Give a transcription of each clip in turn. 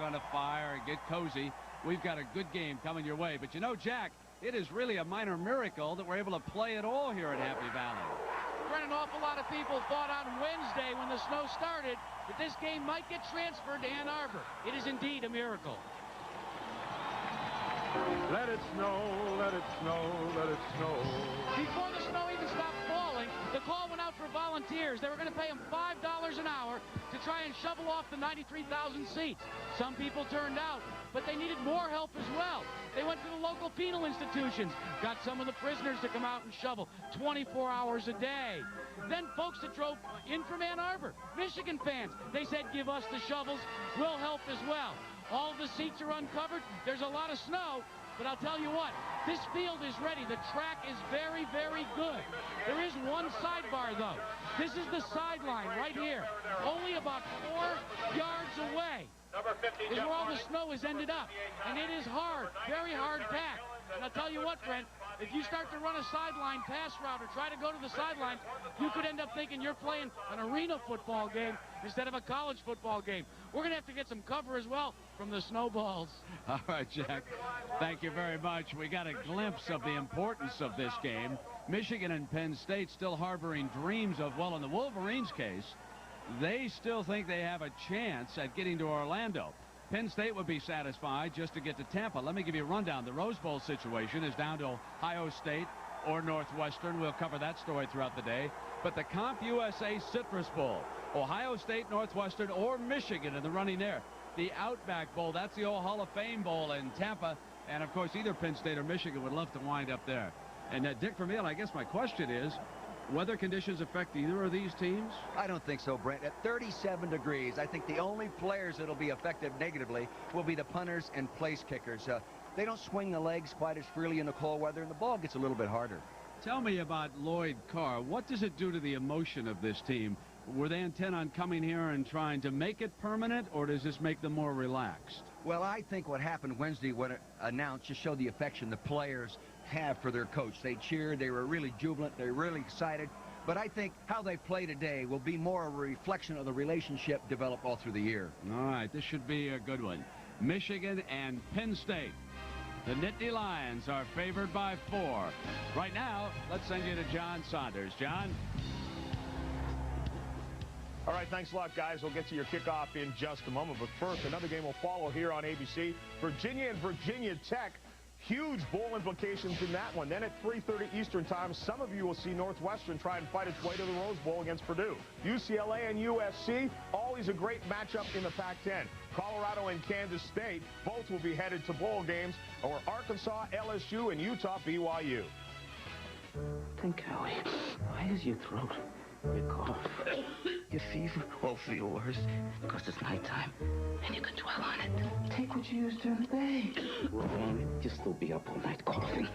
around a fire and get cozy. We've got a good game coming your way. But you know, Jack, it is really a minor miracle that we're able to play it all here at Happy Valley. An awful lot of people thought on Wednesday when the snow started that this game might get transferred to Ann Arbor. It is indeed a miracle. Let it snow, let it snow, let it snow. Before the snow even stopped falling, the call went out for volunteers. They were going to pay them $5 an hour to try and shovel off the 93,000 seats. Some people turned out, but they needed more help as well. They went to the local penal institutions, got some of the prisoners to come out and shovel 24 hours a day. Then folks that drove in from Ann Arbor, Michigan fans, they said, give us the shovels, we'll help as well. All the seats are uncovered. There's a lot of snow, but I'll tell you what, this field is ready. The track is very, very good. There is one sidebar, though. This is the sideline right here, only about 4 yards away. Is where all the snow has ended up. And it is hard, very hard packed. And I'll tell you what, Brent, if you start to run a sideline pass route or try to go to the sideline, you could end up thinking you're playing an arena football game instead of a college football game. We're going to have to get some cover as well from the snowballs. All right, Jack. Thank you very much. We got a glimpse of the importance of this game. Michigan and Penn State still harboring dreams of, well, in the Wolverines' case, they still think they have a chance at getting to Orlando. Penn State would be satisfied just to get to Tampa. Let me give you a rundown. The Rose Bowl situation is down to Ohio State or Northwestern. We'll cover that story throughout the day. But the CompUSA Citrus Bowl, Ohio State, Northwestern, or Michigan in the running there. The Outback Bowl, that's the old Hall of Fame Bowl in Tampa. And, of course, either Penn State or Michigan would love to wind up there. And Dick Vermeil, I guess my question is, weather conditions affect either of these teams? I don't think so, Brent. At 37 degrees, I think the only players that will be affected negatively will be the punters and place kickers. They don't swing the legs quite as freely in the cold weather, and the ball gets a little bit harder. Tell me about Lloyd Carr. What does it do to the emotion of this team? Were they intent on coming here and trying to make it permanent, or does this make them more relaxed? Well, I think what happened Wednesday when it announced just showed the affection the players have for their coach. They cheered. They were really jubilant. They were really excited. But I think how they play today will be more a reflection of the relationship developed all through the year. All right, this should be a good one. Michigan and Penn State. The Nittany Lions are favored by 4. Right now, let's send you to John Saunders. John? All right, thanks a lot, guys. We'll get to your kickoff in just a moment. But first, another game will follow here on ABC. Virginia and Virginia Tech. Huge bowl implications in that one. Then at 3:30 Eastern time, some of you will see Northwestern try and fight its way to the Rose Bowl against Purdue. UCLA and USC, always a great matchup in the Pac-10. Colorado and Kansas State, both will be headed to bowl games, or Arkansas, LSU, and Utah, BYU. Think, Howie, why is your throat? Your cough, your fever all feel worse because it's nighttime and you can dwell on it. Take what you used during the day. Wrong. You'll still be up all night coughing.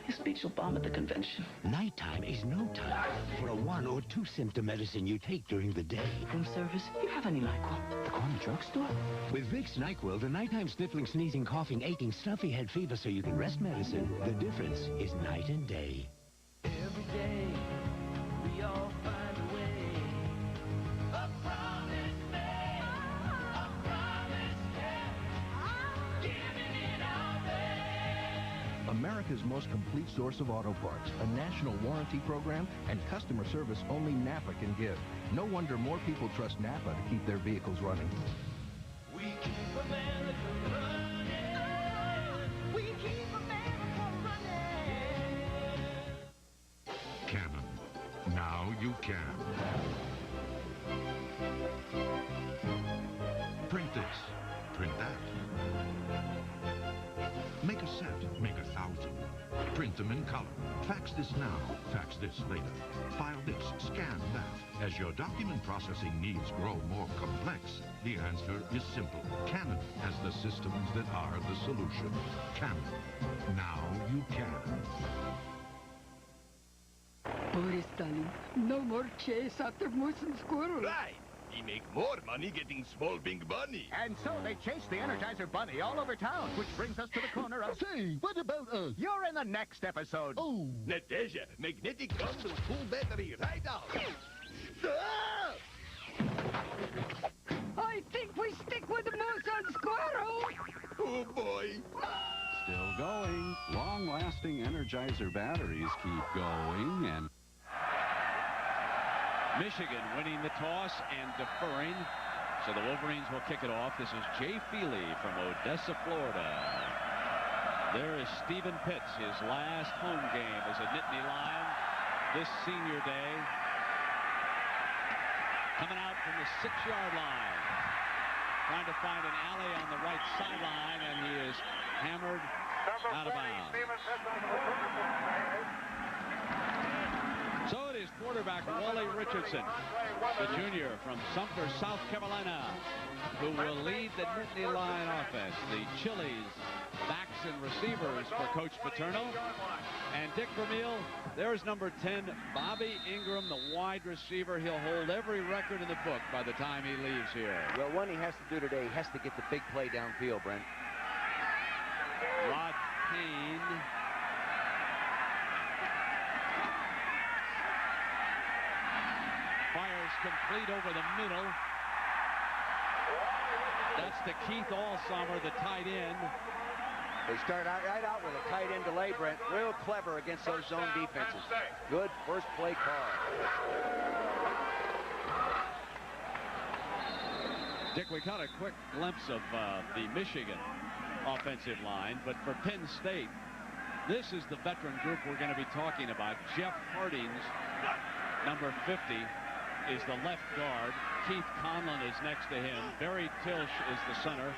Your speech will bomb at the convention. Nighttime is no time for a 1 or 2 symptom medicine you take during the day. Room service? You have any NyQuil? The corner drugstore? With Vicks NyQuil, the nighttime sniffling, sneezing, coughing, aching, stuffy head fever so you can rest medicine. The difference is night and day. Every day, we all find a way. A promise made, a promise kept, giving it our best. America's most complete source of auto parts, a national warranty program, and customer service only Napa can give. No wonder more people trust Napa to keep their vehicles running. We keep America running. We keep America running. Canon. Now you can. Print this. Print that. Make a set. Make 1,000. Print them in color. Fax this now. Fax this later. File this. Scan that. As your document processing needs grow more complex, the answer is simple. Canon has the systems that are the solution. Canon. Now you can. Boris, darling, no more chase after moose and squirrel. Right. He make more money getting small big bunny. And so they chase the Energizer Bunny all over town, which brings us to the corner of... Say, what about us? You're in the next episode. Oh. Natasha, magnetic bundle, full battery, right out. I think we stick with the moose and squirrel. Oh, boy. Still going. Long-lasting Energizer batteries keep going, and Michigan winning the toss and deferring. So the Wolverines will kick it off. This is Jay Feely from Odessa, Florida. There is Stephen Pitts, his last home game as a Nittany Lion this senior day. Coming out from the 6-yard line. Trying to find an alley on the right sideline, and he is hammered out of bounds. So it is quarterback Wally Richardson, the junior from Sumter, South Carolina, who will lead the Nittany Lion offense. The Chili's backs and receivers for Coach Paterno. And Dick Vermeil, there's number 10, Bobby Ingram, the wide receiver. He'll hold every record in the book by the time he leaves here. Well, one he has to do today, he has to get the big play downfield, Brent. Rod Payne. Fires complete over the middle. That's to Keith Alsommer, the tight end. They start right out with a tight end delay, Brent. Real clever against those zone defenses. Good first play call. Dick, we got a quick glimpse of the Michigan offensive line, but for Penn State, this is the veteran group we're going to be talking about. Jeff Hardings, number 50, is the left guard. Keith Conlon is next to him. Barry Tilch is the center.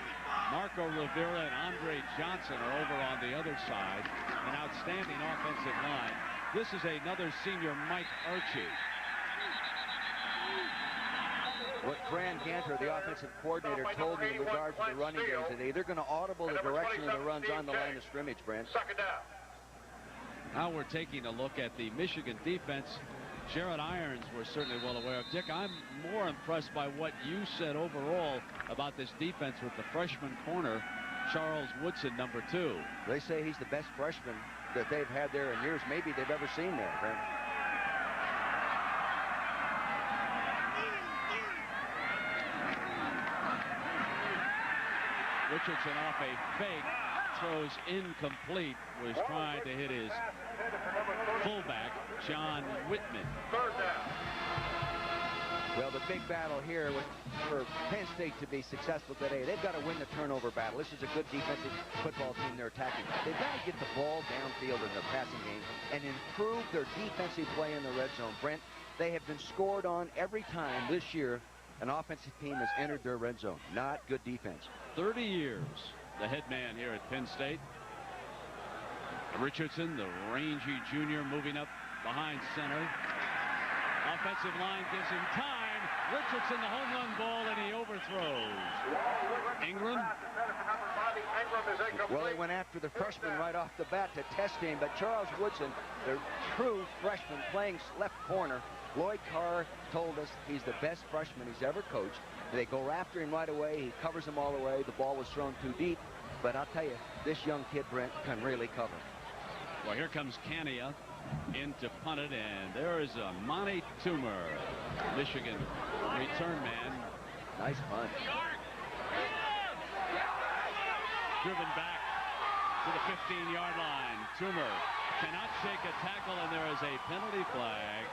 Marco Rivera and Andre Johnson are over on the other side. An outstanding offensive line. This is another senior, Mike Archie. What Fran Ganter, the offensive coordinator, told me in regard to the running game today, they're going to audible the direction of the runs on the line of scrimmage, Brent. Now we're taking a look at the Michigan defense. Jared Irons we're certainly well aware of. Dick, I'm more impressed by what you said overall about this defense with the freshman corner, Charles Woodson, number 2. They say he's the best freshman that they've had there in years, maybe they've ever seen there, Brent. Richardson off a fake, throws incomplete, was trying to hit his fullback, John Whitman. Well, the big battle here for Penn State to be successful today, they've got to win the turnover battle. This is a good defensive football team they're attacking. They've got to get the ball downfield in their passing game and improve their defensive play in the red zone. Brent, they have been scored on every time this year an offensive team has entered their red zone. Not good defense. 30 years, the head man here at Penn State. Richardson, the rangy junior, moving up behind center. Offensive line gives him time. Richardson, the home run ball, and he overthrows. Ingram. Well, they went after the freshman right off the bat to test him, but Charles Woodson, the true freshman playing left corner, Lloyd Carr told us he's the best freshman he's ever coached. They go after him right away. He covers them all the way. The ball was thrown too deep. But I'll tell you, this young kid, Brent, can really cover. Well, here comes Cania in to punt it, and there is a Monty Toomer, Michigan return man. Nice punt. Driven back to the 15-yard line. Toomer cannot shake a tackle, and there is a penalty flag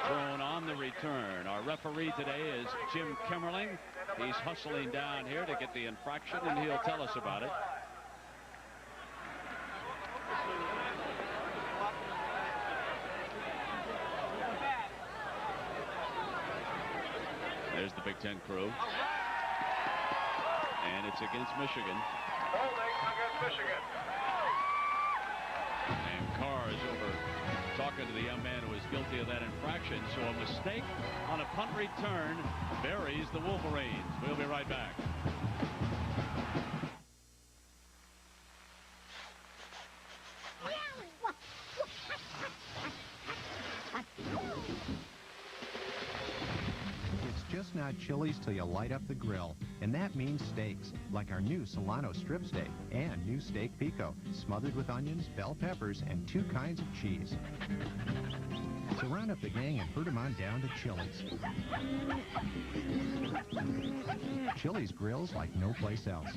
thrown on the return. Our referee today is Jim Kimmerling. He's hustling down here to get the infraction, and he'll tell us about it. There's the Big Ten crew. And it's against Michigan. And Carr is over talking to the young man who is guilty of that infraction. So a mistake on a punt return buries the Wolverines. We'll be right back. Just not Chili's till you light up the grill. And that means steaks, like our new Solano strip steak and new steak pico, smothered with onions, bell peppers, and 2 kinds of cheese. So round up the gang and herd them on down to Chili's. Chili's grills like no place else.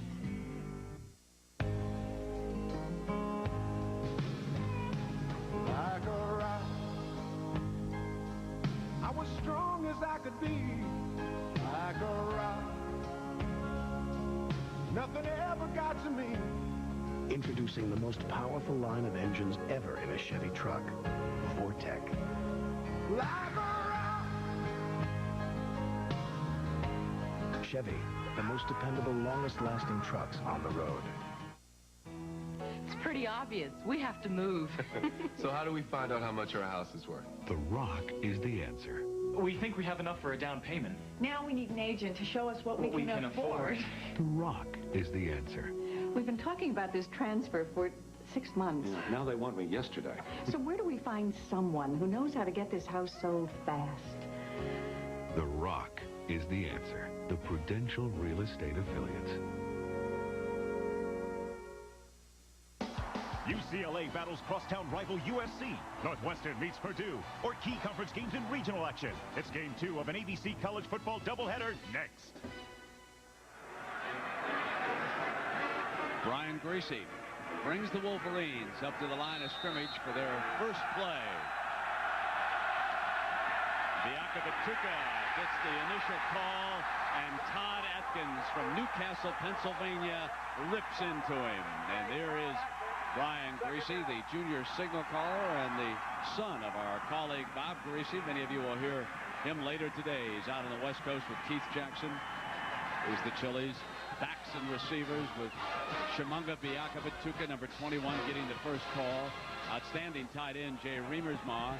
Nothing ever got to me. Introducing the most powerful line of engines ever in a Chevy truck, Vortec. Like a rock. Chevy, the most dependable, longest-lasting trucks on the road. It's pretty obvious. We have to move. So how do we find out how much our house is worth? The Rock is the answer. We think we have enough for a down payment. Now we need an agent to show us what we can afford. The Rock is the answer. We've been talking about this transfer for 6 months. Yeah, now they want me yesterday. So where do we find someone who knows how to get this house sold fast? The Rock is the answer. The Prudential Real Estate Affiliates. UCLA battles crosstown rival USC. Northwestern meets Purdue. Or key conference games in regional action. It's game 2 of an ABC college football doubleheader next. Brian Greasy brings the Wolverines up to the line of scrimmage for their first play. Biakabatuka gets the initial call, and Todd Atkins from Newcastle, Pennsylvania, rips into him. And there is Brian Greasy, the junior signal caller and the son of our colleague Bob Greasy. Many of you will hear him later today. He's out on the West Coast with Keith Jackson. Here's the Chili's backs and receivers with Shimunga Biakabatuka, number 21, getting the first call. Outstanding tight end Jay Riemersma.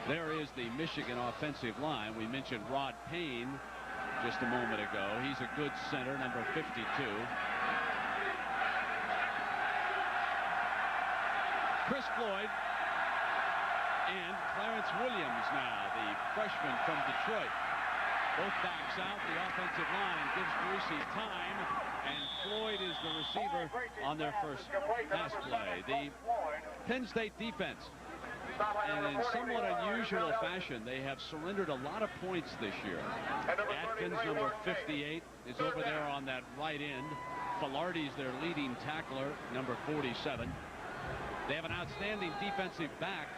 There is the Michigan offensive line. We mentioned Rod Payne just a moment ago. He's a good center, number 52. Chris Floyd and Clarence Williams now, the freshman from Detroit. Both backs out. The offensive line gives Greasy time, and Floyd is the receiver on their first pass play. The Penn State defense, and in somewhat unusual fashion, they have surrendered a lot of points this year. Atkins, number 58, is over there on that right end. Filardi's their leading tackler, number 47. They have an outstanding defensive back,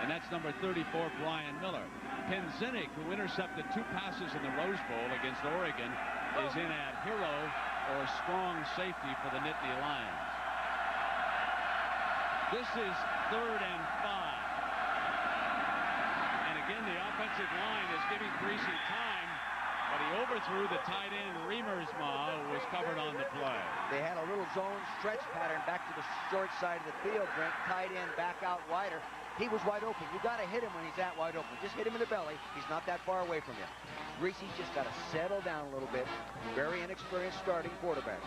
and that's number 34, Brian Miller. Penzinik, who intercepted 2 passes in the Rose Bowl against Oregon, is in at hero or strong safety for the Nittany Lions. This is 3rd and 5. And again, the offensive line is giving Greasy time, but he overthrew the tight end Riemersma, who was covered on the play. They had a little zone stretch pattern back to the short side of the field, Brent. Tight end back out wider. He was wide open. You got to hit him when he's that wide open. Just hit him in the belly. He's not that far away from you. Greasy's just got to settle down a little bit. Very inexperienced starting quarterback.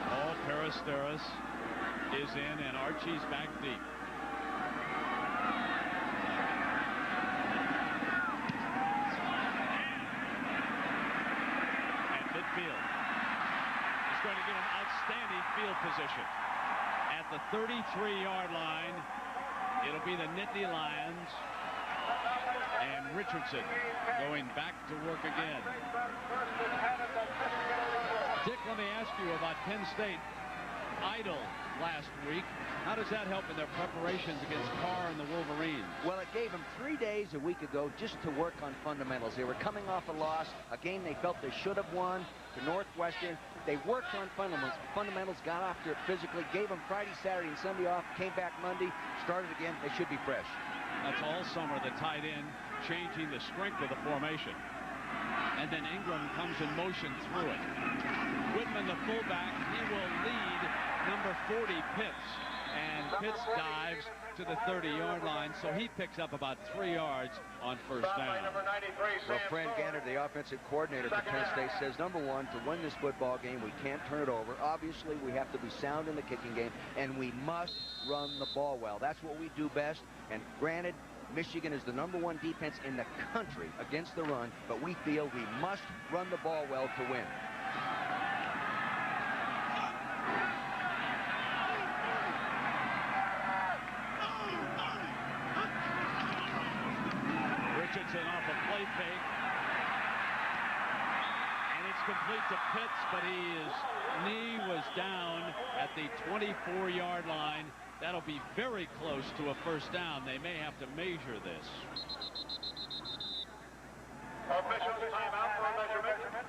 Paul Peristeris is in, and Archie's back deep. At midfield. He's going to give him outstanding field position. At the 33-yard line, it'll be the Nittany Lions, and Richardson going back to work again. Dick, let me ask you about Penn State. Idle last week. How does that help in their preparations against Carr and the Wolverines? Well, it gave them 3 days a week ago just to work on fundamentals. They were coming off a loss, a game they felt they should have won to Northwestern. They worked on fundamentals, got after it physically, gave them Friday, Saturday, and Sunday off, came back Monday, started again. They should be fresh. That's all summer, the tight end changing the strength of the formation. And then Ingram comes in motion through it. Whitman, the fullback, he will lead number 40, Pitts. And Pitts dives to the 30-yard line, so he picks up about 3 yards on first down. Well, Fran Gander, the offensive coordinator for Penn State, says, number one, to win this football game, we can't turn it over. Obviously, we have to be sound in the kicking game, and we must run the ball well. That's what we do best. And granted, Michigan is the #1 defense in the country against the run, but we feel we must run the ball well to win. Richardson off a play fake, and it's complete to Pitts, but his knee was down at the 24-yard line. That'll be very close to a first down. They may have to measure this. Officials timeout for measurement.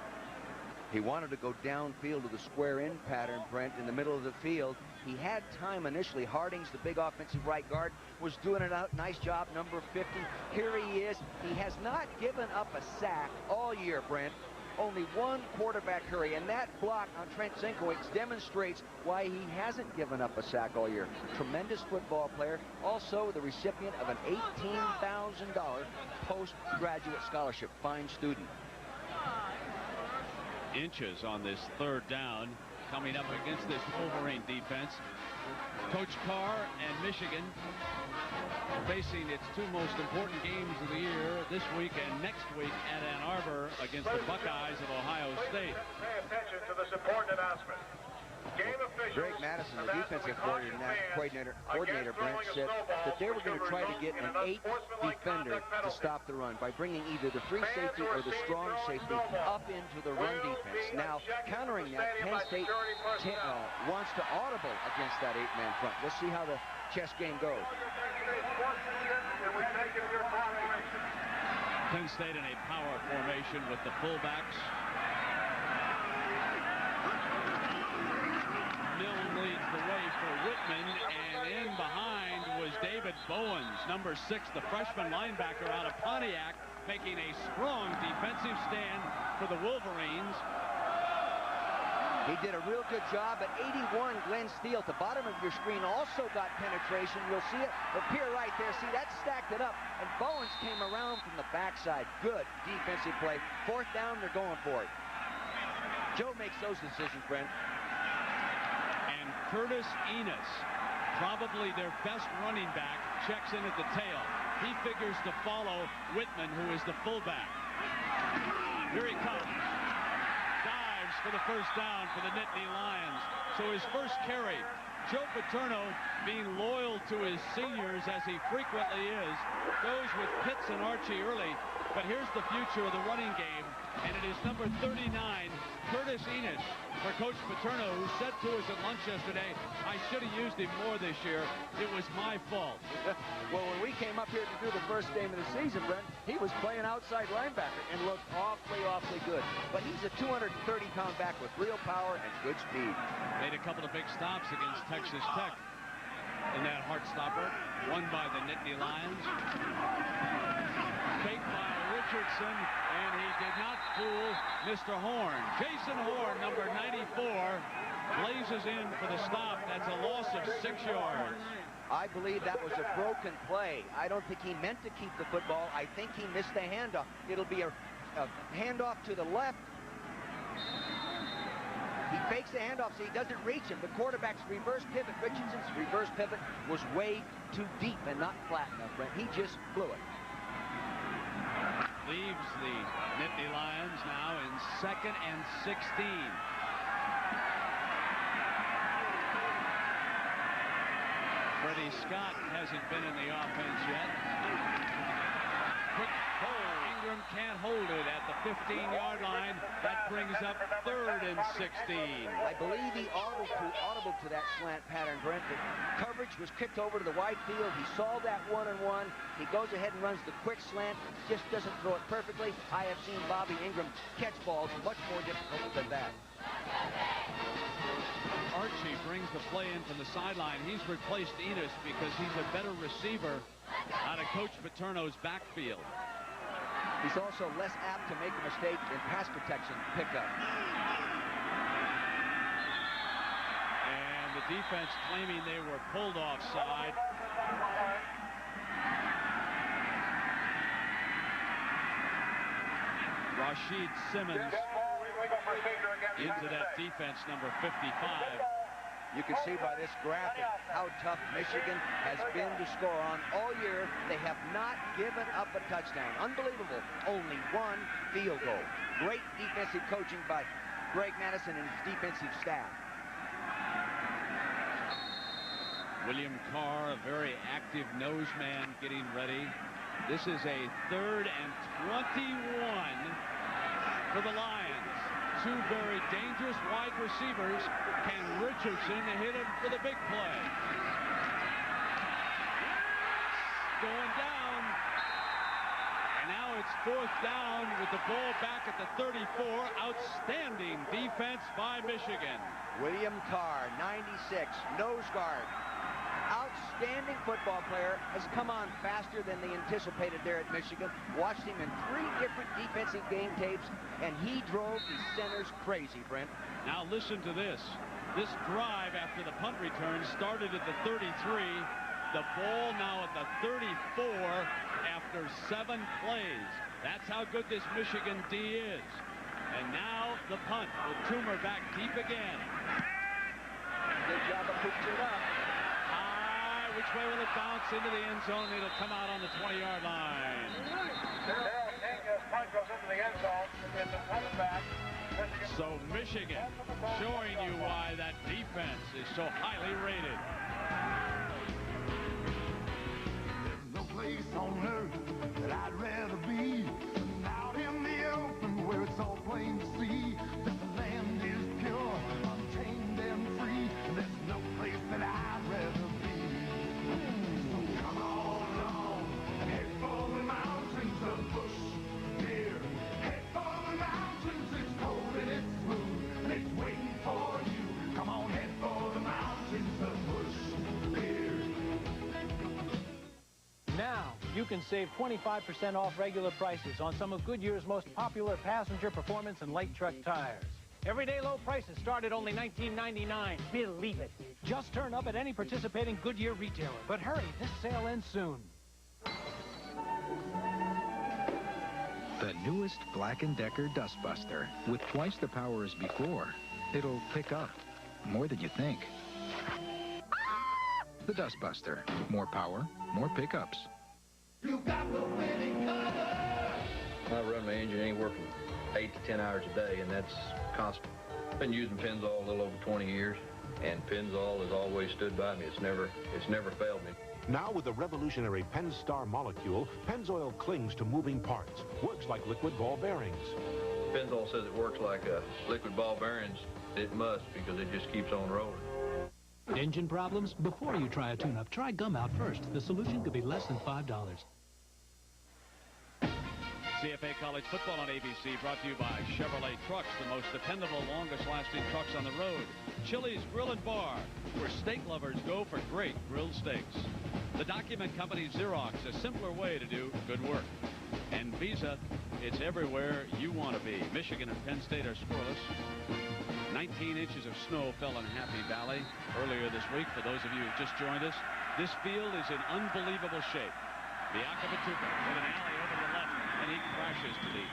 He wanted to go downfield to the square in pattern, Brent, in the middle of the field. He had time initially. Harding's the big offensive right guard, was doing it out. Nice job, number 50. Here he is. He has not given up a sack all year, Brent. Only one quarterback hurry, and that block on Trent Zinkowicz demonstrates why he hasn't given up a sack all year. Tremendous football player, also the recipient of an $18,000 postgraduate scholarship. Fine student. Inches on this third down coming up against this Wolverine defense. Coach Carr and Michigan facing its two most important games of the year this week and next week at Ann Arbor against the Buckeyes of Ohio State. Pay attention to this important announcement. Greg Madison, the defensive coordinator, Brent, said that they were going to try to get an 8th defender to stop the run by bringing either the free safety or the strong safety up into the run defense. Now, countering that, Penn State wants to audible against that 8-man front. We'll see how the chess game goes. Penn State in a power formation with the fullbacks. Milne leads the way for Whitman, and in behind was David Bowens, number 6, the freshman linebacker out of Pontiac, making a strong defensive stand for the Wolverines. He did a real good job. At 81, Glenn Steele, at the bottom of your screen, also got penetration. You'll see it appear right there. See, that stacked it up, and Bowens came around from the backside. Good defensive play. 4th down, they're going for it. Joe makes those decisions, Brent. Curtis Enos, probably their best running back, checks in at the tail. He figures to follow Whitman, who is the fullback. Here he comes. Dives for the first down for the Nittany Lions. So his first carry. Joe Paterno, being loyal to his seniors, as he frequently is, goes with Pitts and Archie early. But here's the future of the running game, and it is number 39, Curtis Enos, for Coach Paterno, who said to us at lunch yesterday, I should have used him more this year. It was my fault. Well, when we came up here to do the first game of the season, Brent, he was playing outside linebacker and looked awfully good. But he's a 230-pound back with real power and good speed. Made a couple of big stops against Texas Tech in that Heartstopper, won by the Nittany Lions. Fake by Richardson, and he did not fool Mr. Horn. Jason Horn, number 94, blazes in for the stop. That's a loss of 6 yards. I believe that was a broken play. I don't think he meant to keep the football. I think he missed the handoff. It'll be a handoff to the left. He fakes the handoff so he doesn't reach him. The quarterback's reverse pivot, Richardson's reverse pivot, was way too deep and not flat enough, Brent. He just blew it. Leaves the Nittany Lions now in 2nd and 16. Freddie Scott hasn't been in the offense yet. Quick hold. Ingram can't hold it at the 15-yard line. That brings up 3rd and 16. I believe he audible to that slant pattern, Brent. The coverage was kicked over to the wide field. He saw that one-on-one. He goes ahead and runs the quick slant. Just doesn't throw it perfectly. I have seen Bobby Ingram catch balls much more difficult than that. Archie brings the play in from the sideline. He's replaced Enos because he's a better receiver out of Coach Paterno's backfield. He's also less apt to make a mistake in pass protection pickup. And the defense claiming they were pulled offside. Rashid Simmons into that defense, number 55. You can see by this graphic how tough Michigan has been to score on all year. They have not given up a touchdown. Unbelievable. Only 1 field goal. Great defensive coaching by Greg Madison and his defensive staff. William Carr, a very active nose man, getting ready. This is a 3rd and 21 for the Lions. 2 very dangerous wide receivers. Can Richardson hit him for the big play? Going down. And now it's 4th down with the ball back at the 34. Outstanding defense by Michigan. William Carr, 96, nose guard. Outstanding football player, has come on faster than they anticipated there at Michigan. Watched him in 3 different defensive game tapes, and he drove the centers crazy, Brent. Now listen to this. This drive after the punt return started at the 33. The ball now at the 34 after 7 plays. That's how good this Michigan D is. And now the punt with Toomer back deep again. Good job of putting it up. High, which way will it bounce into the end zone? It'll come out on the 20-yard line. Punt goes into the end zone. It's a coming back. So Michigan showing you why that defense is so highly rated. There's no place on earth that I'd rather be than out in the open where it's all plain to see that the land is pure, untamed and free. There's no place that I'd rather be. So come on along and head for the mountains of Bush Deer. Head for the mountains, it's cold and it's smooth and it's waiting for you. Come on, head for the mountains of Bush Deer. Now, you can save 25% off regular prices on some of Goodyear's most popular passenger performance and light truck tires. Everyday low prices start at only $19.99. Believe it. Just turn up at any participating Goodyear retailer. But hurry, this sale ends soon. The newest Black & Decker Dustbuster. With twice the power as before, it'll pick up more than you think. The Dustbuster. More power, more pickups. You got the winning color. I run my engine anywhere from 8 to 10 hours a day, and that's constant. Been using Pennzoil a little over 20 years, and Pennzoil has always stood by me. It's never failed me. Now with the revolutionary Penn Star molecule, Pennzoil clings to moving parts. Works like liquid ball bearings. Pennzoil says it works like liquid ball bearings. It must, because it just keeps on rolling. Engine problems? Before you try a tune-up, try Gum Out first. The solution could be less than $5. CFA College Football on ABC, brought to you by Chevrolet Trucks, the most dependable, longest-lasting trucks on the road. Chili's Grill and Bar, where steak lovers go for great grilled steaks. The document company Xerox, a simpler way to do good work. And Visa, it's everywhere you want to be. Michigan and Penn State are scoreless. 19 inches of snow fell in Happy Valley earlier this week. For those of you who just joined us, this field is in unbelievable shape. Biakabatuka with an alley over to the left, and he crashes to the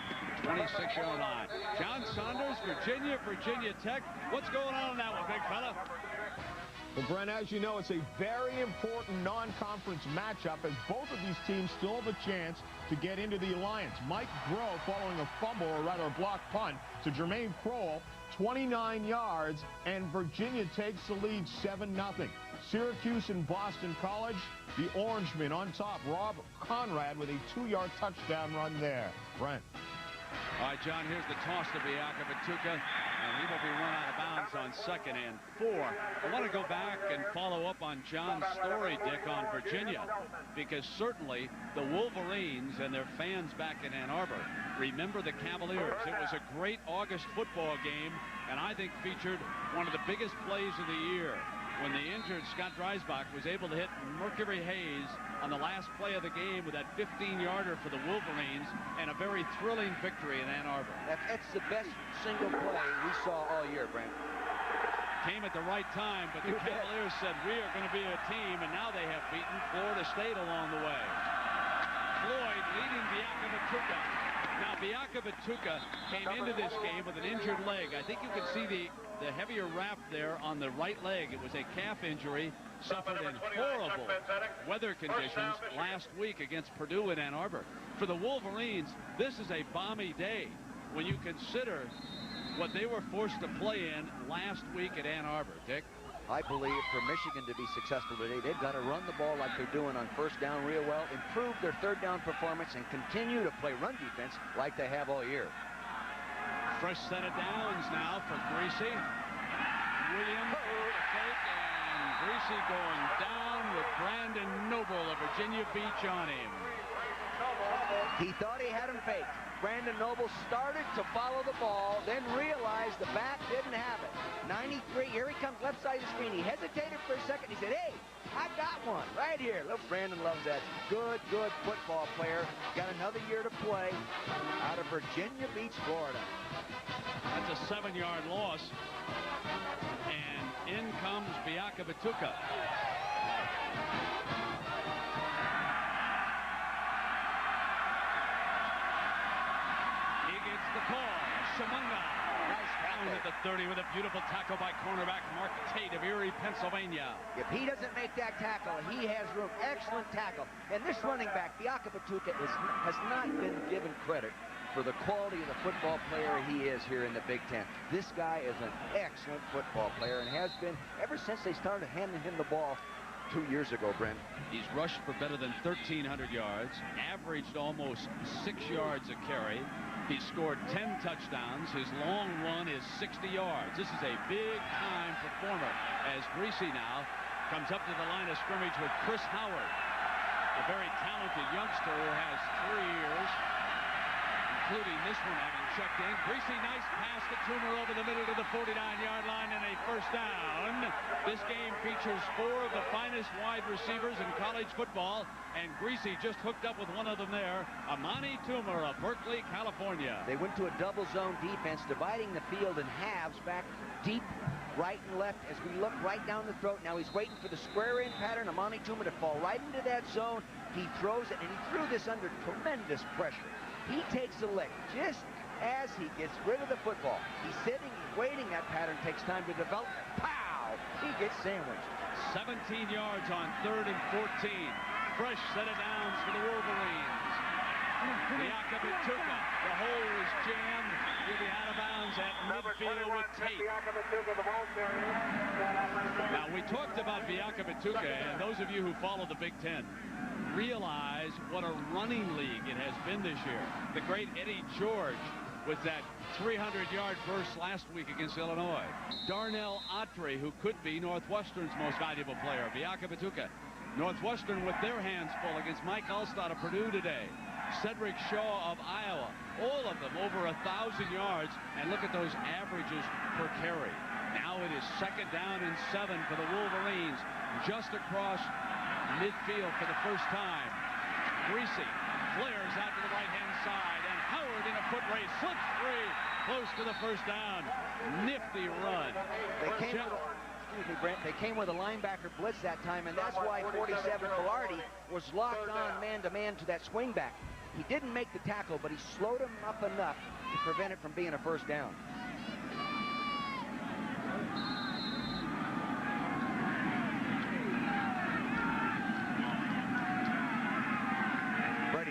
26-yard line. John Saunders, Virginia Tech. What's going on in that one, big fella? Well, Brent, as you know, it's a very important non-conference matchup as both of these teams still have a chance to get into the alliance. Mike Groh following a fumble, or rather a blocked punt, to Jermaine Crowell, 29 yards, and Virginia takes the lead 7-0. Syracuse and Boston College, the Orangemen on top. Rob Conrad with a 2-yard touchdown run there. Brent. All right, John, here's the toss to Biakabatuka, and he will be run out of bounds on 2nd and 4. I want to go back and follow up on John's story, Dick, on Virginia, because certainly the Wolverines and their fans back in Ann Arbor remember the Cavaliers. It was a great August football game, and I think featured one of the biggest plays of the year when the injured Scott Dreisbach was able to hit Mercury Hayes on the last play of the game with that 15-yarder for the Wolverines, and a very thrilling victory in Ann Arbor. That's the best single play we saw all year, Brent. Came at the right time, but the Cavaliers said, we are going to be a team, and now they have beaten Florida State along the way. Floyd leading Biakabatuka. Now, Biakabatuka came into this game with an injured leg. I think you can see the heavier wrap there on the right leg. It was a calf injury suffered in horrible weather conditions last week against Purdue in Ann Arbor. For the Wolverines, this is a balmy day when you consider what they were forced to play in last week at Ann Arbor. Dick? I believe for Michigan to be successful today, they've got to run the ball like they're doing on first down real well, improve their third down performance, and continue to play run defense like they have all year. Fresh set of downs now for Greasy. Williams the fake, and Greasy going down with Brandon Noble of Virginia Beach on him. He thought he had him faked. Brandon Noble started to follow the ball, then realized the back didn't have it. 93, here he comes, left side of the screen. He hesitated for a second. He said, hey, I got one right here. Look, Brandon loves that. Good football player. Got another year to play out of Virginia Beach, Florida. That's a 7-yard loss. And in comes Biaka Batuka. He gets the call. Shamunga. Nice down at the 30 with a beautiful tackle by cornerback Mark Tate of Erie, Pennsylvania. If he doesn't make that tackle, he has room. Excellent tackle. And this running back, Biaka Batuka, has not been given credit for the quality of the football player he is here in the Big Ten. This guy is an excellent football player and has been ever since they started handing him the ball 2 years ago, Brent. He's rushed for better than 1,300 yards, averaged almost 6 yards a carry. He scored 10 touchdowns. His long run is 60 yards. This is a big-time performer as Greasy now comes up to the line of scrimmage with Chris Howard, a very talented youngster who has 3 years, including this one having checked in. Greasy, nice pass to Toomer over the middle to the 49-yard line and a first down. This game features 4 of the finest wide receivers in college football, and Greasy just hooked up with one of them there, Amani Toomer of Berkeley, California. They went to a double zone defense, dividing the field in halves back deep right and left as we look right down the throat. Now he's waiting for the square in pattern, Amani Toomer, to fall right into that zone. He throws it, and he threw this under tremendous pressure. He takes a lick just as he gets rid of the football. He's sitting, he's waiting. That pattern takes time to develop. Pow! He gets sandwiched. 17 yards on 3rd and 14. Fresh set of downs for the Wolverines. Biaka Batuka. The hole is jammed. He'll be out of bounds at midfield with Tate. Now, we talked about Biaka Batuka, and those of you who follow the Big Ten realize what a running league it has been this year. The great Eddie George with that 300-yard burst last week against Illinois. Darnell Autry, who could be Northwestern's most valuable player. Biaka Batuka. Northwestern with their hands full against Mike Allstott of Purdue today. Cedric Shaw of Iowa. All of them over 1,000 yards. And look at those averages per carry. Now it is 2nd down and 7 for the Wolverines. Just across midfield for the first time. Greasy flares out to the right-hand side, and Howard in a foot race slips free, close to the first down. Nifty run. Excuse me, Brent. They came with a linebacker blitz that time, and that's why 47 Velarde was locked on man-to-man to that swing back. He didn't make the tackle, but he slowed him up enough to prevent it from being a first down.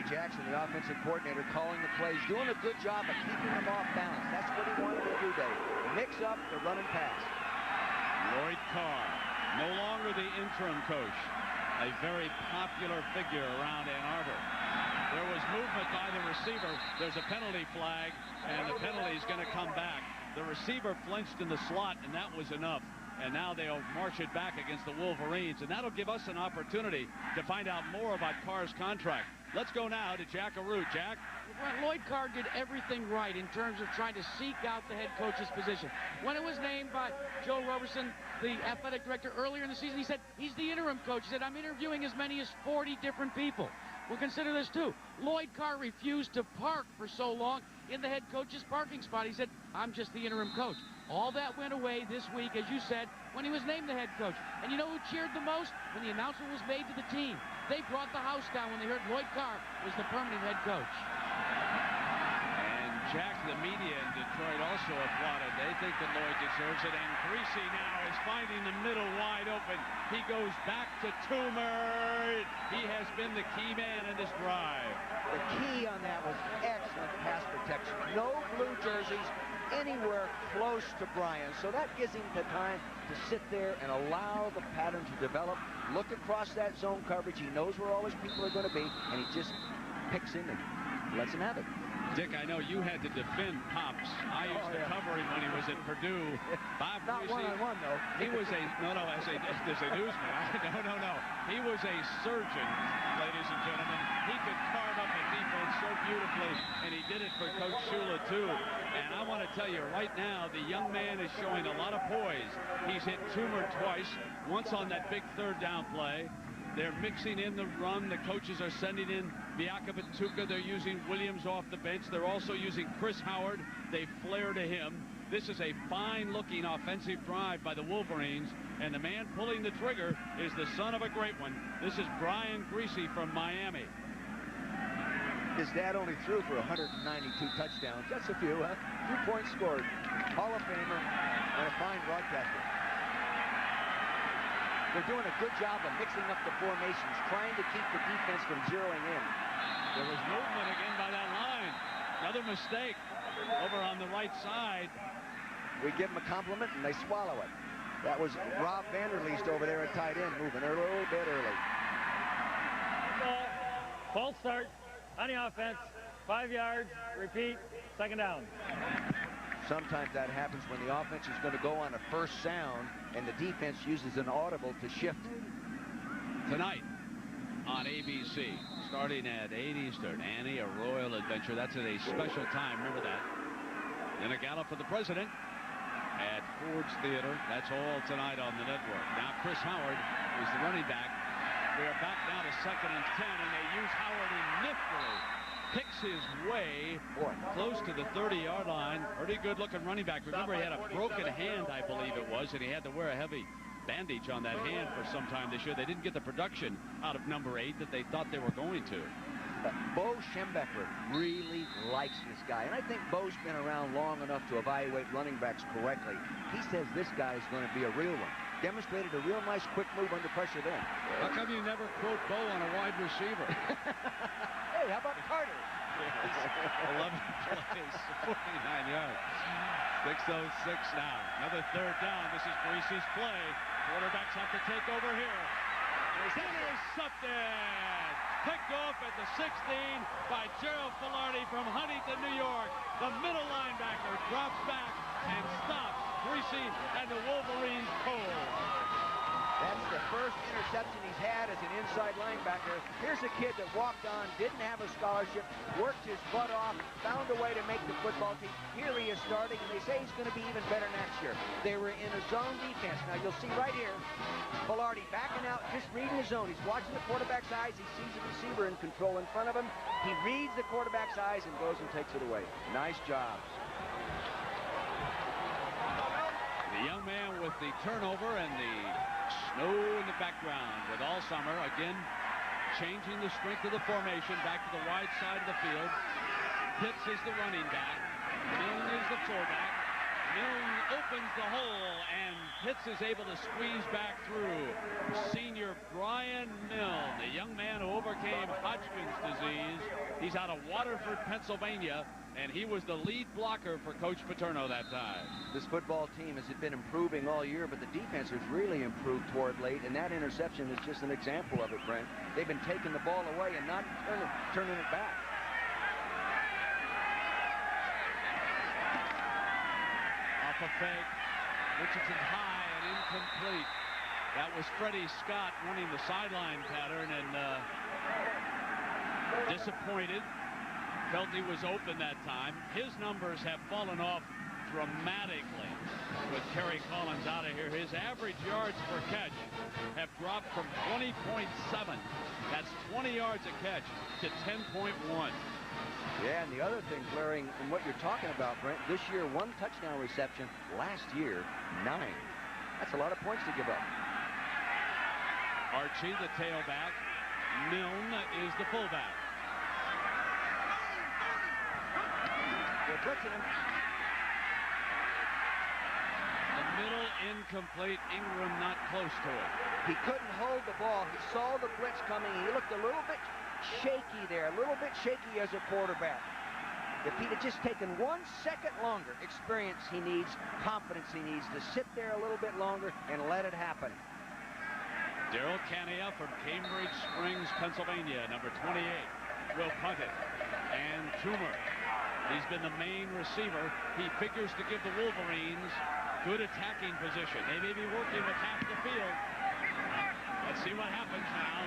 Jackson, the offensive coordinator, calling the plays, doing a good job of keeping them off balance. That's what he wanted to do, Dave. Mix up the run and pass. Lloyd Carr, no longer the interim coach, a very popular figure around Ann Arbor. There was movement by the receiver. There's a penalty flag, and the penalty is going to come back. The receiver flinched in the slot, and that was enough. And now they'll march it back against the Wolverines, and that'll give us an opportunity to find out more about Carr's contract. Let's go now to Jack Arute. Jack? Lloyd Carr did everything right in terms of trying to seek out the head coach's position. When it was named by Joe Roberson, the athletic director, earlier in the season, he said, he's the interim coach. He said, I'm interviewing as many as 40 different people. Well, consider this, too. Lloyd Carr refused to park for so long in the head coach's parking spot. He said, I'm just the interim coach. All that went away this week, as you said, when he was named the head coach. And you know who cheered the most? When the announcement was made to the team. They brought the house down when they heard Lloyd Carr was the permanent head coach. And Jack, the media in Detroit also applauded. They think that Lloyd deserves it. And Greasy now is finding the middle wide open. He goes back to Toomer. He has been the key man in this drive. The key on that was excellent pass protection. No blue jerseys anywhere close to Brian. So that gives him the time to sit there and allow the pattern to develop. Look across that zone coverage. He knows where all his people are going to be, and he just picks him and lets him have it. Dick, I know you had to defend Pops. I used to cover him when he was at Purdue. Bob Not one-on-one, though. He was a, as a newsman. No. He was a surgeon, ladies and gentlemen. He could carve up a defense so so beautifully, and he did it for Coach Shula, too. And I want to tell you, right now, the young man is showing a lot of poise. He's hit Toomer twice, once on that big third down play. They're mixing in the run. The coaches are sending in Biakabatuka. They're using Williams off the bench. They're also using Chris Howard. They flare to him. This is a fine-looking offensive drive by the Wolverines, and the man pulling the trigger is the son of a great one. This is Brian Greasy from Miami. His dad only threw for 192 touchdowns. Just a few, huh? 2 points scored. Hall of Famer and a fine broadcaster. They're doing a good job of mixing up the formations, trying to keep the defense from zeroing in. There was movement again by that line. Another mistake over on the right side. We give them a compliment and they swallow it. That was Rob Vanderleest over there at tight end, moving a little bit early. False start on the offense. 5 yards, repeat, second down. Sometimes that happens when the offense is going to go on a first sound and the defense uses an audible to shift. Tonight on ABC, starting at 8 Eastern, Annie, a Royal Adventure. That's at a special time, remember that. Then a gallop for the president at Ford's Theater. That's all tonight on the network. Now Chris Howard is the running back. We are back now to 2nd and 10, and they use Howard in niftily. Picks his way close to the 30-yard line. Pretty good-looking running back. Remember, he had a broken hand, I believe it was, and he had to wear a heavy bandage on that hand for some time this year. They didn't get the production out of number 8 that they thought they were going to. Bo Schembechler really likes this guy, and I think Bo's been around long enough to evaluate running backs correctly. He says this guy is going to be a real one. Demonstrated a real nice quick move under pressure then. How come you never quote Bo on a wide receiver? Hey, how about Carter? 11 plays, 49 yards. 6:06 now. Another third down. This is Greasy's play. Quarterbacks have to take over here. Intercepted. Picked off at the 16 by Gerald Filardi from Huntington, New York. The middle linebacker drops back and stops Greasy and the Wolverines cold. That's the first interception he's had as an inside linebacker. Here's a kid that walked on, didn't have a scholarship, worked his butt off, found a way to make the football team. Here he is starting, and they say he's going to be even better next year. They were in a zone defense. Now you'll see right here, Filardi backing out, just reading his zone. He's watching the quarterback's eyes. He sees the receiver in control in front of him. He reads the quarterback's eyes and goes and takes it away. Nice job. The young man with the turnover and the snow in the background with all summer, again, changing the strength of the formation back to the wide side of the field. Pitts is the running back. Milne is the fullback. Milne opens the hole, and Pitts is able to squeeze back through. Senior Brian Milne, the young man who overcame Hodgkin's disease. He's out of Waterford, Pennsylvania, and he was the lead blocker for Coach Paterno that time. This football team has been improving all year, but the defense has really improved toward late, and that interception is just an example of it, Brent. They've been taking the ball away and not turning it back. Off a fake. Richardson high and incomplete. That was Freddie Scott running the sideline pattern and disappointed. Felt he was open that time. His numbers have fallen off dramatically with Kerry Collins out of here. His average yards per catch have dropped from 20.7. That's 20 yards a catch to 10.1. Yeah, and the other thing, glaring in what you're talking about, Brent, this year 1 touchdown reception, last year 9. That's a lot of points to give up. Archie, the tailback. Milne is the fullback. They're blitzing him. The middle incomplete. Ingram not close to it. He couldn't hold the ball. He saw the blitz coming. He looked a little bit shaky there, a little bit shaky as a quarterback. If he'd have just taken 1 second longer, experience he needs, confidence he needs, to sit there a little bit longer and let it happen. Daryl Cania from Cambridge Springs, Pennsylvania, number 28, will punt it. And Toomer, he's been the main receiver. He figures to give the Wolverines good attacking position. They may be working with half the field. Let's see what happens now.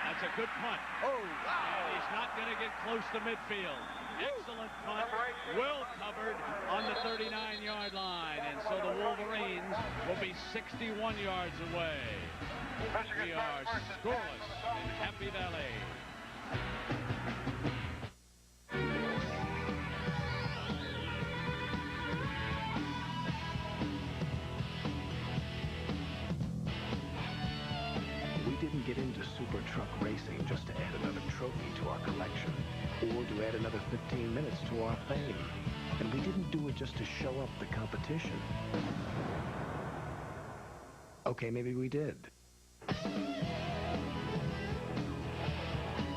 A It's a good punt. Oh, wow. And he's not going to get close to midfield. Excellent punt, well covered on the 39-yard line. And so the Wolverines will be 61 yards away. We are scoreless in Happy Valley. We didn't get into super truck racing just to add another trophy to our collection, or to add another 15 minutes to our fame. And we didn't do it just to show up the competition. Okay, maybe we did.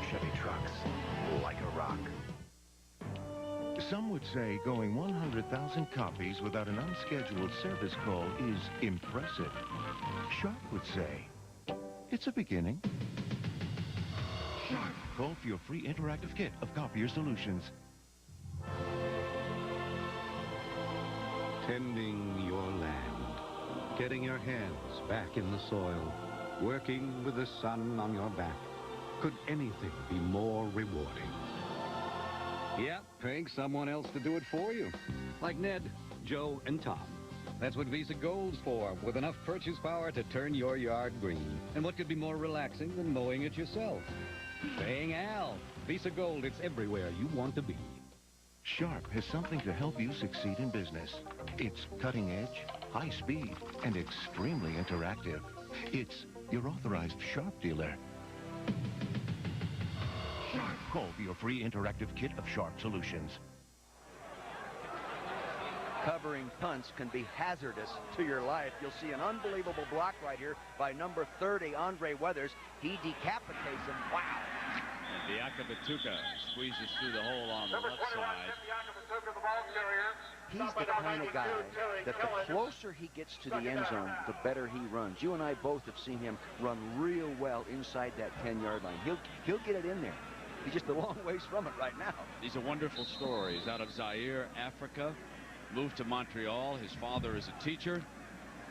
Chevy trucks, like a rock. Some would say going 100,000 copies without an unscheduled service call is impressive. Sharp would say, it's a beginning. Sharp. Call for your free interactive kit of copier solutions. Tending your land, getting your hands back in the soil, working with the sun on your back. Could anything be more rewarding? Yep, paying someone else to do it for you. Like Ned, Joe, and Tom. That's what Visa Gold's for, with enough purchase power to turn your yard green. And what could be more relaxing than mowing it yourself? Paying Al. Visa Gold, it's everywhere you want to be. Sharp has something to help you succeed in business. It's cutting edge, high speed, and extremely interactive. It's your authorized Sharp dealer. Sharp. Call for your free interactive kit of Sharp solutions. Covering punts can be hazardous to your life. You'll see an unbelievable block right here by number 30, Andre Weathers. He decapitates him. Wow. And Biakabatuka squeezes through the hole on the left side. He's the kind of guy that the closer he gets to the end zone, the better he runs. You and I both have seen him run real well inside that 10-yard line. He'll get it in there. He's just a long ways from it right now. These are wonderful stories. Out of Zaire, Africa, moved to Montreal. His father is a teacher.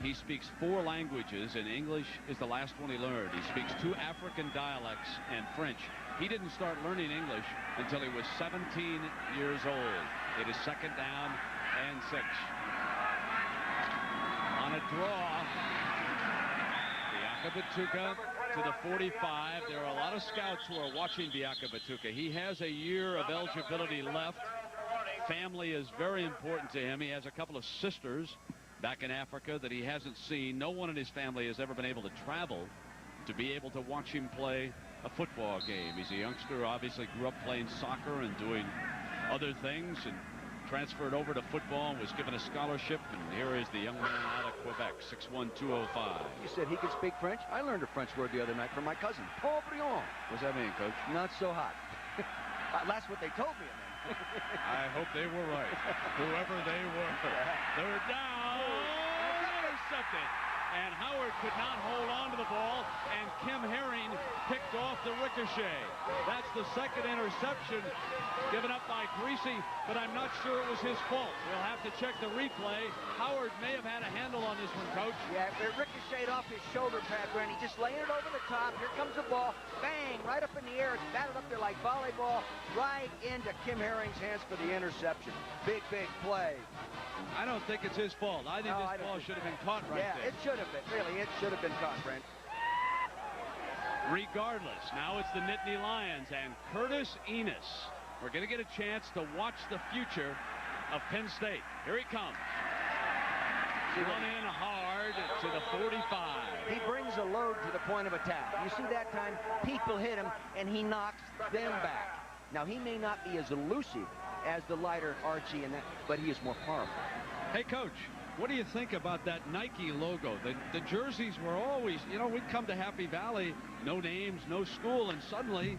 He speaks 4 languages, and English is the last one he learned. He speaks 2 African dialects and French. He didn't start learning English until he was 17 years old. It is second down and 6. On a draw, Biakabatuka to the 45. There are a lot of scouts who are watching Biakabatuka. He has a year of eligibility left. Family is very important to him. He has a couple of sisters back in Africa that he hasn't seen. No one in his family has ever been able to travel to be able to watch him play a football game. He's a youngster, obviously grew up playing soccer and doing other things, and transferred over to football and was given a scholarship. And here is the young man out of Quebec, 6'1", 205. You said he could speak French? I learned a French word the other night from my cousin, Paul Briand. What's that mean, Coach? Not so hot. That's what they told me it meant. I hope they were right, whoever they were. They're down, intercepted. And Howard could not hold on to the ball, and Kim Herring picked off the ricochet. That's the second interception given up by Greasy, but I'm not sure it was his fault. We'll have to check the replay. Howard may have had a handle on this one, Coach. Yeah, it ricocheted off his shoulder pad, Randy. Just laying it over the top. Here comes the ball. Bang! Right up in the air. It's batted up there like volleyball. Right into Kim Herring's hands for the interception. Big, big play. I don't think it's his fault. I think this ball should have been caught right there. Yeah, it should have been. Really, it should have been caught, Brent. Regardless, now it's the Nittany Lions and Curtis Enos. We're going to get a chance to watch the future of Penn State. Here he comes. Run in hard to the 45. He brings a load to the point of attack. You see that time, people hit him, and he knocks them back. Now, he may not be as elusive as the lighter Archie, and that, but he is more powerful. Hey, Coach, what do you think about that Nike logo? The jerseys were always, you know, we'd come to Happy Valley, no names, no school, and suddenly,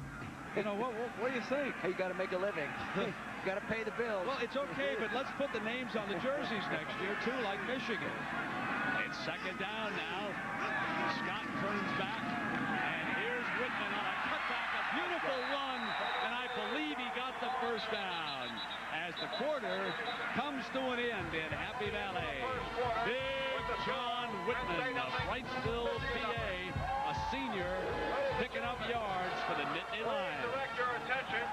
you know, what do you think? Hey, you got to make a living. You got to pay the bills. Well, it's okay, but let's put the names on the jerseys next year, too, like Michigan. It's second down now. Scott turns back, and here's Whitman on a cutback, a beautiful run, and I believe he got the first down as the quarter comes to an end in Happy Valley. Big John Whitman of Wrightsville, PA, a senior, picking up yards for the Nittany Lions. Direct your attention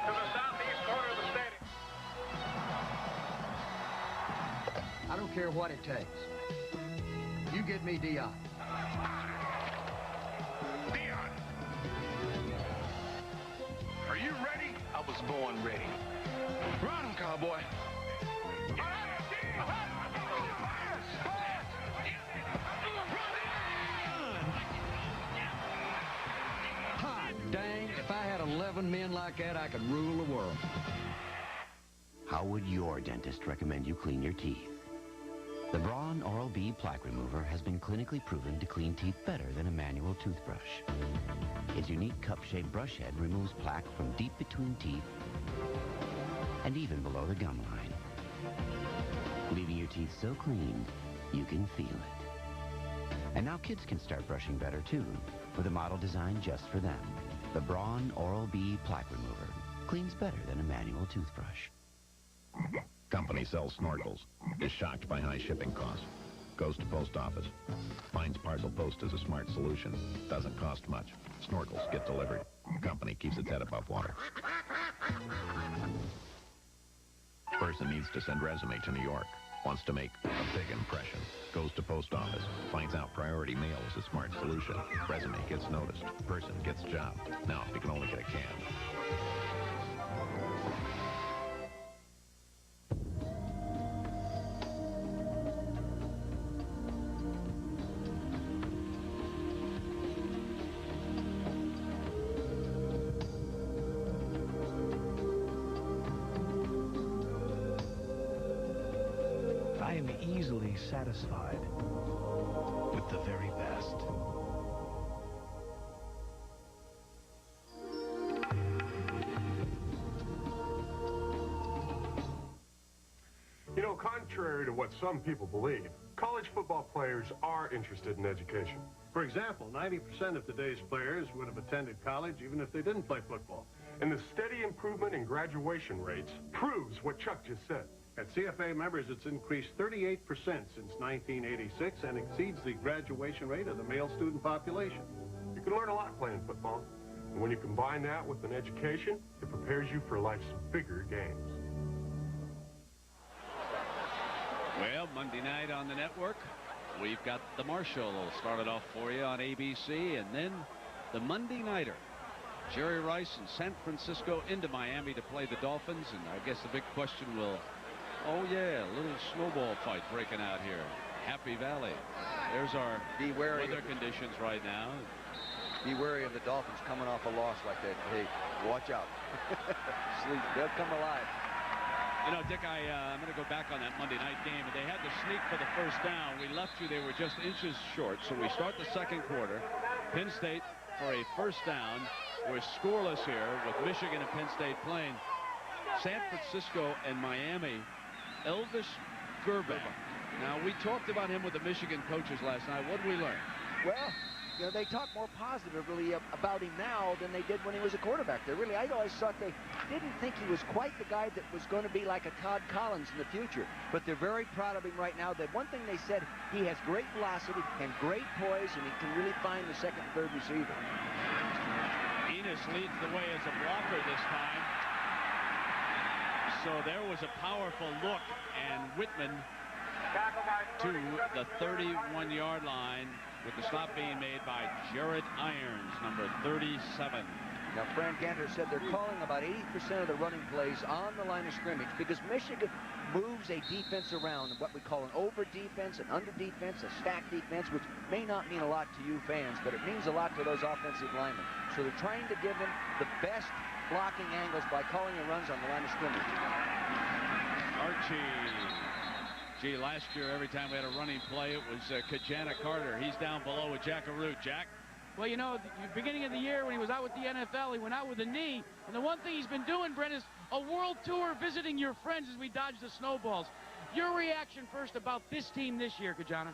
to the southeast corner of the stadium. I don't care what it takes. You get me Dion. Dion! Are you ready? I was born ready. Run, cowboy. Hot dang, if I had 11 men like that, I could rule the world. How would your dentist recommend you clean your teeth? The Braun Oral-B Plaque Remover has been clinically proven to clean teeth better than a manual toothbrush. Its unique cup-shaped brush head removes plaque from deep between teeth and even below the gum line, leaving your teeth so clean you can feel it. And now kids can start brushing better too, with a model designed just for them. The Braun Oral-B Plaque Remover cleans better than a manual toothbrush. Company sells snorkels. Is shocked by high shipping costs. Goes to post office. Finds parcel post is a smart solution. Doesn't cost much. Snorkels get delivered. Company keeps its head above water. Person needs to send resume to New York. Wants to make a big impression. Goes to post office. Finds out priority mail is a smart solution. Resume gets noticed. Person gets job. Now, if you can only get a can. I am easily satisfied with the very best. You know, contrary to what some people believe, college football players are interested in education. For example, 90% of today's players would have attended college even if they didn't play football. And the steady improvement in graduation rates proves what Chuck just said. At CFA members, it's increased 38% since 1986 and exceeds the graduation rate of the male student population. You can learn a lot playing football. And when you combine that with an education, it prepares you for life's bigger games. Well, Monday night on the network, we've got the Marshall started off for you on ABC, and then the Monday nighter. Jerry Rice in San Francisco into Miami to play the Dolphins, and I guess the big question will, oh yeah, a little snowball fight breaking out here. Happy Valley. There's our weather conditions right now. Be wary of the Dolphins coming off a loss like that. Hey, watch out. Sleep, they'll come alive. You know, Dick, I'm going to go back on that Monday night game. They had to sneak for the first down. We left you. They were just inches short. So we start the second quarter. Penn State for a first down. We're scoreless here with Michigan and Penn State playing. San Francisco and Miami. Elvis Grbac. Now, we talked about him with the Michigan coaches last night. What did we learn? Well, you know, they talk more positively about him now than they did when he was a quarterback. I always thought they didn't think he was quite the guy that was going to be like a Todd Collins in the future. But they're very proud of him right now. That one thing they said, he has great velocity and great poise, and he can really find the second and third receiver. Enos leads the way as a blocker this time. So there was a powerful look, and Whitman to the 31-yard line with the stop being made by Jarrett Irons, number 37. Now, Fran Ganter said they're calling about 80% of the running plays on the line of scrimmage because Michigan moves a defense around, what we call an over defense, an under defense, a stack defense, which may not mean a lot to you fans, but it means a lot to those offensive linemen. So they're trying to give them the best blocking angles by calling the runs on the line of scrimmage. Archie. Gee, last year, every time we had a running play, it was Kajana Carter. He's down below with Jack Arute. Jack? Well, you know, at the beginning of the year when he was out with the NFL, he went out with a knee. And the one thing he's been doing, Brent, is a world tour visiting your friends as we dodge the snowballs. Your reaction first about this team this year, Kajana?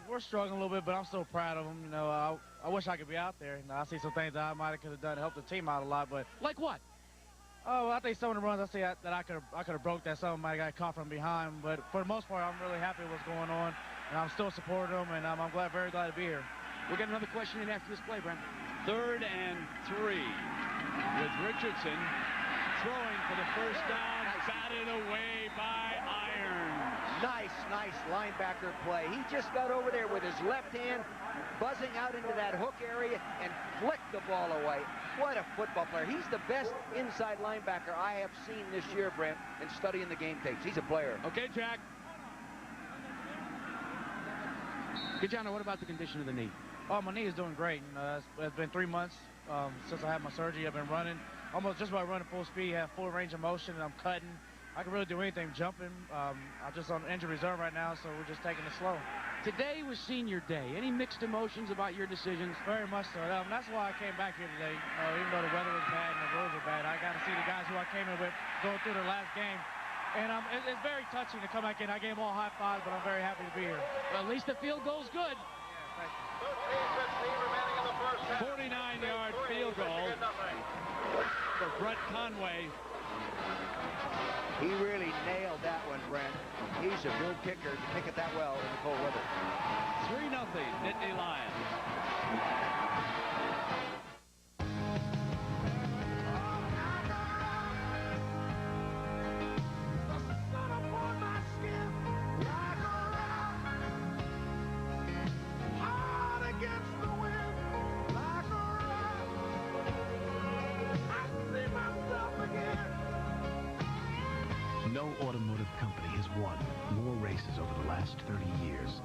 We're struggling a little bit, but I'm still proud of them. You know, I wish I could be out there. You know, I see some things that I might have could have done to help the team out a lot, but like what? Oh, well, I think some of the runs I see that I could have broke that. Some might have got caught from behind, but for the most part, I'm really happy with what's going on, and I'm still supporting them, and I'm very glad to be here. We'll get another question in after this play, Brent. 3rd and 3 with Richardson throwing for the first down, batted away by Irons. Nice linebacker play. He just got over there with his left hand, buzzing out into that hook area and flicked the ball away. What a football player. He's the best inside linebacker I have seen this year, Brent, in studying the game tapes. He's a player. Okay, Jack. Gajano, what about the condition of the knee? Oh, my knee is doing great. It's been 3 months since I had my surgery. I've been running, almost just about running full speed, have full range of motion, and I'm cutting. I can really do anything, jumping. I'm just on injury reserve right now, so we're just taking it slow. Today was senior day. Any mixed emotions about your decisions? Very much so. That's why I came back here today. Even though the weather was bad and the roads were bad, I got to see the guys who I came in with going through their last game. And it's very touching to come back in. I gave them all high fives, but I'm very happy to be here. Well, at least the field goal's good. 49-yard field goal for Brett Conway. He really nailed that one, Brent. He's a good kicker to kick it that well in the cold weather. 3-0, Nittany Lions. No automotive company has won more races over the last 30 years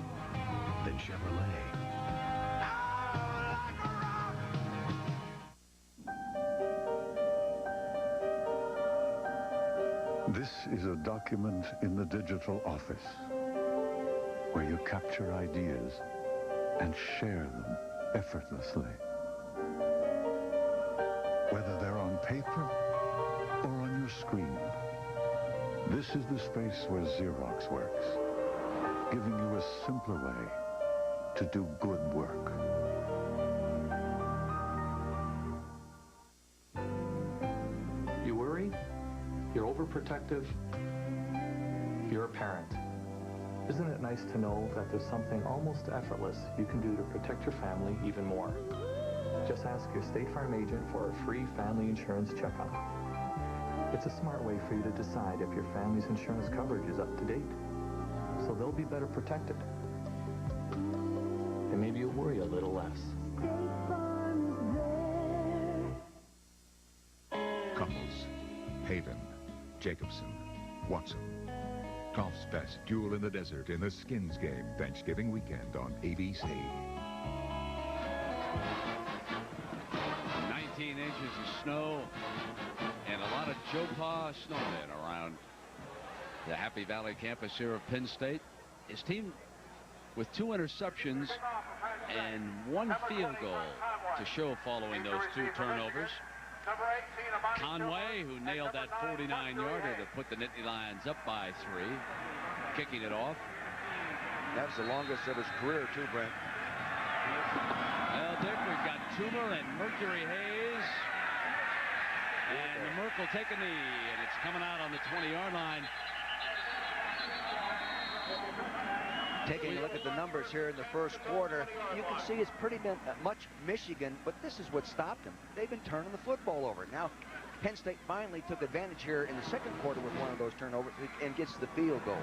than Chevrolet. This is a document in the digital office where you capture ideas and share them effortlessly. Whether they're on paper or on your screen. This is the space where Xerox works, giving you a simpler way to do good work. You worry? You're overprotective? You're a parent. Isn't it nice to know that there's something almost effortless you can do to protect your family even more? Just ask your State Farm agent for a free family insurance checkup. It's a smart way for you to decide if your family's insurance coverage is up to date, so they'll be better protected. And maybe you'll worry a little less. Couples, Haven, Jacobson, Watson. Golf's best duel in the desert in the Skins game, Thanksgiving weekend on ABC. 19 inches of snow and a lot of Joe Pa snowmen around the Happy Valley campus here of Penn State. His team with 2 interceptions and 1 field goal to show following those 2 turnovers. Conway, who nailed that 49-yarder to put the Nittany Lions up by 3, kicking it off. That's the longest of his career, too, Brent. Well, Dick, we've got Toomer and Mercury Hayes. And Merck will take a knee, and it's coming out on the 20-yard line. Taking a look at the numbers here in the first quarter, you can see it's pretty much Michigan, but this is what stopped them. They've been turning the football over. Now, Penn State finally took advantage here in the second quarter with one of those turnovers and gets the field goal.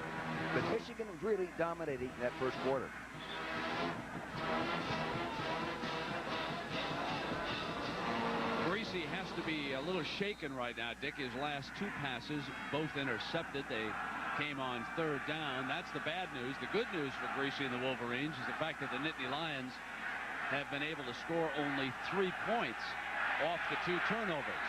But Michigan really dominating that first quarter. Greasy has to be a little shaken right now, Dick. His last 2 passes, both intercepted. They came on 3rd down. That's the bad news. The good news for Greasy and the Wolverines is the fact that the Nittany Lions have been able to score only 3 points off the 2 turnovers.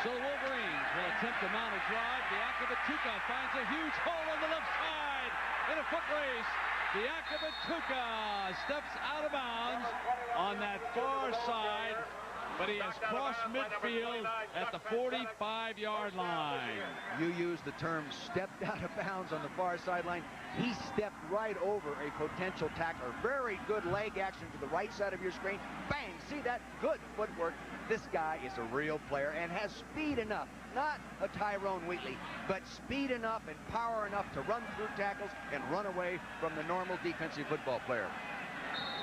So the Wolverines will attempt to mount a drive. Diakabatuka finds a huge hole on the left side in a foot race. Diakabatuka steps out of bounds on that far side, but he has crossed midfield at the 45-yard line. You used the term stepped out of bounds on the far sideline. He stepped right over a potential tackler. Very good leg action to the right side of your screen. Bang! See that? Good footwork. This guy is a real player and has speed enough. Not a Tyrone Wheatley, but speed enough and power enough to run through tackles and run away from the normal defensive football player.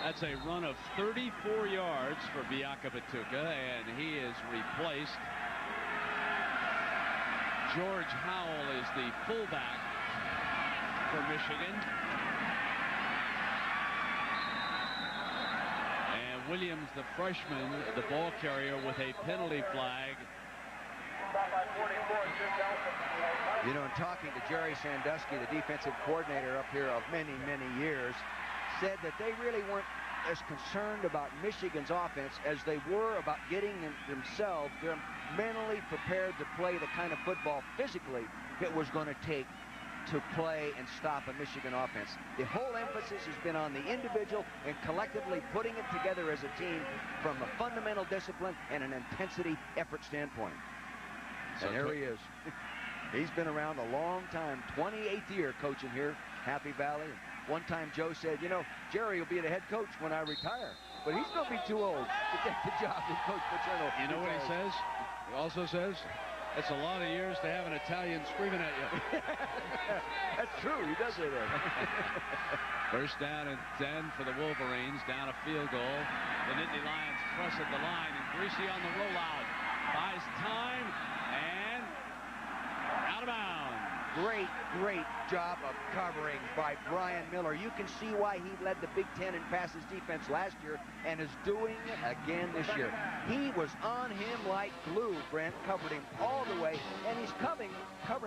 That's a run of 34 yards for Biakabatuka, and he is replaced. George Howell is the fullback for Michigan. And Williams, the freshman, the ball carrier, with a penalty flag. You know, in talking to Jerry Sandusky, the defensive coordinator up here of many, many years, said that they really weren't as concerned about Michigan's offense as they were about getting themselves, they're mentally prepared to play the kind of football physically it was going to take to play and stop a Michigan offense. The whole emphasis has been on the individual and collectively putting it together as a team from a fundamental discipline and an intensity effort standpoint. And there he is. He's been around a long time, 28th year coaching here, Happy Valley. One time Joe said, you know, Jerry will be the head coach when I retire, but he's going to be too old to take the job as Coach Paterno. You know what he says? He also says, it's a lot of years to have an Italian screaming at you. That's true. He does say that. First down and 10 for the Wolverines. Down a field goal. The Nittany Lions press at the line, and Greasy on the rollout. Buys time, and out of bounds. Great job of covering by Brian Miller. You can see why he led the Big Ten in passes defense last year and is doing it again this year. He was on him like glue, Brent, covered him all the way, and he's covering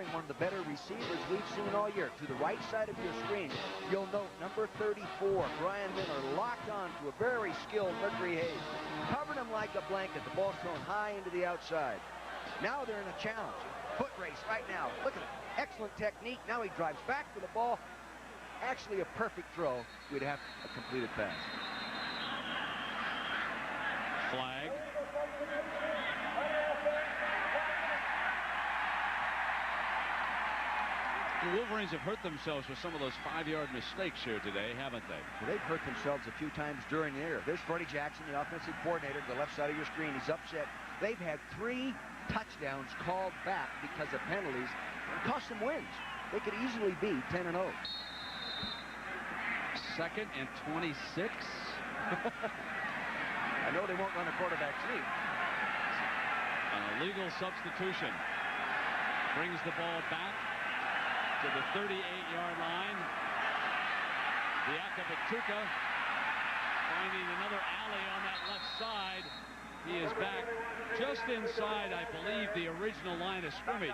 one of the better receivers we've seen all year. To the right side of your screen, you'll note number 34, Brian Miller, locked on to a very skilled Mercury Hayes. Covered him like a blanket. The ball's thrown high into the outside. Now they're in a challenge. Foot race right now. Look at it. Excellent technique. Now he drives back for the ball. Actually a perfect throw. We'd have a completed pass. Flag. The Wolverines have hurt themselves with some of those 5-yard mistakes here today, haven't they? Well, they've hurt themselves a few times during the year. There's Freddie Jackson, the offensive coordinator, to the left side of your screen. He's upset. They've had 3 touchdowns called back because of penalties and cost them wins. They could easily be 10-0. Second and 26. I know they won't run a quarterback sneak. An illegal substitution brings the ball back to the 38-yard line. Biakabatuka finding another alley on that left side. He is back just inside, I believe, the original line of scrimmage.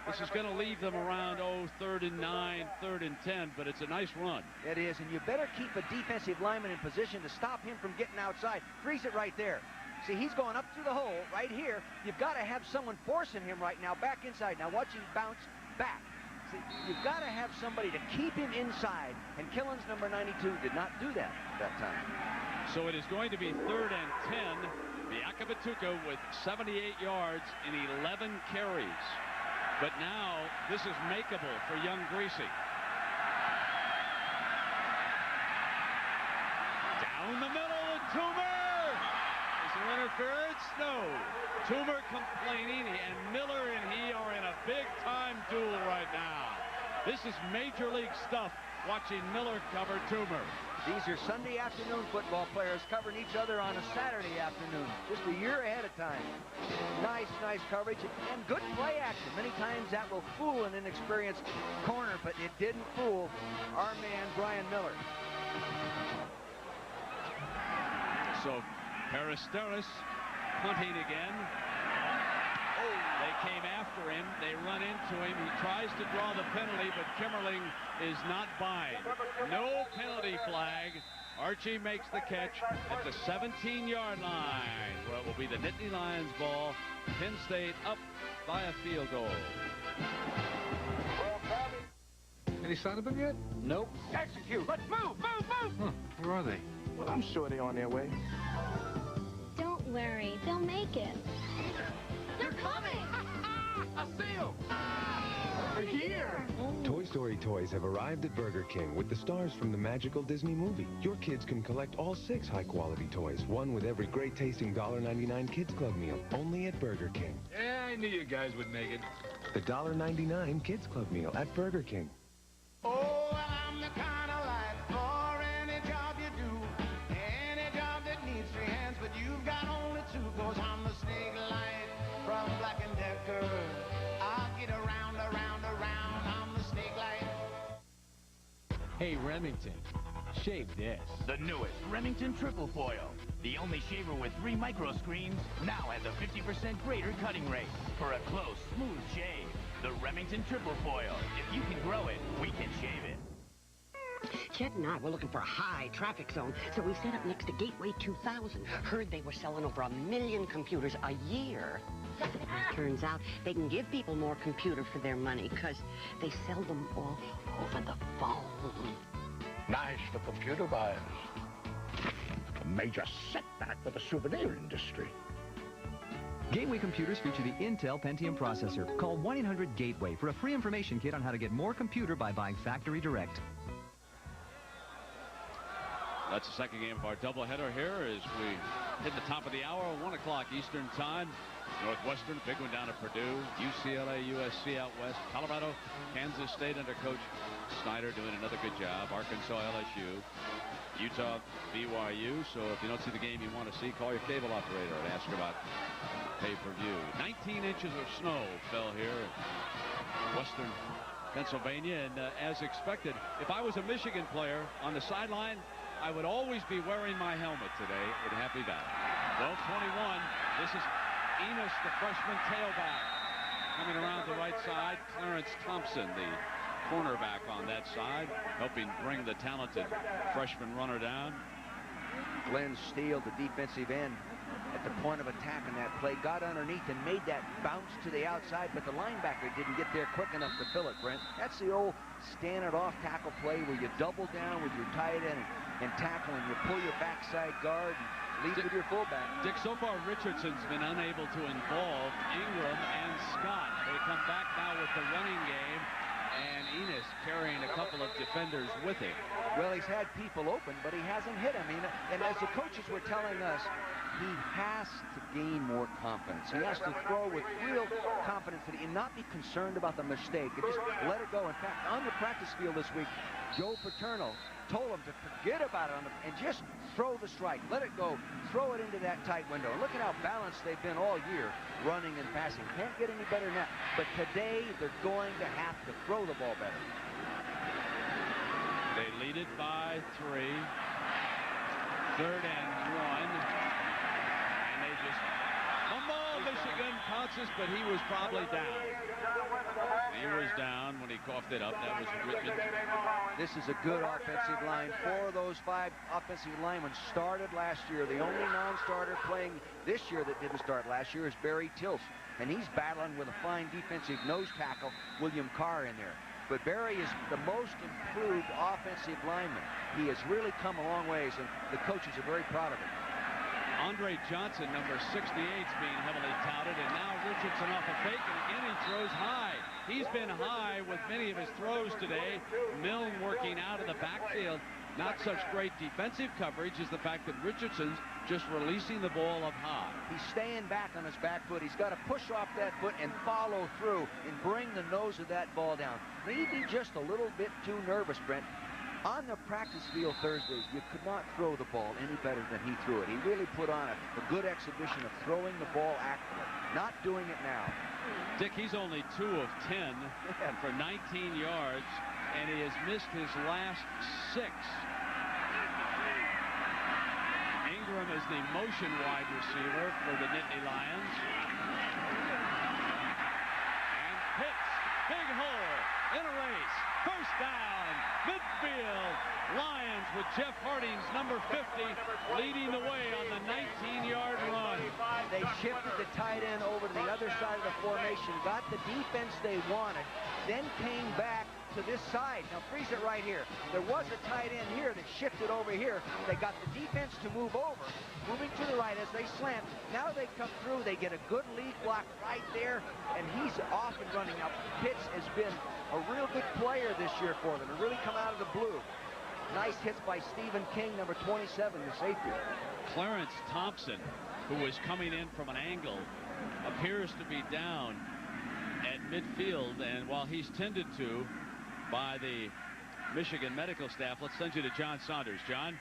This is going to leave them around, 3rd and 9, 3rd and 10, but it's a nice run. It is, and you better keep a defensive lineman in position to stop him from getting outside. Freeze it right there. See, he's going up through the hole right here. You've got to have someone forcing him right now back inside. Now watch him bounce back. See, you've got to have somebody to keep him inside, and Killen's number 92 did not do that time. So it is going to be 3rd and 10. Biakabatuka with 78 yards in 11 carries. But now this is makeable for young Greasy. Down the middle, and Toomer! Is there interference? No. Toomer complaining, and Miller and he are in a big-time duel right now. This is major league stuff, watching Miller cover Toomer. These are Sunday afternoon football players covering each other on a Saturday afternoon, just a year ahead of time. Nice coverage and good play action. Many times that will fool an inexperienced corner, but it didn't fool our man, Brian Miller. So Peristeris punting again. They came after him. They run into him. He tries to draw the penalty, but Kimmerling is not by. No penalty flag. Archie makes the catch at the 17-yard line, where it will be the Nittany Lions ball. Penn State up by a field goal. Any sign of them yet? Nope. Execute. Let's move. Where are they? Well, I'm sure they're on their way. Don't worry, they'll make it. They're coming! I see them! They're here! Toy Story toys have arrived at Burger King with the stars from the magical Disney movie. Your kids can collect all 6 high-quality toys, one with every great-tasting $1.99 Kids Club meal, only at Burger King. Yeah, I knew you guys would make it. The $1.99 Kids Club meal at Burger King. Oh, well, I'm the kind of life for any job you do. Hey, Remington, shave this. The newest Remington Triple Foil. The only shaver with 3 micro screens now has a 50% greater cutting rate for a close, smooth shave. The Remington Triple Foil. If you can grow it, we can shave it. Chet and I were looking for a high traffic zone, so we set up next to Gateway 2000. Heard they were selling over 1 million computers a year. Turns out they can give people more computer for their money because they sell them all over the phone. Nice for computer buyers. A major setback for the souvenir industry. Gateway computers feature the Intel Pentium processor. Call 1-800-GATEWAY for a free information kit on how to get more computer by buying factory direct. That's the second game of our doubleheader here as we hit the top of the hour, 1 o'clock Eastern time. Northwestern, big one down at Purdue, UCLA, USC out west, Colorado, Kansas State under Coach Snyder doing another good job, Arkansas, LSU, Utah, BYU. So if you don't see the game you want to see, call your cable operator and ask about pay-per-view. 19 inches of snow fell here in western Pennsylvania, and as expected, if I was a Michigan player on the sideline, I would always be wearing my helmet today in Happy Valley. 12:21. This is Enos, the freshman tailback, coming around the right side. Clarence Thompson, the cornerback on that side, helping bring the talented freshman runner down. Glenn Steele, the defensive end, at the point of attack in that play, got underneath and made that bounce to the outside, but the linebacker didn't get there quick enough to fill it, Brent. That's the old standard off tackle play where you double down with your tight end and tackle, and you pull your backside guard and lead with your fullback. Dick, so far Richardson's been unable to involve Ingram and Scott. They come back now with the running game, and Enos carrying a couple of defenders with him. Well, he's had people open, but he hasn't hit them. And as the coaches were telling us, he has to gain more confidence. He has to throw with real confidence and not be concerned about the mistake and just let it go. In fact, on the practice field this week, Joe Paterno told him to forget about it and just throw the strike. Let it go. Throw it into that tight window. And look at how balanced they've been all year, running and passing. Can't get any better than that. But today, they're going to have to throw the ball better. They lead it by 3. 3rd and 1. And they just fumble. Michigan pounces, but he was probably down. He was down when he coughed it up. That was Richmond. This is a good offensive line. 4 of those 5 offensive linemen started last year. The only non-starter playing this year that didn't start last year is Barry Tills. And he's battling with a fine defensive nose tackle, William Carr, in there. But Barry is the most improved offensive lineman. He has really come a long ways, and the coaches are very proud of him. Andre Johnson, number 68, is being heavily touted, and now Richardson off a fake, and again he throws high. He's been high with many of his throws today. Milne working out of the backfield. Not such great defensive coverage is the fact that Richardson's just releasing the ball up high. He's staying back on his back foot. He's got to push off that foot and follow through and bring the nose of that ball down. Maybe just a little bit too nervous, Brent. On the practice field Thursdays, you could not throw the ball any better than he threw it. He really put on a good exhibition of throwing the ball accurately. Not doing it now. Dick, he's only 2 of 10 for 19 yards, and he has missed his last 6. Ingram is the motion wide receiver for the Nittany Lions. And hits. Big hole in a race. First down. Midfield. Lions with Jeff Harding's number 50 leading the way on the 19-yard run. They shifted the tight end over to the other side of the formation, got the defense they wanted, then came back to this side. Now freeze it right here. There was a tight end here that shifted over here. They got the defense to move over, moving to the right as they slant. Now they come through. They get a good lead block right there, and he's off and running. Now Pitts has been a real good player this year for them and really come out of the blue. Nice hits by Stephen King, number 27, the safety. Clarence Thompson, who is coming in from an angle, appears to be down at midfield, and while he's tended to by the Michigan medical staff, let's send you to John Saunders. John?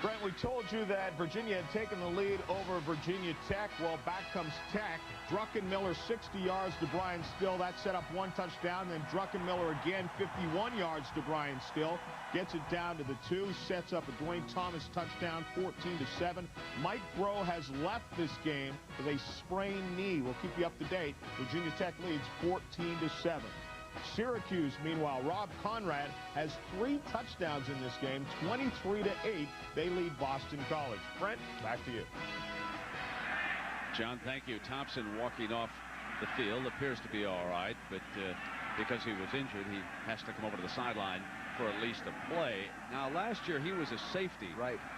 Brent, we told you that Virginia had taken the lead over Virginia Tech. Well, back comes Tech. Druckenmiller 60 yards to Brian Still. That set up one touchdown. Then Druckenmiller again 51 yards to Brian Still. Gets it down to the 2. Sets up a Dwayne Thomas touchdown, 14-7. Mike Groh has left this game with a sprained knee. We'll keep you up to date. Virginia Tech leads 14-7. Syracuse, meanwhile, Rob Conrad has 3 touchdowns in this game, 23-8. They lead Boston College. Brent, back to you. John, thank you. Thompson walking off the field appears to be all right, but because he was injured, he has to come over to the sideline for at least a play. Now, last year he was a safety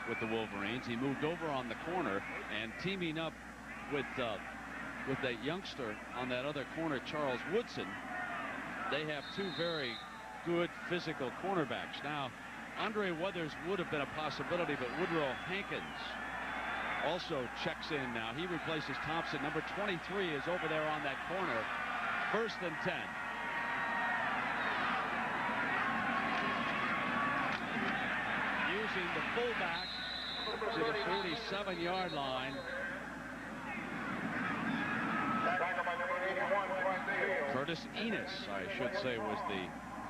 with the Wolverines. He moved over on the corner, and teaming up with that youngster on that other corner, Charles Woodson, they have 2 very good physical cornerbacks. Now, Andre Weathers would have been a possibility, but Woodrow Hankins also checks in now. He replaces Thompson. Number 23 is over there on that corner. 1st and 10. Using the fullback to the 47-yard line. Curtis Enos, I should say, was the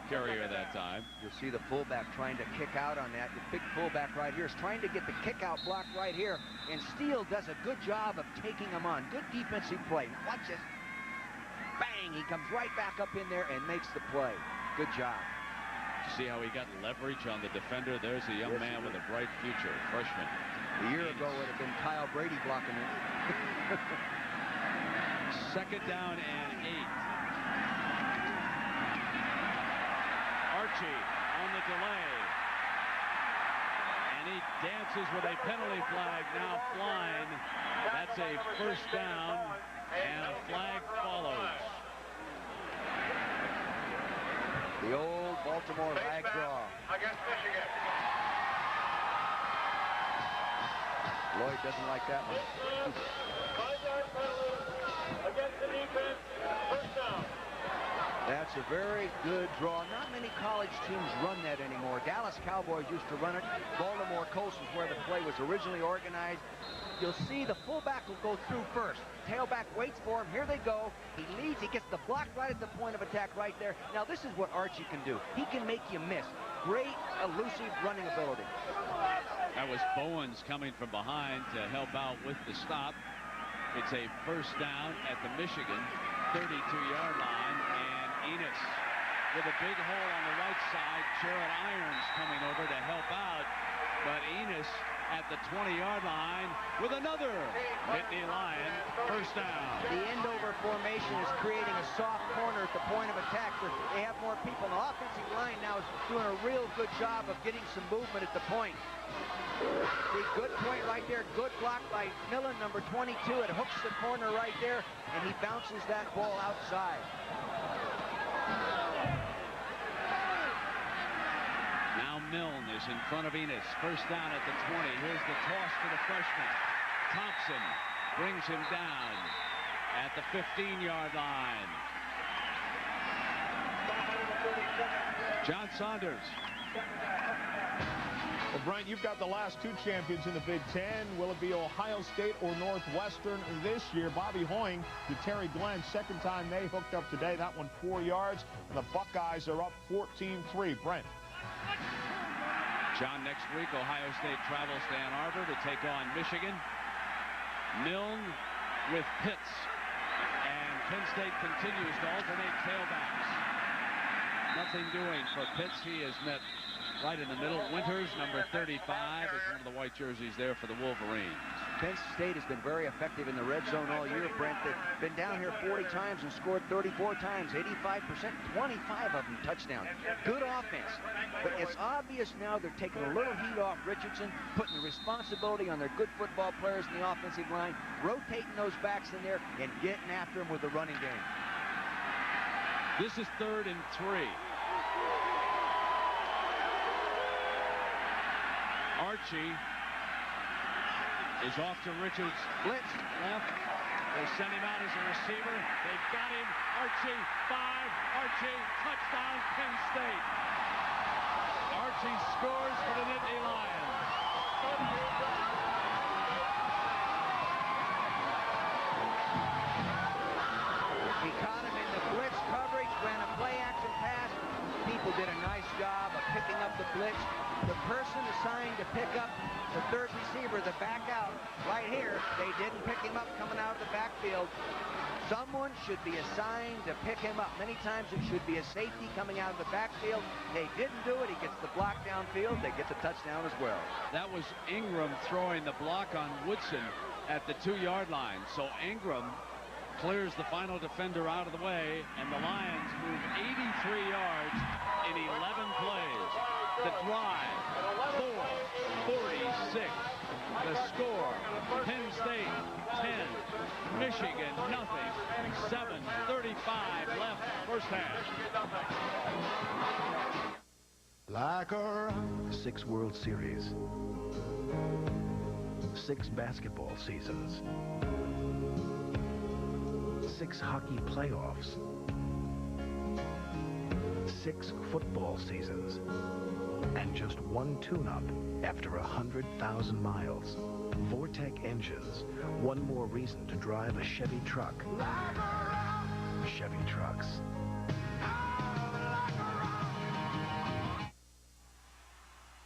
carrier that time. You'll see the fullback trying to kick out on that. The big fullback right here is trying to get the kick out block right here. And Steele does a good job of taking him on. Good defensive play. Watch this. Bang! He comes right back up in there and makes the play. Good job. See how he got leverage on the defender? There's a young man with a bright future, freshman. A year ago would have been Kyle Brady blocking him. 2nd down and 8. Archie on the delay. And he dances with a penalty flag now flying. That's a 1st down, and a flag follows. The old Baltimore flag draw. Against Michigan. Lloyd doesn't like that one. 5-yard penalty against the defense. 1st down. That's a very good draw. Not many college teams run that anymore. Dallas Cowboys used to run it. Baltimore Colts is where the play was originally organized. You'll see the fullback will go through first. Tailback waits for him. Here they go. He leads. He gets the block right at the point of attack right there. Now, this is what Archie can do. He can make you miss. Great elusive running ability. That was Bowens coming from behind to help out with the stop. It's a 1st down at the Michigan 32-yard line, and Enos with a big hole on the right side. Jared Irons coming over to help out, but Enos at the 20-yard line with another Nittany Lion 1st down. The end-over formation is creating a soft corner at the point of attack. They have more people. The offensive line now is doing a real good job of getting some movement at the point. See, good point right there. Good block by Millen, number 22. It hooks the corner right there, and he bounces that ball outside. Now Milne is in front of Enos. 1st down at the 20. Here's the toss to the freshman. Thompson brings him down at the 15-yard line. John Saunders. Well, Brian, you've got the last 2 champions in the Big Ten. Will it be Ohio State or Northwestern this year? Bobby Hoying to Terry Glenn. 2nd time they hooked up today. That one 4 yards. And the Buckeyes are up 14-3. Brent. John, next week, Ohio State travels to Ann Arbor to take on Michigan. Milne with Pitts. And Penn State continues to alternate tailbacks. Nothing doing for Pitts. He is met right in the middle. Winters, number 35, is one of the white jerseys there for the Wolverines. Penn State has been very effective in the red zone all year, Brent. They've been down here 40 times and scored 34 times, 85%, 25 of them touchdowns. Good offense. But it's obvious now they're taking a little heat off Richardson, putting the responsibility on their good football players in the offensive line, rotating those backs in there, and getting after them with the running game. This is 3rd and 3. Archie is off to Richards. Blitz left. They send him out as a receiver. They've got him. Archie, 5. Archie, touchdown, Penn State. Archie scores for the Nittany Lions. He caught him in the blitz coverage, ran a play-action pass. People did a nice job of picking up the blitz. The person assigned to pick up the third receiver, the back out, right here, they didn't pick him up coming out of the backfield. Someone should be assigned to pick him up. Many times it should be a safety coming out of the backfield. They didn't do it. He gets the block downfield. They get the touchdown as well. That was Ingram throwing the block on Woodson at the 2-yard line. So Ingram clears the final defender out of the way, and the Lions move 83 yards in 11 plays. The drive, 4:46. The score, Penn State 10, Michigan nothing. 7:35 left first half. Like a 6 World Series, 6 basketball seasons, 6 hockey playoffs, 6 football seasons, and just 1 tune-up after 100,000 miles. Vortec engines, one more reason to drive a Chevy truck. Chevy trucks.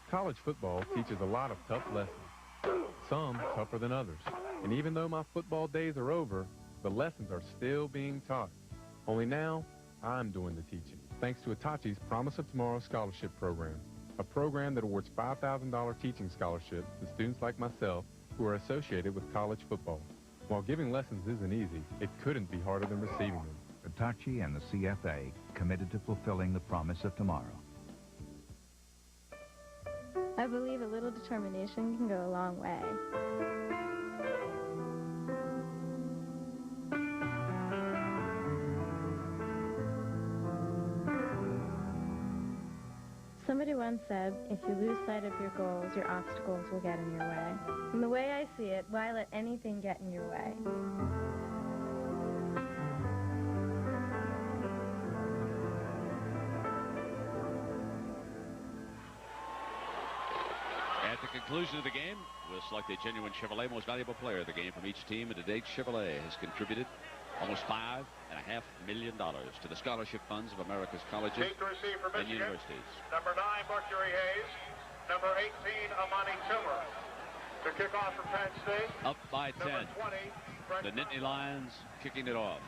College football teaches a lot of tough lessons, some tougher than others. And even though my football days are over, the lessons are still being taught. Only now, I'm doing the teaching, thanks to Hitachi's Promise of Tomorrow Scholarship Program, a program that awards $5,000 teaching scholarships to students like myself who are associated with college football. While giving lessons isn't easy, it couldn't be harder than receiving them. Hitachi and the CFA committed to fulfilling the promise of tomorrow. I believe a little determination can go a long way. Somebody once said, if you lose sight of your goals, your obstacles will get in your way. And the way I see it, why let anything get in your way? At the conclusion of the game, we'll select a genuine Chevrolet Most Valuable Player of the game from each team, and to date, Chevrolet has contributed almost $5.5 million to the scholarship funds of America's colleges and universities. Number 9, Mercury Hayes. Number 18, Amani Toomer. To kick off for Penn State. Up by 10. Number 20, The Nittany Lions kicking it off.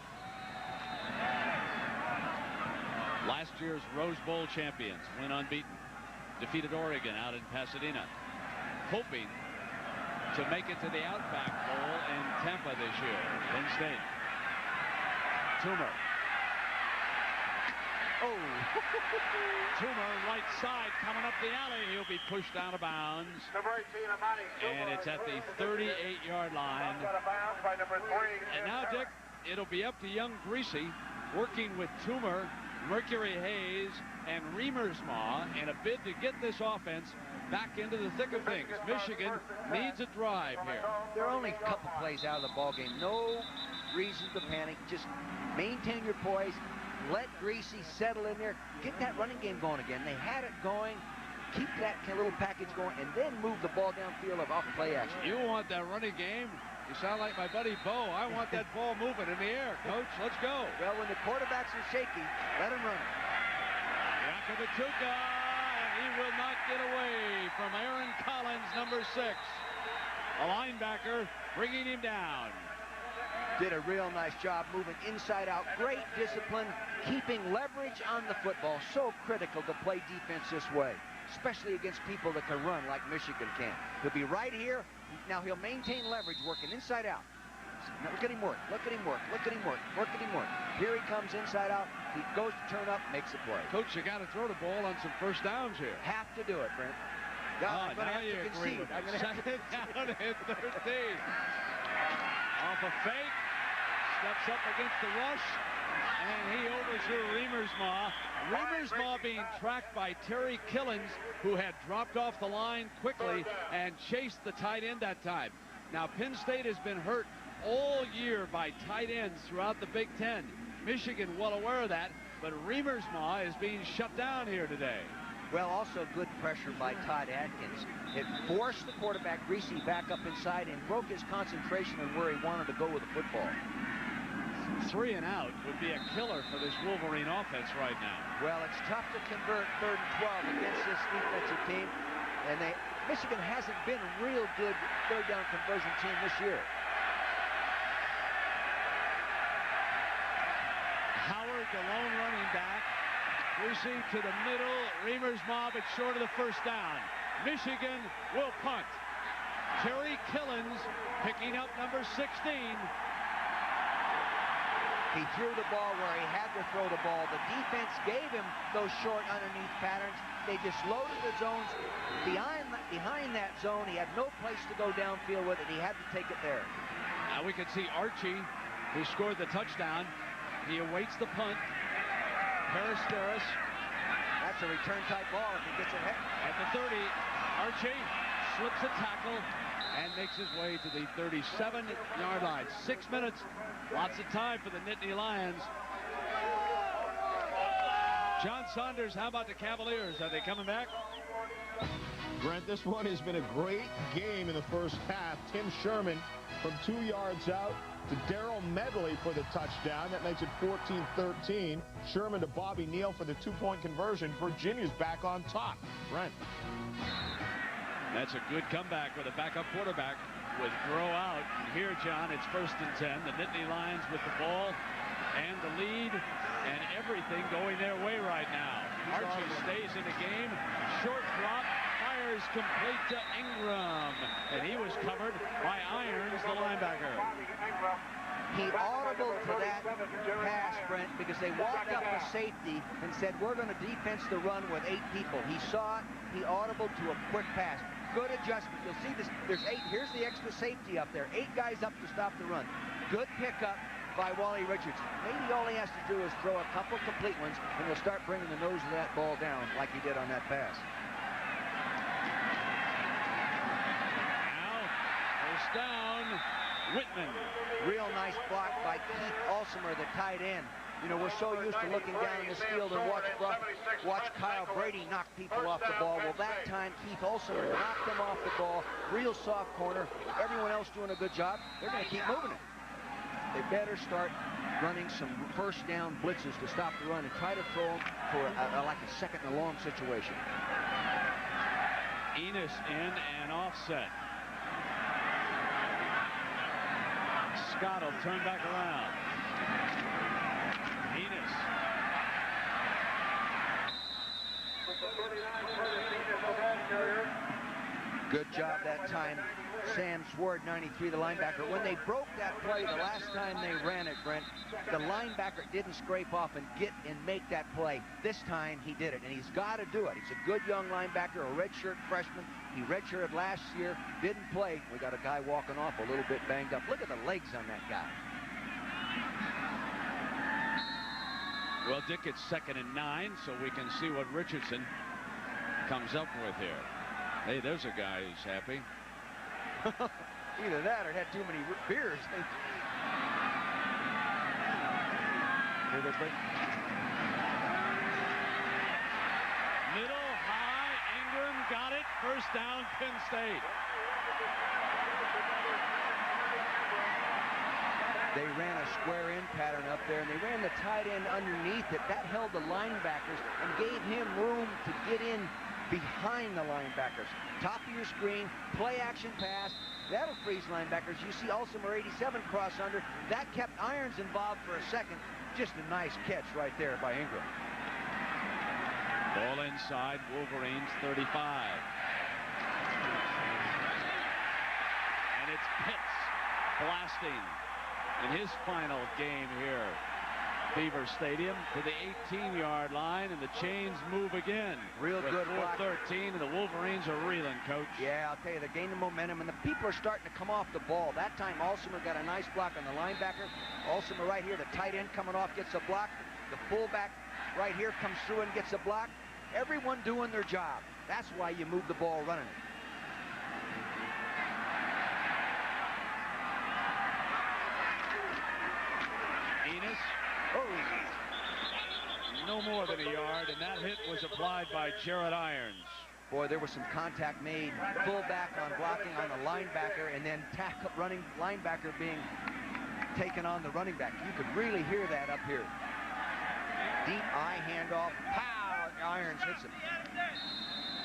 Last year's Rose Bowl champions went unbeaten. Defeated Oregon out in Pasadena. Hoping to make it to the Outback Bowl in Tampa this year. Penn State. Toomer. Oh. Toomer right side coming up the alley. He'll be pushed out of bounds. Number 18, Amani Toomer. And it's at the 38-yard line. Out of bounds by number 3. And now, Dick, it'll be up to young Greasy working with Toomer, Mercury Hayes, and Riemersma in a bid to get this offense back into the thick of things. Michigan needs a drive here. They're only a couple plays out of the ball game. No reason to panic. Just maintain your poise. Let Greasy settle in there. Get that running game going again. They had it going. Keep that little package going, and then move the ball downfield off play action. You want that running game? You sound like my buddy Bo. I want that ball moving in the air, Coach. Let's go. Well, when the quarterbacks are shaky, let him run. Yakavatuka, and he will not get away from Aaron Collins, number 6. A linebacker bringing him down. Did a real nice job moving inside out. Great discipline, keeping leverage on the football. So critical to play defense this way, especially against people that can run like Michigan can. He'll be right here. Now he'll maintain leverage, working inside out. Now look at him work. Look at him work. Look at him work. Look at him work. Here he comes inside out. He goes to turn up, makes a play. Coach, you got to throw the ball on some first downs here. Have to do it, Brent. I'm going to have to concede. I'm going to have to down at 13. Off a fake. Steps up against the rush. And he overthrew Riemersma. Riemersma being tracked by Terry Killens, who had dropped off the line quickly and chased the tight end that time. Now, Penn State has been hurt all year by tight ends throughout the Big Ten. Michigan well aware of that, but Riemersma is being shut down here today. Well, also good pressure by Todd Atkins. It forced the quarterback, Greasy, back up inside and broke his concentration on where he wanted to go with the football. 3 and out would be a killer for this Wolverine offense right now. Well, it's tough to convert 3rd and 12 against this defensive team. And Michigan hasn't been a real good 3rd down conversion team this year. Howard, the lone running back. Greasy to the middle. Reamer's mob, it's short of the 1st down. Michigan will punt. Terry Killens picking up number 16. He threw the ball where he had to throw the ball. The defense gave him those short underneath patterns. They just loaded the zones behind that zone. He had no place to go downfield with it. He had to take it there. Now we can see Archie, who scored the touchdown. He awaits the punt. Peristeris. That's a return type ball if he gets it at the 30. Archie slips a tackle and makes his way to the 37-yard line. 6 minutes. Lots of time for the Nittany Lions. John Saunders, how about the Cavaliers? Are they coming back? Brent, this one has been a great game in the first half. Tim Sherman from 2 yards out to Darrell Medley for the touchdown. That makes it 14-13. Sherman to Bobby Neal for the 2-point conversion. Virginia's back on top. Brent. That's a good comeback with a backup quarterback with Groh out. And here, John, it's 1st and 10. The Nittany Lions with the ball and the lead and everything going their way right now. Archie stays in the game. Short drop. Fires complete to Ingram. And he was covered by Irons, the linebacker. He audibled to that pass, Brent, because they walked up a safety and said, we're going to defense the run with 8 people. He saw it. He audibled to a quick pass. Good adjustment. You'll see this. There's 8. Here's the extra safety up there. 8 guys up to stop the run. Good pickup by Wally Richardson. Maybe all he has to do is throw a couple complete ones, and he'll start bringing the nose of that ball down like he did on that pass. Now, 1st down, Whitman. Real nice block by Keith Alsimer, the tight end. You know, we're so used to looking down in this field and watch Kyle Brady knock people off the ball. Well, that time, Keith Alsimer knocked him off the ball. Real soft corner. Everyone else doing a good job. They're going to keep moving it. They better start running some 1st down blitzes to stop the run and try to throw them for like a 2nd and long situation. Enos in and offset. Scott will turn back around. Enos. Good job that time. Sam Sword, 93, the linebacker. When they broke that play the last time they ran it, Brent, the linebacker didn't scrape off and get and make that play. This time he did it, and he's got to do it. He's a good young linebacker, a redshirt freshman. He redshirted last year, didn't play. We got a guy walking off a little bit banged up. Look at the legs on that guy. Well, Dick, it's 2nd and 9, so we can see what Richardson comes up with here. Hey, there's a guy who's happy. Either that or had too many beers. Middle, high, Ingram got it. 1st down, Penn State. They ran a square in pattern up there, and they ran the tight end underneath it. That held the linebackers and gave him room to get in behind the linebackers. Top of your screen, play action pass. That'll freeze linebackers. You see Alsimer 87 cross under. That kept Irons involved for a second. Just a nice catch right there by Ingram. Ball inside, Wolverines 35. And it's Pitts blasting in his final game here. Beaver Stadium to the 18-yard line, and the chains move again. Real good block. 4-13, and the Wolverines are reeling, Coach. Yeah, I'll tell you, they're gaining momentum, and the people are starting to come off the ball. That time, Alsimer got a nice block on the linebacker. Alsimer right here, the tight end coming off, gets a block. The fullback right here comes through and gets a block. Everyone doing their job. That's why you move the ball running it. Enos. Oh, no more than a yard, and that hit was applied by Jared Irons. Boy, there was some contact made, fullback on blocking on the linebacker, and then tackle running linebacker being taken on the running back. You could really hear that up here. Deep eye handoff, pow! Irons hits him.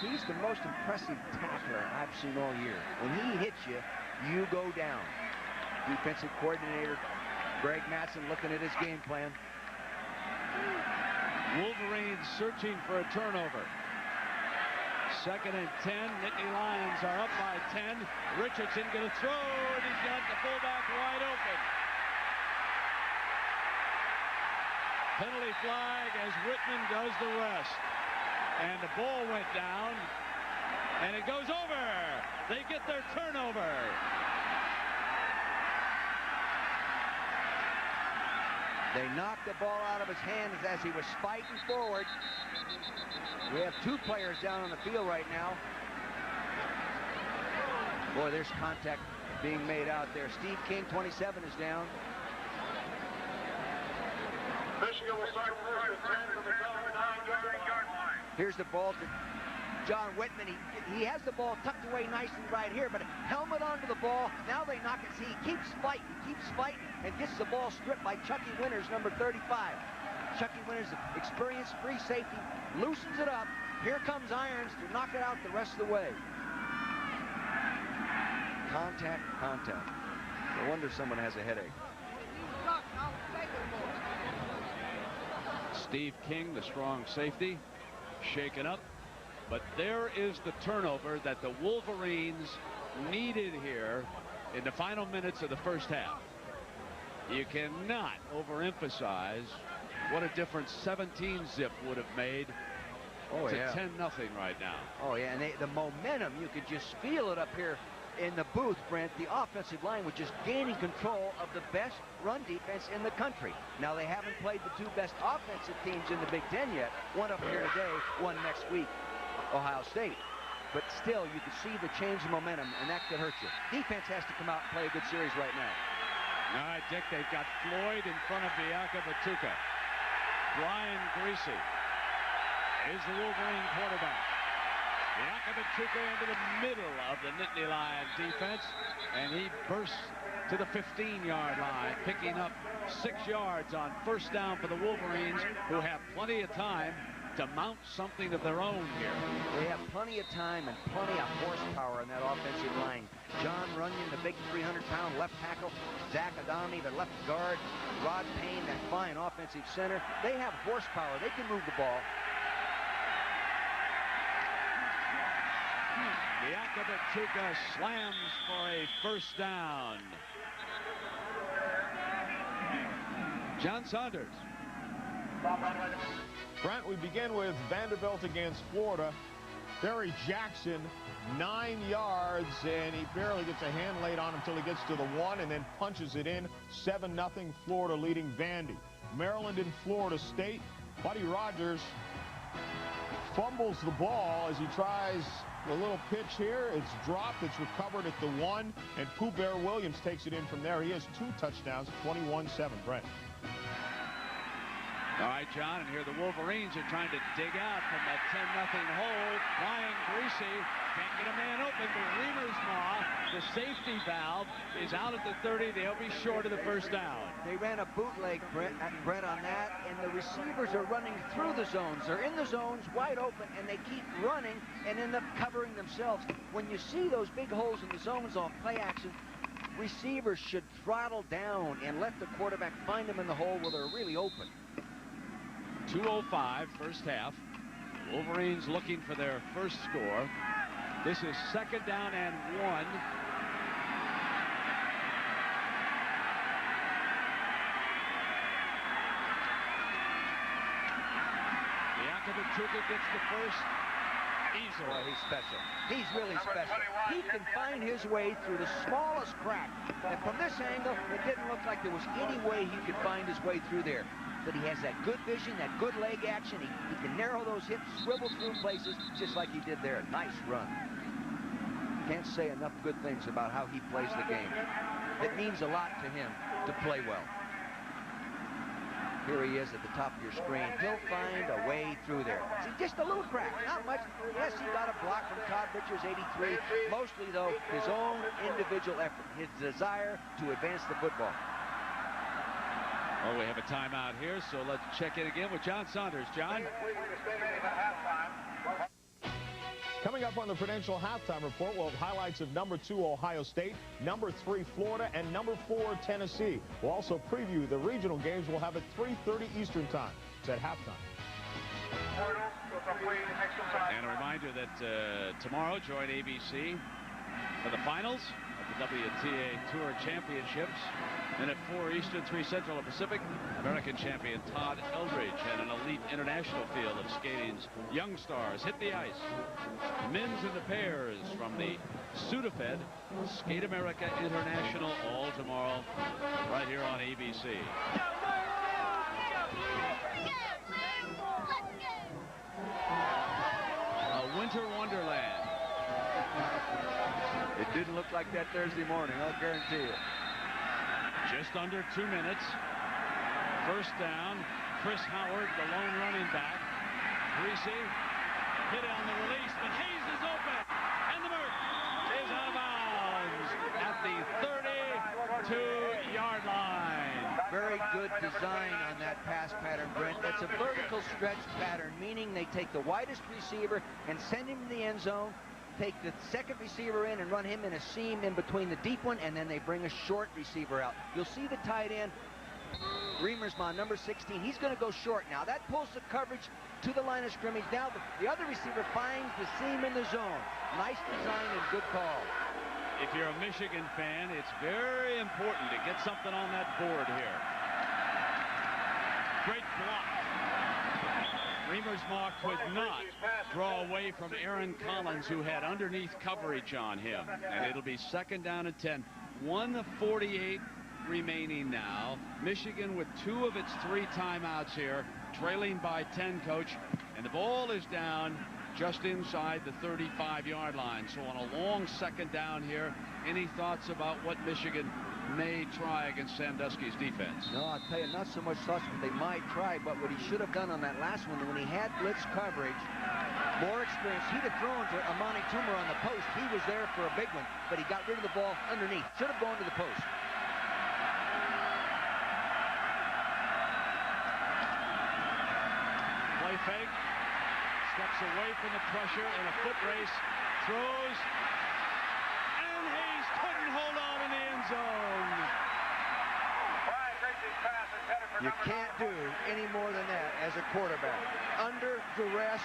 He's the most impressive tackler I've seen all year. When he hits you, you go down. Defensive coordinator Greg Matson looking at his game plan. Wolverines searching for a turnover. 2nd and 10. Nittany Lions are up by 10. Richardson going to throw, and he's got the fullback wide open. Penalty flag as Whitman does the rest. And the ball went down, and it goes over. They get their turnover. They knocked the ball out of his hands as he was fighting forward. We have 2 players down on the field right now. Boy, there's contact being made out there. Steve King, 27, is down. Michigan will start first at 10 from the 9-yard line. Here's the ball to John Whitman. He has the ball tucked away nicely right here, but helmet onto the ball. Now they knock it. See, he keeps fighting, and gets the ball stripped by Chucky Winters, number 35. Chucky Winters, experienced free safety, loosens it up. Here comes Irons to knock it out the rest of the way. Contact. No wonder someone has a headache. Steve King, the strong safety, shaken up. But there is the turnover that the Wolverines needed here in the final minutes of the first half. You cannot overemphasize what a difference 17-zip would have made to 10-0 right now. Oh, yeah, and the momentum, you could just feel it up here in the booth, Brent. The offensive line was just gaining control of the best run defense in the country. Now, they haven't played the 2 best offensive teams in the Big Ten yet. One up here today, one next week, Ohio State. But still, you can see the change in momentum, and that could hurt you. Defense has to come out and play a good series right now. All right, Dick, they've got Floyd in front of Biaka Batuka. Brian Greasy is the Wolverine quarterback. Biaka Batuka into the middle of the Nittany Lion defense, and he bursts to the 15-yard line, picking up 6 yards on first down for the Wolverines, who have plenty of time to mount something of their own here. They have plenty of time and plenty of horsepower in that offensive line. John Runyon, the big 300-pound left tackle. Zach Adami, the left guard. Rod Payne, that fine offensive center. They have horsepower. They can move the ball. Biaka Batuka slams for a first down. John Saunders. Brent, we begin with Vanderbilt against Florida. Barry Jackson, 9 yards, and he barely gets a hand laid on him until he gets to the 1 and then punches it in. 7-0 Florida leading Vandy. Maryland and Florida State. Buddy Rogers fumbles the ball as he tries the little pitch here. It's dropped. It's recovered at the 1, and Pooh Bear Williams takes it in from there. He has 2 touchdowns, 21-7, Brent. All right, John, and here the Wolverines are trying to dig out from that 10-0 hole. Brian Greasy can't get a man open, but Reamersma, the safety valve, is out at the 30. They'll be short of the first down. They ran a bootleg, Brett, on that, and the receivers are running through the zones. They're in the zones, wide open, and they keep running and end up covering themselves. When you see those big holes in the zones off play action, receivers should throttle down and let the quarterback find them in the hole where they're really open. 2:05 first half. Wolverines looking for their first score. This is 2nd down and 1. Biaka Batuka gets the first easily. Boy, he's special. He's really special. He can find his way through the smallest crack. And from this angle, it didn't look like there was any way he could find his way through there. But he has that good vision, that good leg action. He can narrow those hips, swivel through places, just like he did there. Nice run. Can't say enough good things about how he plays the game. It means a lot to him to play well. Here he is at the top of your screen. He'll find a way through there. See, just a little crack, not much. Yes, he got a block from Todd Richards, 83. Mostly, though, his own individual effort, his desire to advance the football. Well, we have a timeout here, so let's check in again with John Saunders. John? Coming up on the Prudential Halftime Report, we'll have highlights of number 2 Ohio State, number 3 Florida, and number 4 Tennessee. We'll also preview the regional games we'll have at 3:30 Eastern Time. It's at halftime. And a reminder that tomorrow, join ABC for the finals of the WTA Tour Championships. And at 4 Eastern, 3 Central and Pacific, American champion Todd Eldridge and an elite international field of skating's young stars hit the ice. Men's in the pairs from the Sudafed Skate America International, all tomorrow right here on ABC. A winter wonderland. It didn't look like that Thursday morning, I'll guarantee you. Just under 2 minutes. First down. Chris Howard, the lone running back. Greasy hit on the release, but Hayes is open. And the Merc is out of bounds at the 32-yard line. Very good design on that pass pattern, Brent. That's a vertical stretch pattern, meaning they take the widest receiver and send him to the end zone, take the second receiver in and run him in a seam in between the deep one, and then they bring a short receiver out. You'll see the tight end, Riemersma, number 16. He's going to go short now. That pulls the coverage to the line of scrimmage. Now the other receiver finds the seam in the zone. Nice design and good call. If you're a Michigan fan, it's very important to get something on that board here. Great block. Riemersma could not draw away from Aaron Collins, who had underneath coverage on him. And it'll be 2nd down and 10. 1:48 remaining now. Michigan with 2 of its 3 timeouts here, trailing by 10, Coach. And the ball is down just inside the 35-yard line. So on a long 2nd down here, any thoughts about what Michigan may try against Sandusky's defense? No, I'll tell you, not so much thoughts what they might try, but what he should have done on that last one, when he had blitz coverage, more experience, he'd have thrown to Amani Toomer on the post. He was there for a big one, but he got rid of the ball underneath. Should have gone to the post. Play fake. Steps away from the pressure in a foot race. Throws. And Hayes couldn't hold on in the end zone. You can't do any more than that as a quarterback. Under duress,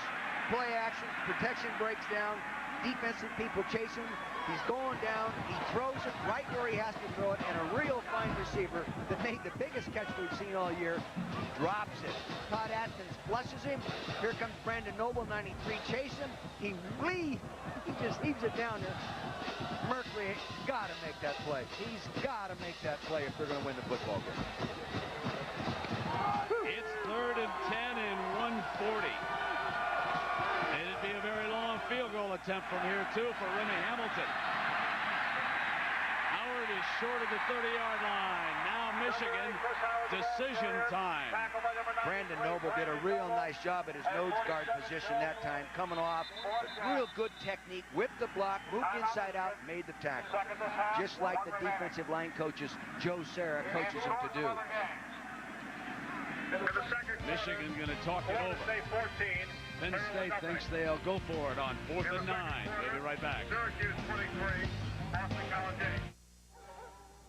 play action, protection breaks down, defensive people chase him. He's going down. He throws it right where he has to throw it, and a real fine receiver that made the biggest catch we've seen all year drops it. Todd Atkins flushes him. Here comes Brandon Noble, 93, chase him. He just leaves it down there. Mercury got to make that play. He's got to make that play if they're going to win the football game. It's 3rd and 10 and 140. It'd be a very long field goal attempt from here, too, for Remy Hamilton. Howard is short of the 30-yard line. Now Michigan, decision time. Brandon Noble did a real nice job at his nose guard position that time, coming off. Real good technique, whipped the block, moved inside out, made the tackle. Just like the defensive line coaches, Joe Serra coaches him to do. Michigan going to talk it over. Penn State thinks they'll go for it on 4th and 9. We'll be right back.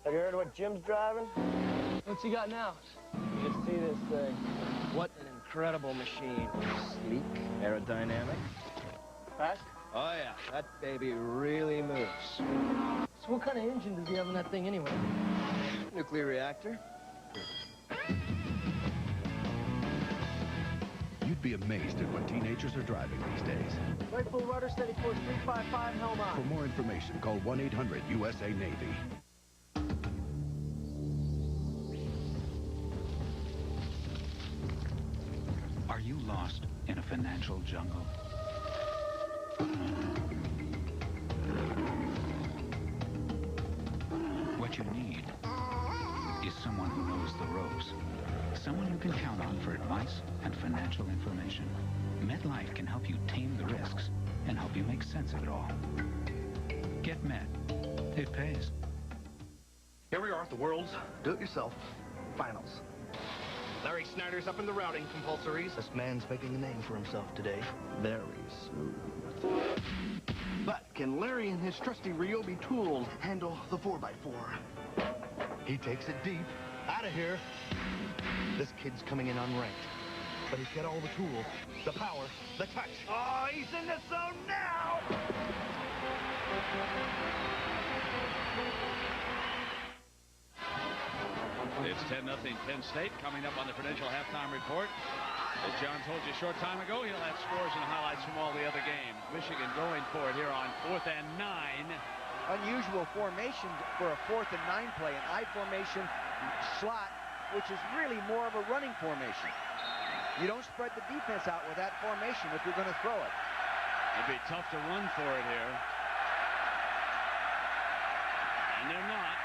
Have you heard what Jim's driving? What's he got now? You just see this thing. What an incredible machine. Sleek, aerodynamic. Fast? Oh, yeah. That baby really moves. So what kind of engine does he have in that thing anyway? Nuclear reactor. You'd be amazed at what teenagers are driving these days. Right full rudder, steady course, 355, helm on. For more information, call 1-800-USA-NAVY. Are you lost in a financial jungle? What you need is someone who knows the ropes. someone you can count on for advice and financial information. MetLife can help you tame the risks and help you make sense of it all. Get Met. It pays. Here we are at the World's Do-It-Yourself Finals. Larry Snyder's up in the routing compulsories. This man's making a name for himself today. Very smooth. But can Larry and his trusty Ryobi tools handle the 4x4? He takes it deep. Out of here. This kid's coming in unranked. But he's got all the tools, the power, the touch. Oh, he's in the zone now! It's 10-0 Penn State coming up on the Prudential Halftime Report. As John told you a short time ago, he'll have scores and highlights from all the other games. Michigan going for it here on 4th and 9. Unusual formation for a 4th and 9 play, an I formation slot, which is really more of a running formation. You don't spread the defense out with that formation if you're going to throw it. It'd be tough to run for it here. And they're not.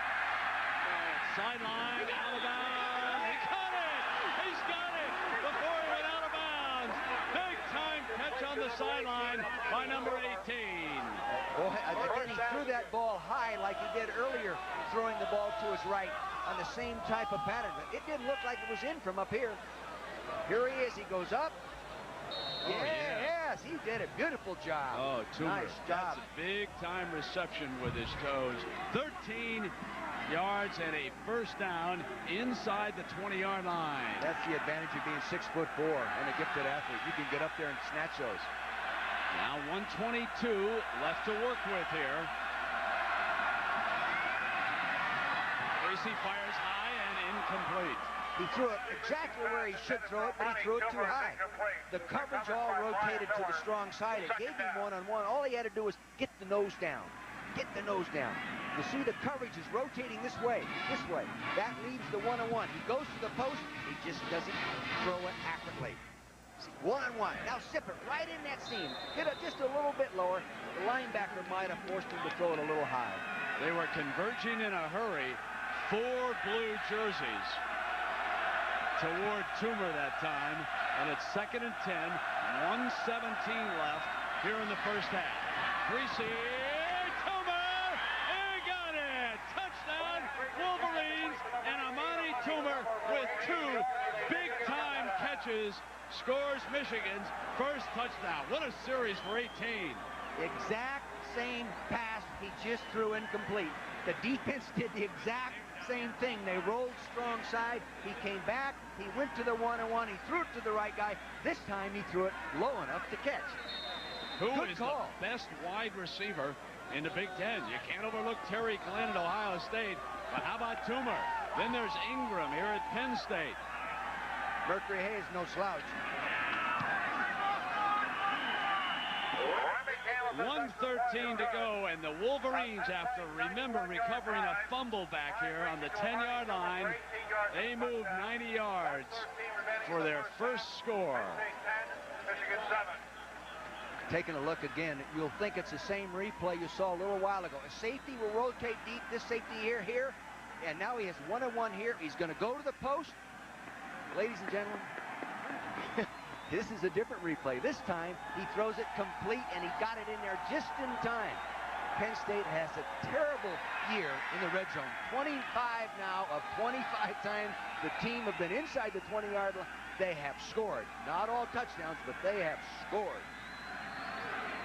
Sideline, out of bounds. He caught it! He's got it! Before he went out of bounds. Big time catch on the sideline by number 18. Well, again, he threw that ball high like he did earlier, throwing the ball to his right on the same type of pattern. But it didn't look like it was in from up here. Here he is. He goes up. Yes, he did a beautiful job. Oh, Toomer. Nice job. That's a big-time reception with his toes. 13 yards and a first down inside the 20-yard line. That's the advantage of being 6'4" and a gifted athlete. You can get up there and snatch those. Now 1:22 left to work with here. Tracy fires high and incomplete. He threw it exactly where he should throw it, but he threw it too high. The coverage all rotated to the strong side. It gave him one-on-one. All he had to do was get the nose down. Get the nose down. You see the coverage is rotating this way, this way. That leaves the one-on-one. He goes to the post. He just doesn't throw it accurately. One-on-one. Now sip it right in that seam. Get it just a little bit lower. The linebacker might have forced him to throw it a little high. They were converging in a hurry. 4 blue jerseys toward Toomer that time, and it's 2nd and 10, 1:17 left here in the first half. Greasy, Toomer, he got it! Touchdown, Wolverines, and Amani Toomer with 2 big-time catches scores Michigan's first touchdown. What a series for 18. Exact same pass he just threw incomplete. The defense did the exact same thing. They rolled strong side. He came back. He went to the one-on-one. He threw it to the right guy. This time he threw it low enough to catch. Who Good is call. the best wide receiver in the Big Ten? You can't overlook Terry Glenn at Ohio State. But how about Toomer? Then there's Ingram here at Penn State. Mercury Hayes, no slouch. 1:13 to go, and the Wolverines, after, remember, recovering a fumble back here on the 10-yard line, they move 90 yards for their first score. Taking a look again, you'll think it's the same replay you saw a little while ago. A safety will rotate deep, this safety here, and now he has one-on-one here. He's going to go to the post. Ladies and gentlemen, this is a different replay. This time, he throws it complete, and he got it in there just in time. Penn State has a terrible year in the red zone. 25 now of 25 times the team have been inside the 20-yard line. They have scored. Not all touchdowns, but they have scored.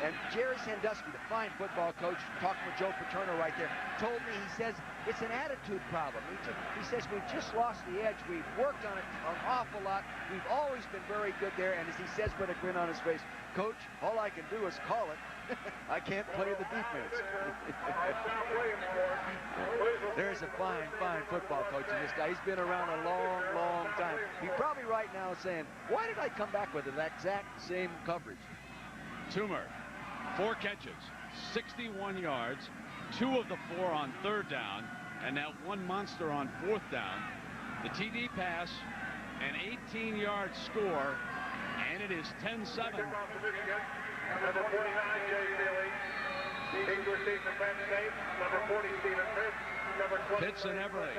And Jerry Sandusky, the fine football coach, talking with Joe Paterno right there, told me, he says, it's an attitude problem. He says, we've just lost the edge. We've worked on it an awful lot. We've always been very good there. And as he says with a grin on his face, Coach, all I can do is call it. I can't play the defense. There's a fine, fine football coach in this guy. He's been around a long, long time. He's probably right now saying, why did I come back with the exact same coverage? Toomer, 4 catches, 61 yards, 2 of the 4 on 3rd down, and that one monster on 4th down. The TD pass, an 18-yard score, and it is 10-7. Number 49, Jay Sealy. He's received from Penn State. Number 40, Stephen Pitts. Number 20, Pitts and Everly.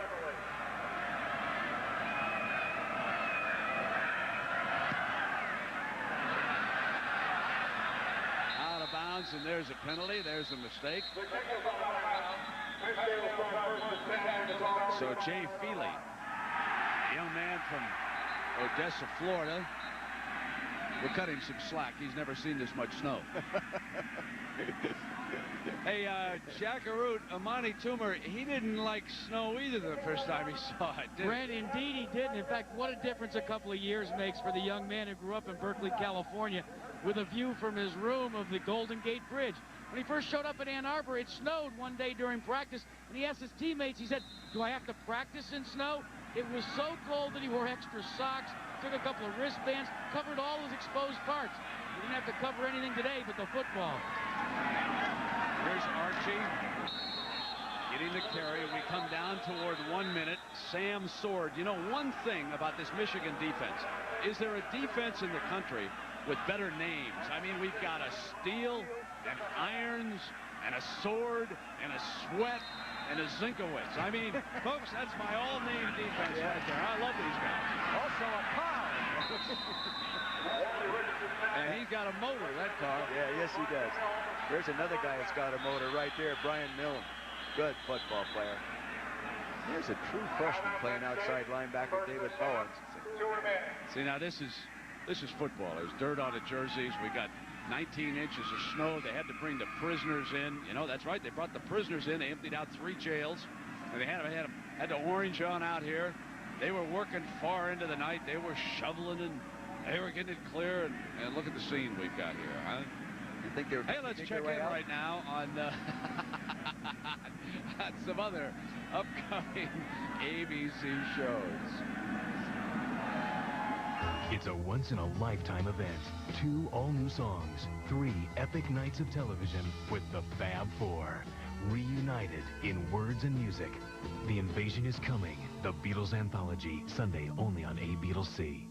flags, and there's a penalty. There's a mistake. So Jay Feely, a young man from Odessa, Florida. We'll cut him some slack. He's never seen this much snow. Hey, Jackaroot, Amani Toomer, he didn't like snow either the first time he saw it, did he? Brent, indeed he didn't. In fact, what a difference a couple of years makes for the young man who grew up in Berkeley, California, with a view from his room of the Golden Gate Bridge. When he first showed up at Ann Arbor, it snowed one day during practice, and he asked his teammates, he said, do I have to practice in snow? It was so cold that he wore extra socks, took a couple of wristbands, covered all his exposed parts. He didn't have to cover anything today but the football. Here's Archie getting the carry. We come down toward 1 minute. Sam Sword. You know, one thing about this Michigan defense, is there a defense in the country with better names? I mean, we've got a Steele and Irons and a Sword and a Sweat and a Zinkowitz. I mean, folks, that's my all-name defense right there. I love these guys. Also a power. And he's got a motor, that car. Yeah, yes, he does. There's another guy that's got a motor right there, Brian Millen. Good football player. Here's a true freshman playing outside linebacker, David Bowens. See, now this is football. There's dirt on the jerseys. We got 19 inches of snow. They had to bring the prisoners in. You know, that's right. They brought the prisoners in. They emptied out 3 jails. And they had the orange on out here. They were working far into the night. They were shoveling and they were getting it clear. And look at the scene we've got here, huh? You think they're hey, let's check in right now on some other upcoming ABC shows. It's a once-in-a-lifetime event. 2 all-new songs, 3 epic nights of television with the Fab Four. Reunited in words and music. The Invasion is Coming, the Beatles Anthology, Sunday only on A-Beatles-C.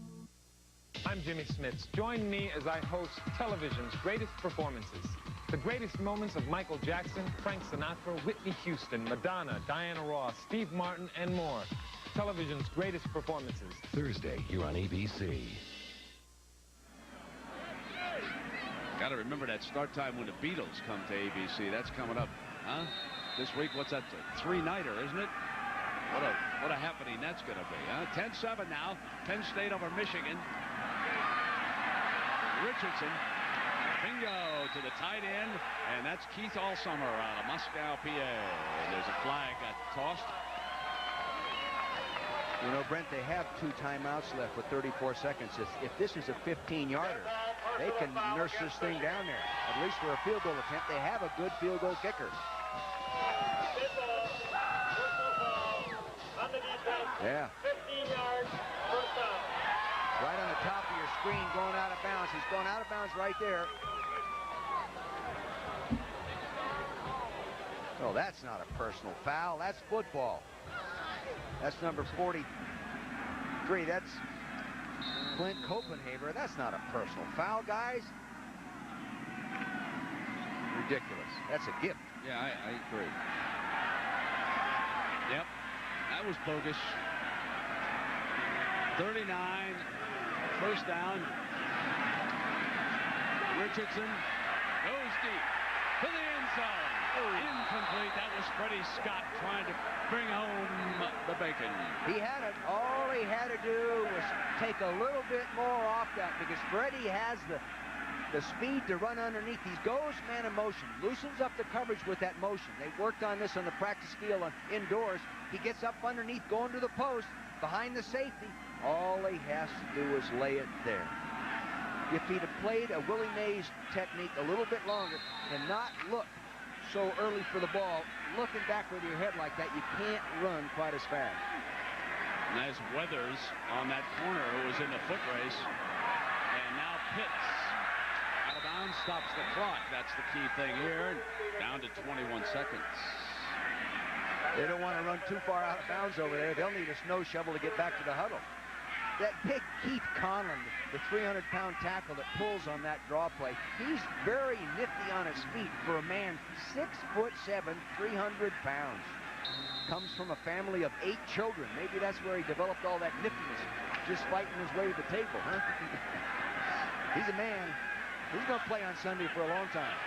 I'm Jimmy Smits. Join me as I host television's greatest performances. The greatest moments of Michael Jackson, Frank Sinatra, Whitney Houston, Madonna, Diana Ross, Steve Martin, and more. Television's greatest performances. Thursday here on ABC. Got to remember that start time when the Beatles come to ABC. That's coming up, huh? This week, what's that? 3-nighter, isn't it? What a happening that's going to be, huh? 10-7 now. Penn State over Michigan. Richardson, bingo to the tight end, and that's Keith Alsummer out of Moscow, PA. And there's a flag got tossed. You know, Brent, they have 2 timeouts left with 34 seconds. If this is a 15-yarder, they can nurse this thing down there, at least for a field goal attempt. They have a good field goal kicker. Yeah. 15 yards, first down. Right on the top of your screen, going out of bounds. He's going out of bounds right there. Oh, that's not a personal foul. That's football. That's number 43. That's Clint Copenhaver. That's not a personal foul, guys. Ridiculous. That's a gift. Yeah, I agree. Yep, that was bogus. 39, first down. Richardson goes deep to the end zone. Incomplete. That was Freddie Scott trying to bring home the bacon. All he had to do was take a little bit more off that, because Freddie has the speed to run underneath. He goes man in motion, loosens up the coverage with that motion. They worked on this on the practice field indoors. He gets up underneath, going to the post, behind the safety. All he has to do is lay it there. If he'd have played a Willie Mays technique a little bit longer and not look so early for the ball, looking back with your head like that, you can't run quite as fast. Nice Weathers on that corner who was in the foot race. And now Pitts out of bounds, stops the clock. That's the key thing here. Down to 21 seconds. They don't want to run too far out of bounds over there. They'll need a snow shovel to get back to the huddle. That big Keith Conlon, the 300-pound tackle that pulls on that draw play, he's very nifty on his feet for a man 6'7", 300 pounds. Comes from a family of 8 children. Maybe that's where he developed all that niftiness, just fighting his way to the table, huh? He's a man. He's going to play on Sunday for a long time.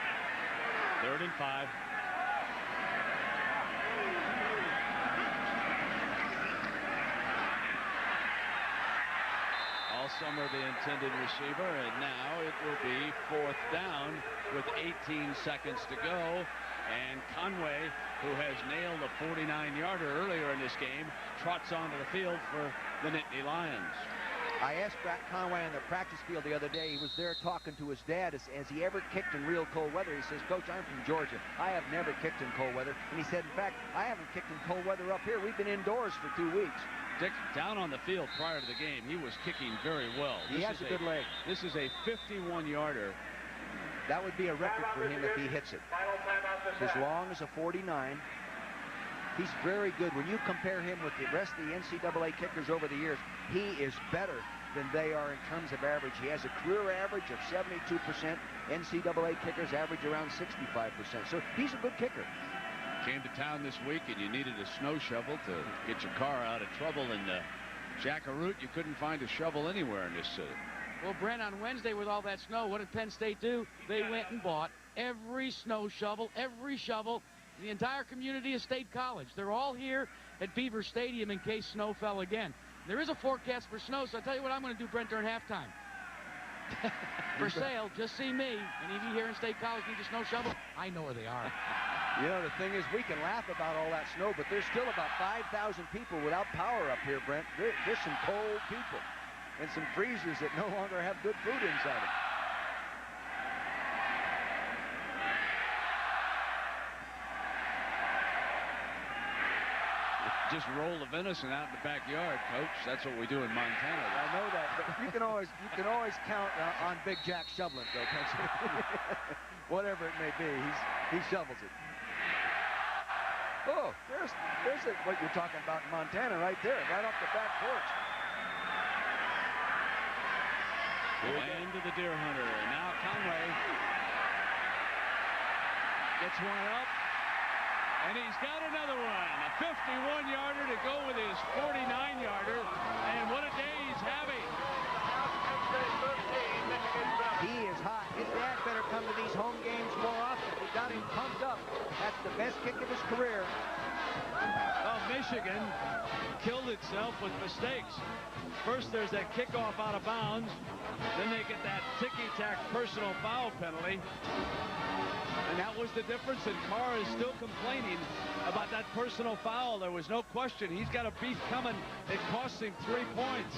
3rd and 5. All summer the intended receiver, and now it will be 4th down with 18 seconds to go. And Conway, who has nailed a 49-yarder earlier in this game, trots onto the field for the Nittany Lions. I asked Conway on the practice field the other day. He was there talking to his dad. Has he ever kicked in real cold weather? He says, Coach, I'm from Georgia. I have never kicked in cold weather. And he said, in fact, I haven't kicked in cold weather up here. We've been indoors for 2 weeks. Dick, down on the field prior to the game, he was kicking very well. He has a good leg. This is a 51-yarder. That would be a record for him if he hits it. As long as a 49. He's very good. When you compare him with the rest of the NCAA kickers over the years, he is better than they are in terms of average. He has a career average of 72%. NCAA kickers average around 65%. So he's a good kicker. Came to town this week and you needed a snow shovel to get your car out of trouble in Jackaroot. You couldn't find a shovel anywhere in this city. Well, Brent, on Wednesday with all that snow, what did Penn State do? They went and bought every snow shovel, every shovel, the entire community of State College. They're all here at Beaver Stadium in case snow fell again. There is a forecast for snow, so I'll tell you what I'm going to do, Brent, during halftime. For sale, just see me. Any of you here in State College need a snow shovel? I know where they are. You know, the thing is, we can laugh about all that snow, but there's still about 5,000 people without power up here, Brent. There's some cold people and some freezers that no longer have good food inside them. Just roll the venison out in the backyard, Coach. That's what we do in Montana. I know that, but you can always count on Big Jack shoveling, though, can't you? Whatever it may be, he shovels it. Oh, there's what you're talking about in Montana right there, right off the back porch. Into the Deer Hunter, and now Conway gets one up, and he's got another one. A 51-yarder to go with his 49-yarder, and what a day he's having. He is hot. His dad better come to these home games more often. We got him pumped up. That's the best kick of his career. Well, Michigan killed itself with mistakes. First, there's that kickoff out of bounds. Then they get that ticky-tack personal foul penalty. And that was the difference, and Carr is still complaining about that personal foul. There was no question. He's got a beat coming. It cost him 3 points.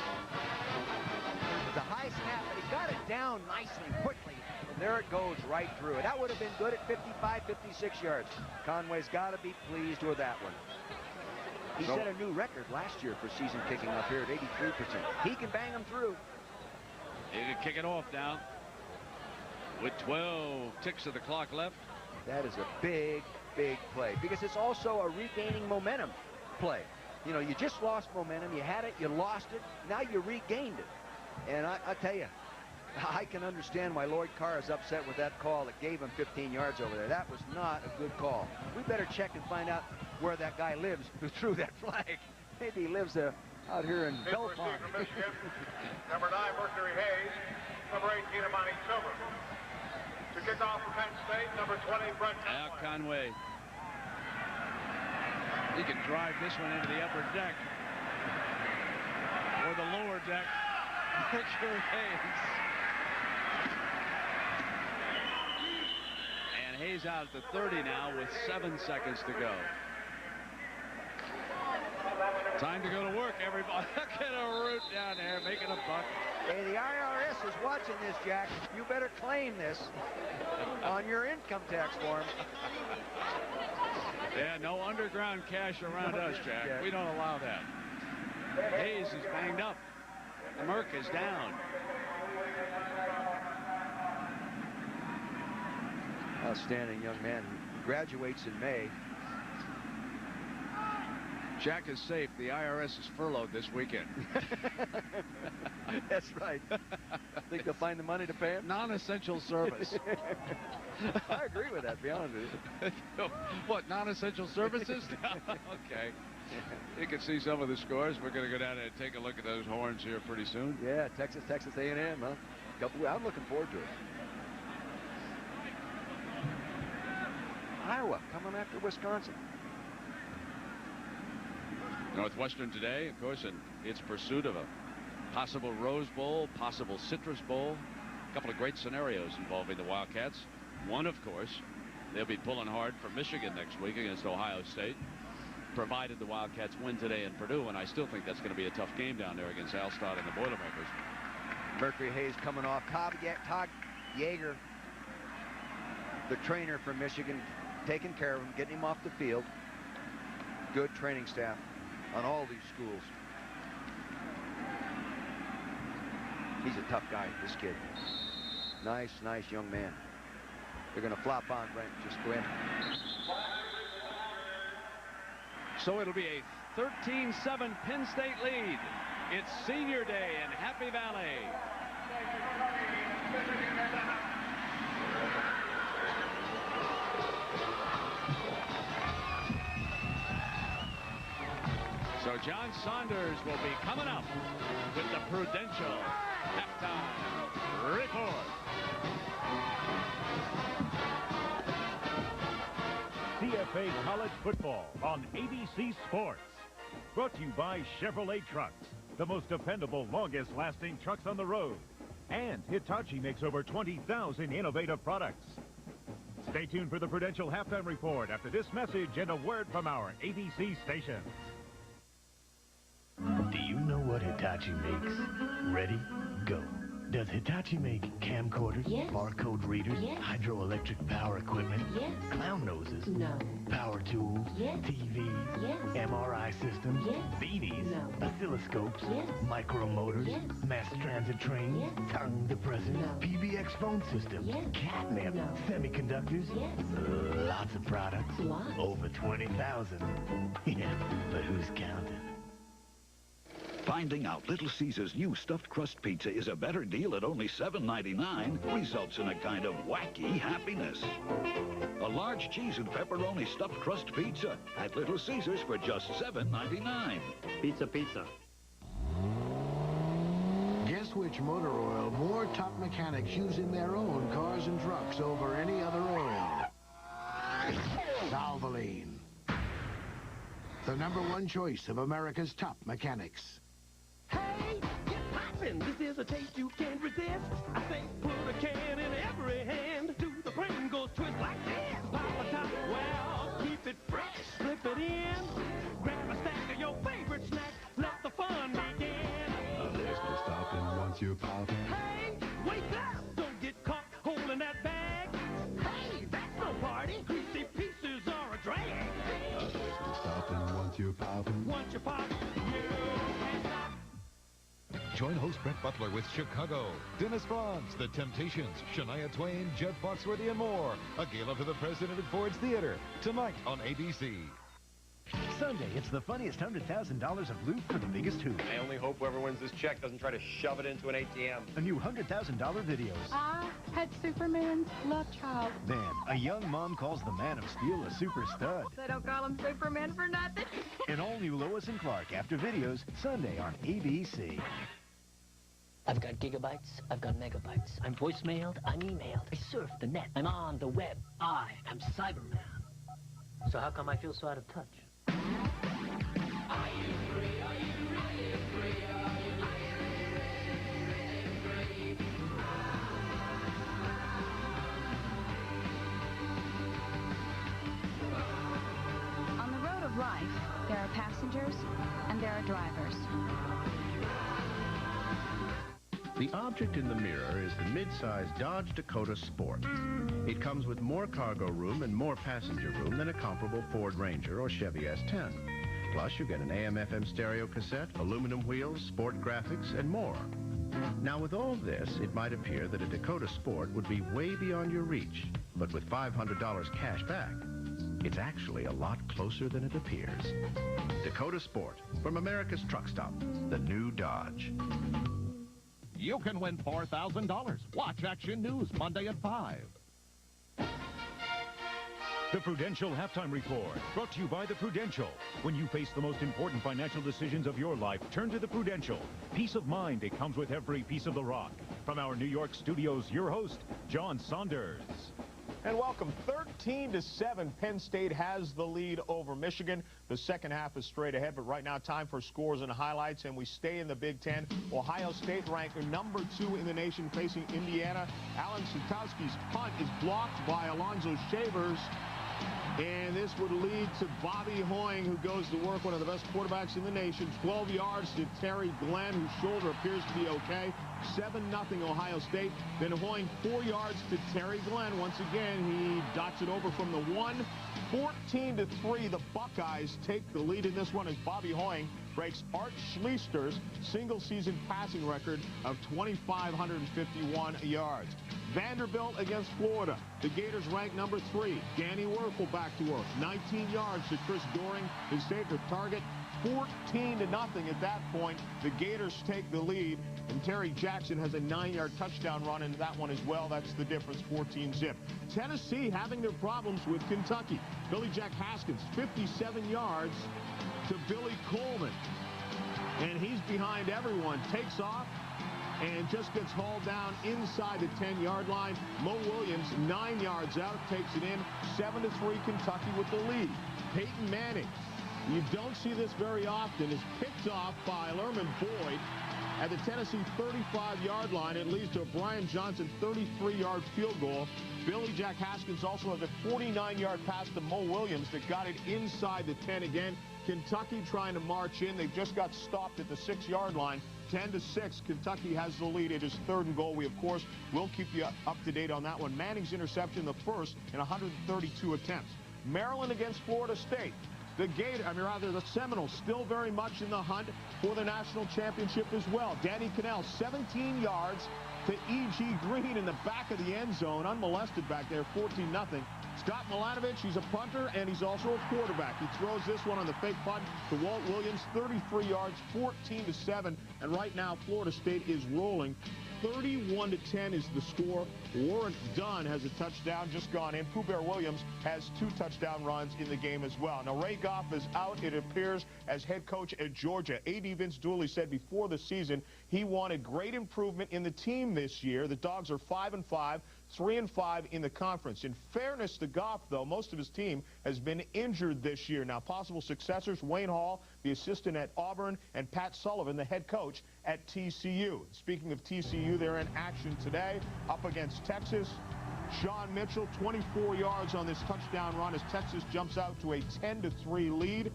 It's a high snap, but he got it down nicely, quickly. And there it goes right through it. That would have been good at 55, 56 yards. Conway's got to be pleased with that one. He set a new record last year for season kicking up here at 83%. He can bang them through. He can kick it off now with 12 ticks of the clock left. That is a big, big play because it's also a regaining momentum play. You know, you just lost momentum. You had it, you lost it. Now you regained it. And I tell you, I can understand why Lloyd Carr is upset with that call that gave him 15 yards over there. That was not a good call. We better check and find out where that guy lives who threw that flag. Maybe he lives out here in Belfont. Number 9, Mercury Hayes. Number 18, Amani Silver. To kick off for Penn State, number 20, Brent Al Conway. He can drive this one into the upper deck. Or the lower deck. Mercury Hayes. And Hayes out at the 30 now with 7 seconds to go. Time to go to work, everybody. Look at a root down there making a buck. Hey, the IRS is watching this, Jack. You better claim this on your income tax form. Yeah, no underground cash around us, Jack. We don't allow that. Hayes is banged up. Merck is down. Outstanding young man. Graduates in May. Jack is safe. The IRS is furloughed this weekend. That's right. Think they'll find the money to pay him? Non-essential service. I agree with that, to be honest with you. What, non-essential services? Okay. You can see some of the scores. We're going to go down and take a look at those horns here pretty soon. Yeah, Texas A&M, huh? I'm looking forward to it. Iowa coming after Wisconsin. Northwestern today, of course, in its pursuit of a possible Rose Bowl, possible Citrus Bowl. A couple of great scenarios involving the Wildcats. One, of course, they'll be pulling hard for Michigan next week against Ohio State, provided the Wildcats win today in Purdue, and I still think that's going to be a tough game down there against Alstott and the Boilermakers. Mercury Hayes coming off. Todd Yeager, the trainer from Michigan, taking care of him, getting him off the field. Good training staff on all these schools. He's a tough guy, this kid. Nice young man. They're going to flop on, Brent. Just go in. So it'll be a 13-7 Penn State lead. It's senior day in Happy Valley. So John Saunders will be coming up with the Prudential halftime report. CFA College Football on ABC Sports. Brought to you by Chevrolet Trucks, the most dependable, longest-lasting trucks on the road. And Hitachi makes over 20,000 innovative products. Stay tuned for the Prudential halftime report after this message and a word from our ABC stations. Do you know what Hitachi makes? Ready? Go. Does Hitachi make camcorders? Yes. Barcode readers? Yes. Hydroelectric power equipment? Yes. Clown noses? No. Power tools? Yes. TVs? Yes. MRI systems? Yes. Beanies? No. Oscilloscopes? Yes. Micromotors? Yes. Mass transit trains? Yes. Tongue depressors? No. PBX phone systems? Yes. Catnip? No. Semiconductors? Yes. Lots of products? Lots. Over 20,000. Yeah, but who's counting? Finding out Little Caesar's new stuffed crust pizza is a better deal at only $7.99 results in a kind of wacky happiness. A large cheese and pepperoni stuffed crust pizza at Little Caesar's for just $7.99. Pizza, pizza. Guess which motor oil more top mechanics use in their own cars and trucks over any other oil? Valvoline. The #1 choice of America's top mechanics. Hey, get poppin'. This is a taste you can't resist. I say put a can in every hand. Do the Pringles twist like this. Pop a top, well, keep it fresh. Slip it in. Grab a stack of your favorite snack. Let the fun begin. There's no stopping once you're popping. Hey, wake up. Don't get caught holding that bag. Hey, that's no party. Greasy pieces are a drag. There's no stopping once you're popping. Once you pop, you can't stop. Join host Brett Butler with Chicago, Dennis Franz, The Temptations, Shania Twain, Jed Foxworthy, and more. A gala to the president at Ford's Theater, tonight on ABC. Sunday, it's the funniest $100,000 of loot for the biggest hoop. I only hope whoever wins this check doesn't try to shove it into an ATM. A new $100,000 videos. I had Superman's love child. Then, a young mom calls the Man of Steel a super stud. They don't call him Superman for nothing. An all-new Lois and Clark after videos, Sunday on ABC. I've got gigabytes, I've got megabytes. I'm voicemailed, I'm emailed. I surf the net, I'm on the web. I am Cyberman. So how come I feel so out of touch? On the road of life, there are passengers and there are drivers. The object in the mirror is the mid-size Dodge Dakota Sport. It comes with more cargo room and more passenger room than a comparable Ford Ranger or Chevy S10. Plus, you get an AM/FM stereo cassette, aluminum wheels, sport graphics, and more. Now, with all this, it might appear that a Dakota Sport would be way beyond your reach. But with $500 cash back, it's actually a lot closer than it appears. Dakota Sport, from America's Truck Stop, the new Dodge. You can win $4,000. Watch Action News Monday at 5. The Prudential Halftime Report, brought to you by the Prudential. When you face the most important financial decisions of your life, turn to the Prudential. Peace of mind, it comes with every piece of the rock. From our New York studios, your host, John Saunders. And welcome. 13-7, Penn State has the lead over Michigan. The second half is straight ahead, but right now time for scores and highlights, and we stay in the Big Ten. Ohio State ranked number 2 in the nation, facing Indiana. Alan Sikowski's punt is blocked by Alonzo Shavers, and this would lead to Bobby Hoying, who goes to work, one of the best quarterbacks in the nation. 12 yards to Terry Glenn, whose shoulder appears to be okay. 7-0 Ohio State. Then Hoying 4 yards to Terry Glenn. Once again, he dots it over from the 1. 14-3, the Buckeyes take the lead in this one as Bobby Hoying breaks Art Schleister's single-season passing record of 2,551 yards. Vanderbilt against Florida. The Gators ranked number 3. Danny Werfel back to earth. 19 yards to Chris Doering, his favorite target. 14-0 at that point. The Gators take the lead, and Terry Jackson has a 9-yard touchdown run into that one as well. That's the difference, 14-zip. Tennessee having their problems with Kentucky. Billy Jack Haskins, 57 yards to Billy Coleman. And he's behind everyone. Takes off and just gets hauled down inside the 10-yard line. Mo Williams, 9 yards out, takes it in. 7-3 Kentucky with the lead. Peyton Manning, you don't see this very often, is picked off by Lerman Boyd at the Tennessee 35-yard line. It leads to a Brian Johnson 33-yard field goal. Billy Jack Haskins also has a 49-yard pass to Mo Williams that got it inside the 10 again. Kentucky trying to march in. They just got stopped at the 6-yard line. 10-6, Kentucky has the lead. It is 3rd and goal. We, of course, will keep you up to date on that one. Manning's interception, the first in 132 attempts. Maryland against Florida State. The Seminoles still very much in the hunt for the national championship as well. Danny Cannell, 17 yards to E.G. Green in the back of the end zone, unmolested back there, 14-0. Scott Milanovich, he's a punter, and he's also a quarterback. He throws this one on the fake punt to Walt Williams, 33 yards, 14-7. And right now, Florida State is rolling. 31-10 is the score. Warren Dunn has a touchdown just gone in. Pooh Bear Williams has 2 touchdown runs in the game as well. Now, Ray Goff is out, it appears, as head coach at Georgia. A.D. Vince Dooley said before the season he wanted great improvement in the team this year. The Dogs are 5-5, 3-5 in the conference. In fairness to Goff, though, most of his team has been injured this year. Now, possible successors, Wayne Hall, the assistant at Auburn, and Pat Sullivan, the head coach at TCU. Speaking of TCU, they're in action today up against Texas. Sean Mitchell, 24 yards on this touchdown run as Texas jumps out to a 10-3 lead.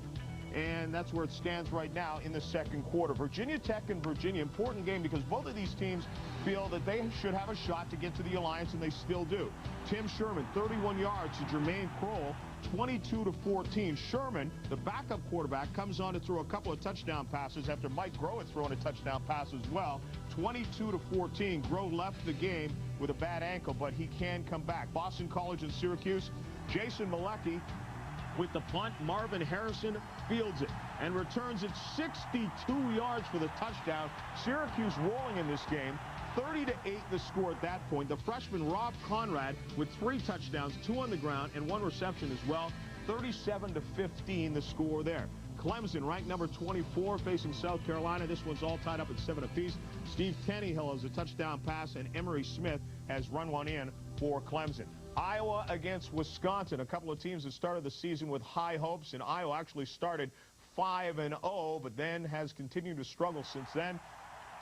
And that's where it stands right now in the second quarter. Virginia Tech and Virginia, important game because both of these teams feel that they should have a shot to get to the Alliance, and they still do. Tim Sherman, 31 yards to Jermaine Kroll, 22-14. Sherman, the backup quarterback, comes on to throw a couple of touchdown passes after Mike Groh had thrown a touchdown pass as well. 22-14. Groh left the game with a bad ankle, but he can come back. Boston College and Syracuse, Jason Malecki with the punt. Marvin Harrison fields it and returns it 62 yards for the touchdown. Syracuse rolling in this game. 30-8 the score at that point. The freshman Rob Conrad with 3 touchdowns, 2 on the ground and 1 reception as well. 37-15 the score there. Clemson ranked number 24 facing South Carolina. This one's all tied up at 7 apiece. Steve Tannehill has a touchdown pass, and Emery Smith has run one in for Clemson. Iowa against Wisconsin. A couple of teams that started the season with high hopes, and Iowa actually started 5-0, but then has continued to struggle since then.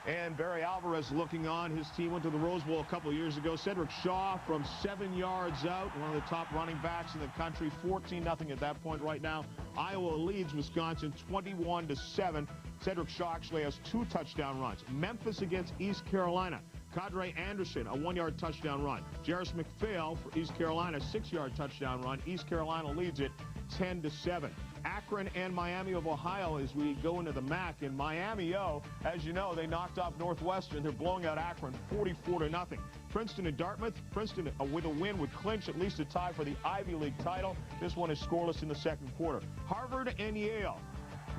And Barry Alvarez looking on. His team went to the Rose Bowl a couple of years ago. Cedric Shaw from 7 yards out, one of the top running backs in the country. 14-0 at that point right now. Iowa leads Wisconsin 21-7. Cedric Shaw actually has 2 touchdown runs. Memphis against East Carolina. Cadre Anderson, a 1-yard touchdown run. Jarris McPhail for East Carolina, 6-yard touchdown run. East Carolina leads it 10-7. Akron and Miami of Ohio as we go into the MAC. In Miami-O, as you know, they knocked off Northwestern. They're blowing out Akron 44-0. Princeton and Dartmouth. Princeton with a win would clinch at least a tie for the Ivy League title. This one is scoreless in the second quarter. Harvard and Yale.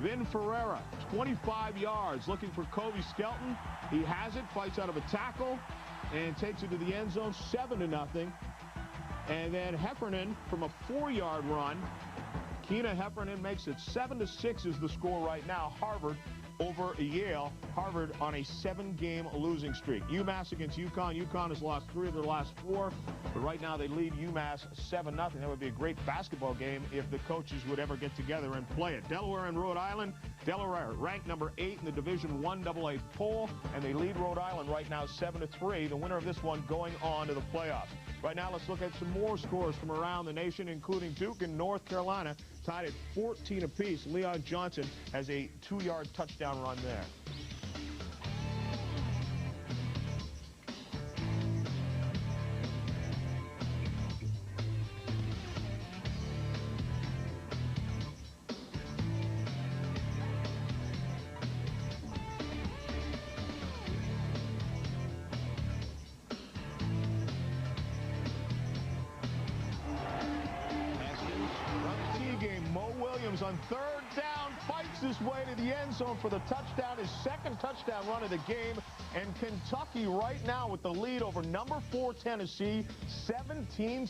Vin Ferreira, 25 yards, looking for Covey Skelton. He has it, fights out of a tackle, and takes it to the end zone, 7-0. And then Heffernan from a 4-yard run. Keena Heffernan makes it 7-6 is the score right now. Harvard over Yale. Harvard on a 7-game losing streak. UMass against UConn. UConn has lost 3 of their last 4, but right now they lead UMass 7-0. That would be a great basketball game if the coaches would ever get together and play it. Delaware and Rhode Island. Delaware ranked number 8 in the Division I AA poll, and they lead Rhode Island right now 7-3. The winner of this one going on to the playoffs. Right now, let's look at some more scores from around the nation, including Duke and North Carolina, tied at 14 apiece. Leon Johnson has a 2-yard touchdown run there. On 3rd down, fights his way to the end zone for the touchdown, his 2nd touchdown run of the game, and Kentucky right now with the lead over number 4 Tennessee, 17-6.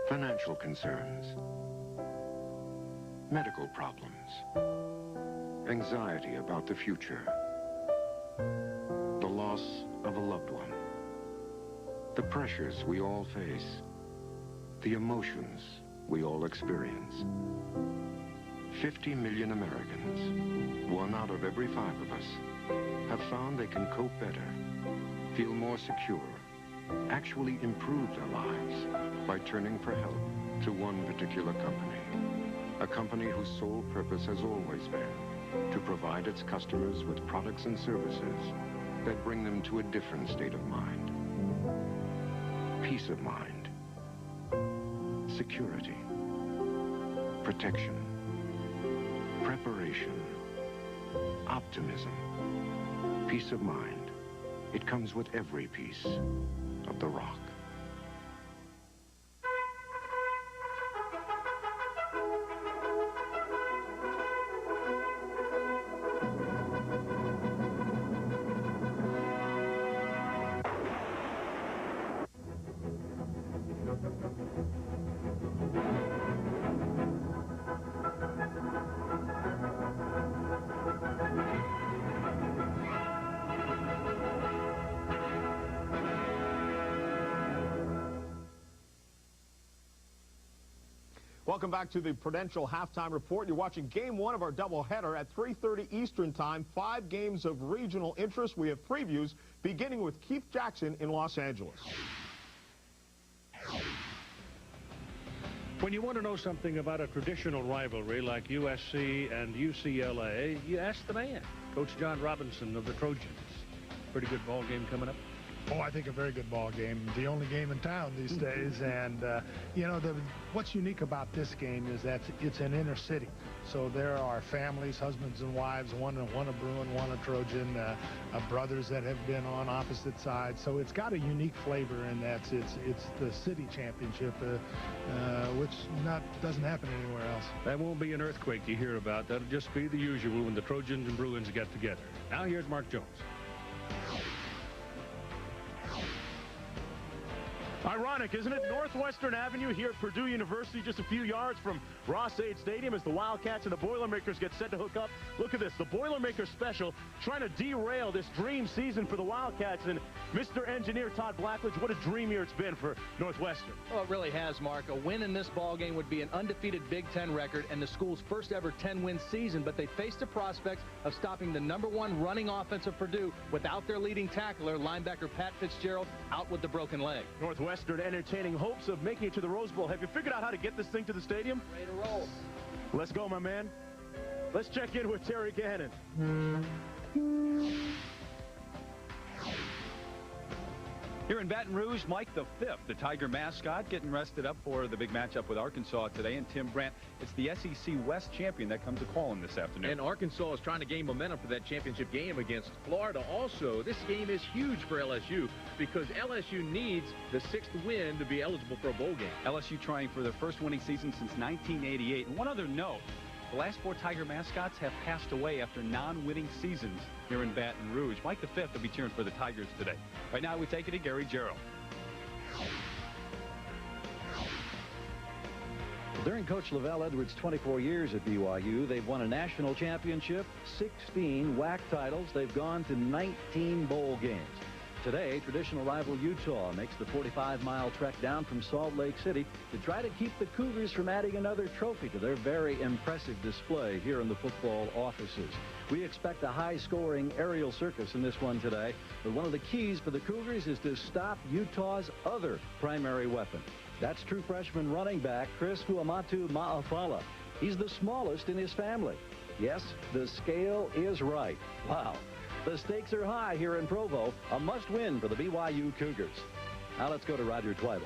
Financial concerns, medical problems, anxiety about the future, the loss of a loved one, the pressures we all face, the emotions we all experience. 50 million Americans, 1 out of every 5 of us, have found they can cope better, feel more secure, actually improve their lives by turning for help to one particular company. A company whose sole purpose has always been to provide its customers with products and services that bring them to a different state of mind. Peace of mind. Security, protection, preparation, optimism, peace of mind. It comes with every piece of the rock. Welcome back to the Prudential Halftime Report. You're watching Game 1 of our doubleheader at 3:30 Eastern Time. 5 games of regional interest. We have previews beginning with Keith Jackson in Los Angeles. When you want to know something about a traditional rivalry like USC and UCLA, you ask the man, Coach John Robinson of the Trojans. Pretty good ball game coming up. Oh, I think a very good ball game. The only game in town these days. And, you know, what's unique about this game is that it's an inner city. So there are families, husbands and wives, one a Bruin, one a Trojan, brothers that have been on opposite sides. So it's got a unique flavor in that it's the city championship, which doesn't happen anywhere else. That won't be an earthquake you hear about. That'll just be the usual when the Trojans and Bruins get together. Now here's Mark Jones. Ironic, isn't it? Northwestern Avenue here at Purdue University, just a few yards from Ross-Ade Stadium as the Wildcats and the Boilermakers get set to hook up. Look at this, the Boilermakers special trying to derail this dream season for the Wildcats. And Mr. Engineer Todd Blackledge, what a dream year it's been for Northwestern. Well, it really has, Mark. A win in this ball game would be an undefeated Big Ten record and the school's first ever 10-win season, but they faced the prospect of stopping the #1 running offense of Purdue without their leading tackler, linebacker Pat Fitzgerald, out with the broken leg. Northwestern entertaining hopes of making it to the Rose Bowl. Have you figured out how to get this thing to the stadium? Ready to roll. Let's go, my man. Let's check in with Terry Gannon. Here in Baton Rouge, Mike the Fifth, the Tiger mascot, getting rested up for the big matchup with Arkansas today. And Tim Brandt, it's the SEC West champion that comes to call him this afternoon. And Arkansas is trying to gain momentum for that championship game against Florida. Also, this game is huge for LSU because LSU needs the 6th win to be eligible for a bowl game. LSU trying for their first winning season since 1988. And one other note, the last 4 Tiger mascots have passed away after non-winning seasons here in Baton Rouge. Mike the Fifth will be cheering for the Tigers today. Right now, we take it to Gary Jarrell. During Coach Lavelle Edwards' 24 years at BYU, they've won a national championship, 16 WAC titles. They've gone to 19 bowl games. Today, traditional rival Utah makes the 45-mile trek down from Salt Lake City to try to keep the Cougars from adding another trophy to their very impressive display here in the football offices. We expect a high-scoring aerial circus in this one today, but one of the keys for the Cougars is to stop Utah's other primary weapon. That's true freshman running back Chris Huamatu Ma'afala. He's the smallest in his family. Yes, the scale is right. Wow. The stakes are high here in Provo. A must-win for the BYU Cougars. Now let's go to Roger Twyla.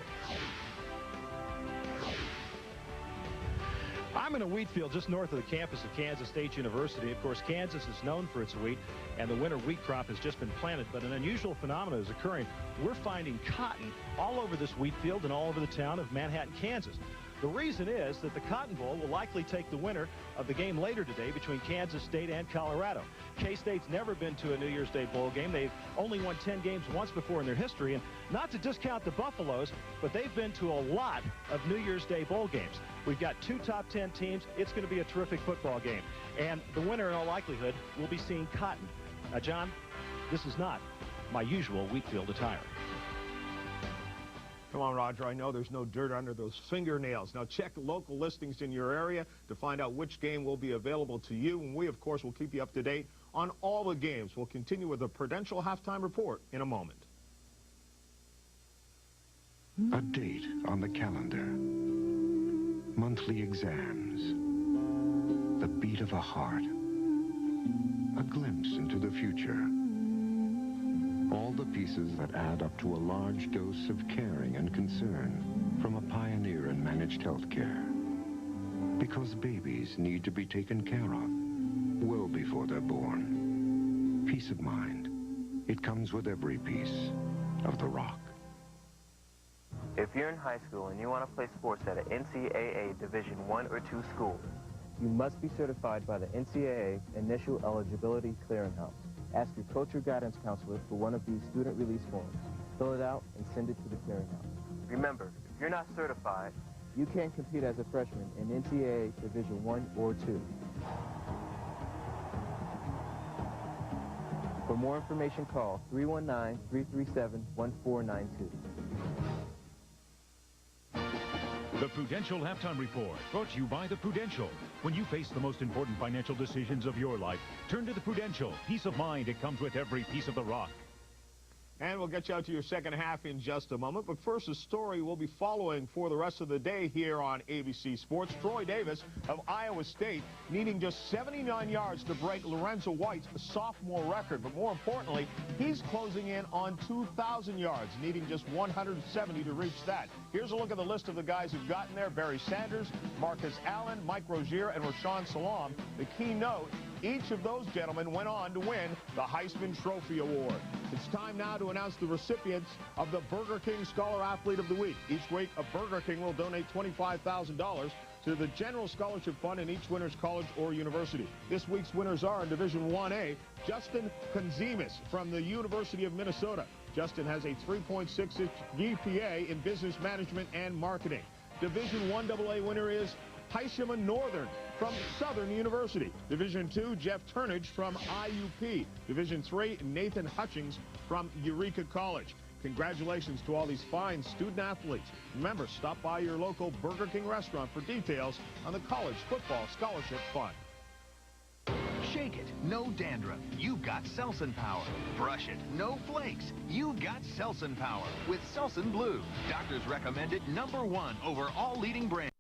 I'm in a wheat field just north of the campus of Kansas State University. Of course, Kansas is known for its wheat, and the winter wheat crop has just been planted. But an unusual phenomenon is occurring. We're finding cotton all over this wheat field and all over the town of Manhattan, Kansas. The reason is that the Cotton Bowl will likely take the winner of the game later today between Kansas State and Colorado. K-State's never been to a New Year's Day bowl game. They've only won 10 games once before in their history. And not to discount the Buffaloes, but they've been to a lot of New Year's Day bowl games. We've got 2 top 10 teams. It's going to be a terrific football game. And the winner, in all likelihood, will be seeing cotton. Now, John, this is not my usual wheat field attire. Come on, Roger. I know there's no dirt under those fingernails. Now, check local listings in your area to find out which game will be available to you. And we, of course, will keep you up to date on all the games. We'll continue with the Prudential halftime report in a moment. A date on the calendar. Monthly exams. The beat of a heart. A glimpse into the future. All the pieces that add up to a large dose of caring and concern from a pioneer in managed health care. Because babies need to be taken care of well before they're born. Peace of mind. It comes with every piece of the rock. If you're in high school and you want to play sports at an NCAA Division I or II school, you must be certified by the NCAA Initial Eligibility Clearinghouse. Ask your coach or guidance counselor for one of these student release forms. Fill it out and send it to the clearinghouse. Remember, if you're not certified, you can't compete as a freshman in NCAA Division I or II. For more information, call 319-337-1492. The Prudential Halftime Report, brought to you by the Prudential. When you face the most important financial decisions of your life, turn to the Prudential. Peace of mind, it comes with every piece of the rock. And we'll get you out to your second half in just a moment. But first, a story we'll be following for the rest of the day here on ABC Sports. Troy Davis of Iowa State needing just 79 yards to break Lorenzo White's sophomore record. But more importantly, he's closing in on 2,000 yards, needing just 170 to reach that. Here's a look at the list of the guys who've gotten there. Barry Sanders, Marcus Allen, Mike Rozier, and Rashawn Salam. The key note, each of those gentlemen went on to win the Heisman Trophy Award. It's time now to announce the recipients of the Burger King Scholar Athlete of the Week. Each week, a Burger King will donate $25,000 to the General Scholarship Fund in each winner's college or university. This week's winners are in Division 1A, Justin Konzimis from the University of Minnesota. Justin has a 3.66 GPA in business management and marketing. Division 1AA winner is Haishima Northern from Southern University. Division 2, Jeff Turnage from IUP. Division 3, Nathan Hutchings from Eureka College. Congratulations to all these fine student athletes. Remember, stop by your local Burger King restaurant for details on the College Football Scholarship Fund. Shake it, no dandruff. You've got Selsun Power. Brush it, no flakes. You've got Selsun Power with Selsun Blue. Doctors recommend it #1 over all leading brands.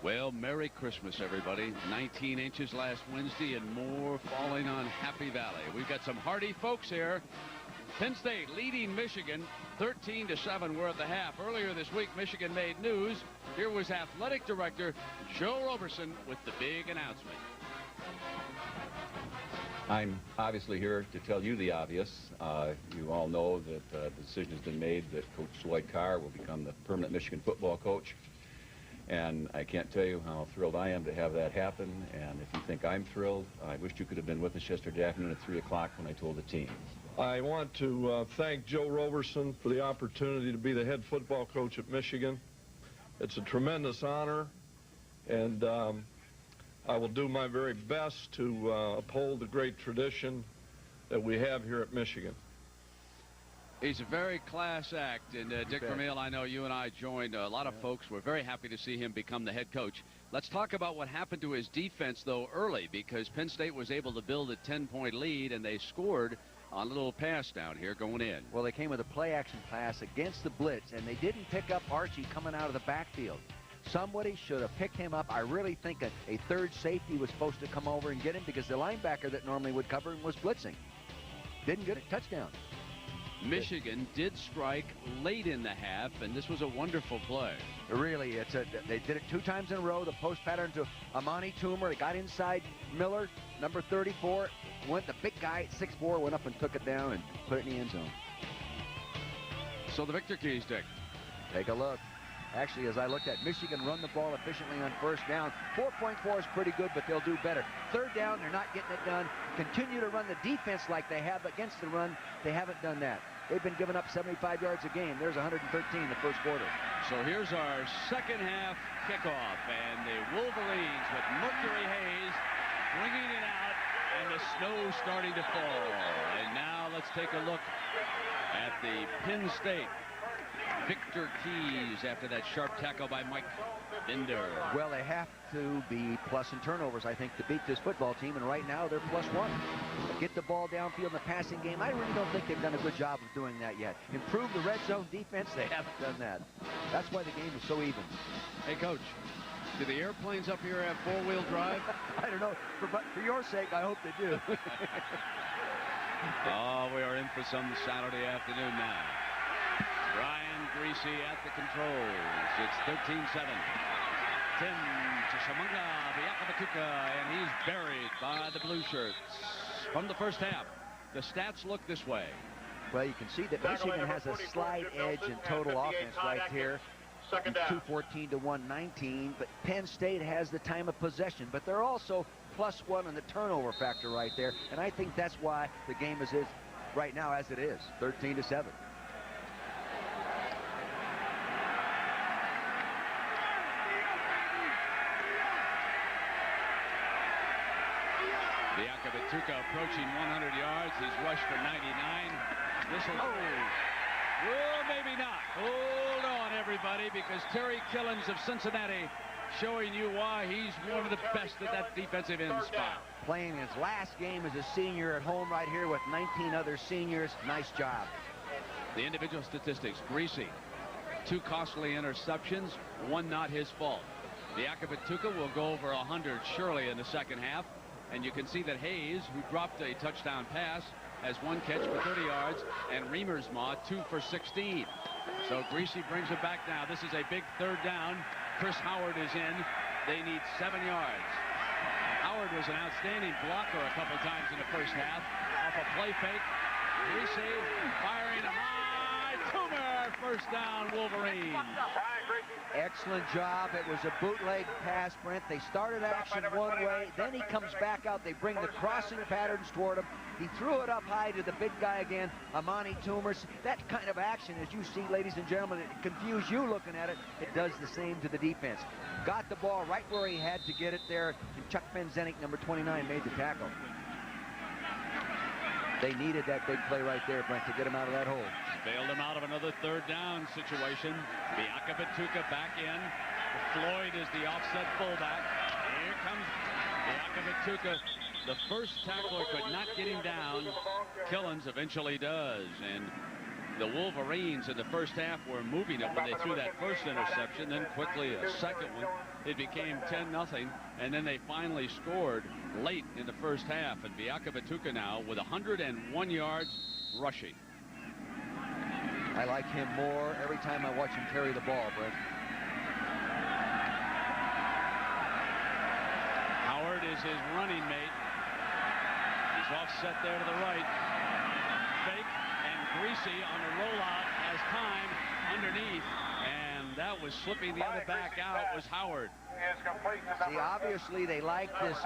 Well, Merry Christmas, everybody. 19 inches last Wednesday and more falling on Happy Valley. We've got some hardy folks here. Penn State leading Michigan 13-7. We're at the half. Earlier this week, Michigan made news. Here was athletic director Joe Roberson with the big announcement. I'm obviously here to tell you the obvious. You all know that the decision has been made that Coach Lloyd Carr will become the permanent Michigan football coach. And I can't tell you how thrilled I am to have that happen. And if you think I'm thrilled, I wish you could have been with us yesterday afternoon at 3 o'clock when I told the team. I want to thank Joe Roberson for the opportunity to be the head football coach at Michigan. It's a tremendous honor, and I will do my very best to uphold the great tradition that we have here at Michigan. He's a very class act, and Dick Vermeil, I know you and I joined a lot of folks. We're very happy to see him become the head coach. Let's talk about what happened to his defense, though, early, because Penn State was able to build a 10-point lead, and they scored on a little pass down here going in. Well, they came with a play-action pass against the blitz, and they didn't pick up Archie coming out of the backfield. Somebody should have picked him up. I really think a third safety was supposed to come over and get him, because the linebacker that normally would cover him was blitzing. Didn't get a touchdown. Michigan did strike late in the half, and this was a wonderful play. Really, they did it 2 times in a row. The post pattern to Amani Toomer. They got inside Miller, number 34. The big guy at 6'4", went up and took it down and put it in the end zone. So the victor keys, Dick. Take a look. Actually, as I looked at, Michigan run the ball efficiently on first down. 4.4 is pretty good, but they'll do better. Third down, they're not getting it done. Continue to run the defense like they have against the run. They haven't done that. They've been giving up 75 yards a game. There's 113 in the first quarter. So here's our second half kickoff, and the Wolverines with Mercury Hayes bringing it out, and the snow starting to fall. And now let's take a look at the Penn State Victor Keys after that sharp tackle by Mike Binder. Well, they have to be plus in turnovers, I think, to beat this football team, and right now they're +1. Get the ball downfield in the passing game. I really don't think they've done a good job of doing that yet. Improve the red zone defense. They haven't done that. That's why the game is so even. Hey, Coach, do the airplanes up here have 4-wheel drive? I don't know. For your sake, I hope they do. Oh, we are in for some Saturday afternoon now. Brian Greasy at the controls. It's 13-7. 10 to Shamunga Biakabatuka, and he's buried by the blue shirts. From the first half, the stats look this way. Well, you can see that Michigan has a slight edge in total offense right here. 214 to 119, but Penn State has the time of possession, but they're also +1 on the turnover factor right there, and I think that's why the game is right now as it is, 13-7. Biakabatuka approaching 100 yards. He's rushed for 99. This will... Well, maybe not. Hold on, everybody, because Terry Killens of Cincinnati showing you why he's one of the best at that defensive end spot. Playing his last game as a senior at home right here with 19 other seniors. Nice job. The individual statistics. Greasy, 2 costly interceptions, 1 not his fault. Biakabatuka will go over 100 surely in the second half. And you can see that Hayes, who dropped a touchdown pass, has 1 catch for 30 yards, and Remersma 2 for 16. So Greasy brings it back now. This is a big third down. Chris Howard is in. They need 7 yards. Howard was an outstanding blocker a couple times in the first half. Off a play fake. Greasy firing a high. Toomer, first down, Wolverines. Excellent job. It was a bootleg pass, Brent. They started action one way, then he comes back out. They bring the crossing patterns toward him. He threw it up high to the big guy again, Amani Toomer. That kind of action, as you see, ladies and gentlemen, it confused you looking at it. It does the same to the defense. Got the ball right where he had to get it there, and Chuck Penzenik, number 29, made the tackle. They needed that big play right there, Brent, to get him out of that hole. Bailed him out of another third down situation. Biakabatuka back in. Floyd is the offset fullback. Here comes Biakabatuka. The first tackler could not get him down. Killens eventually does. And The Wolverines in the first half were moving it when they threw that first interception, then quickly a second one. It became 10-0, and then they finally scored late in the first half. And Biakabatuka now with 101 yards rushing. I like him more every time I watch him carry the ball, Brent. Howard is his running mate. He's offset there to the right. Fake and Greasy on the rollout has time underneath, and that was slipping the other back out was Howard. See, obviously they like this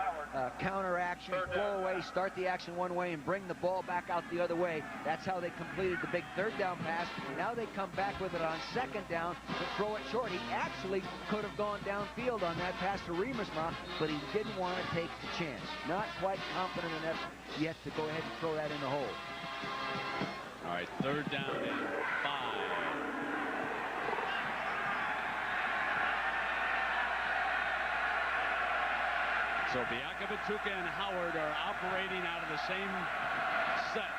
counter action, flow away, start the action one way and bring the ball back out the other way. That's how they completed the big third down pass. Now they come back with it on second down to throw it short. He actually could have gone downfield on that pass to Riemersma, but he didn't want to take the chance. Not quite confident enough yet to go ahead and throw that in the hole. All right, third down and 5. So Biakabatuka and Howard are operating out of the same set.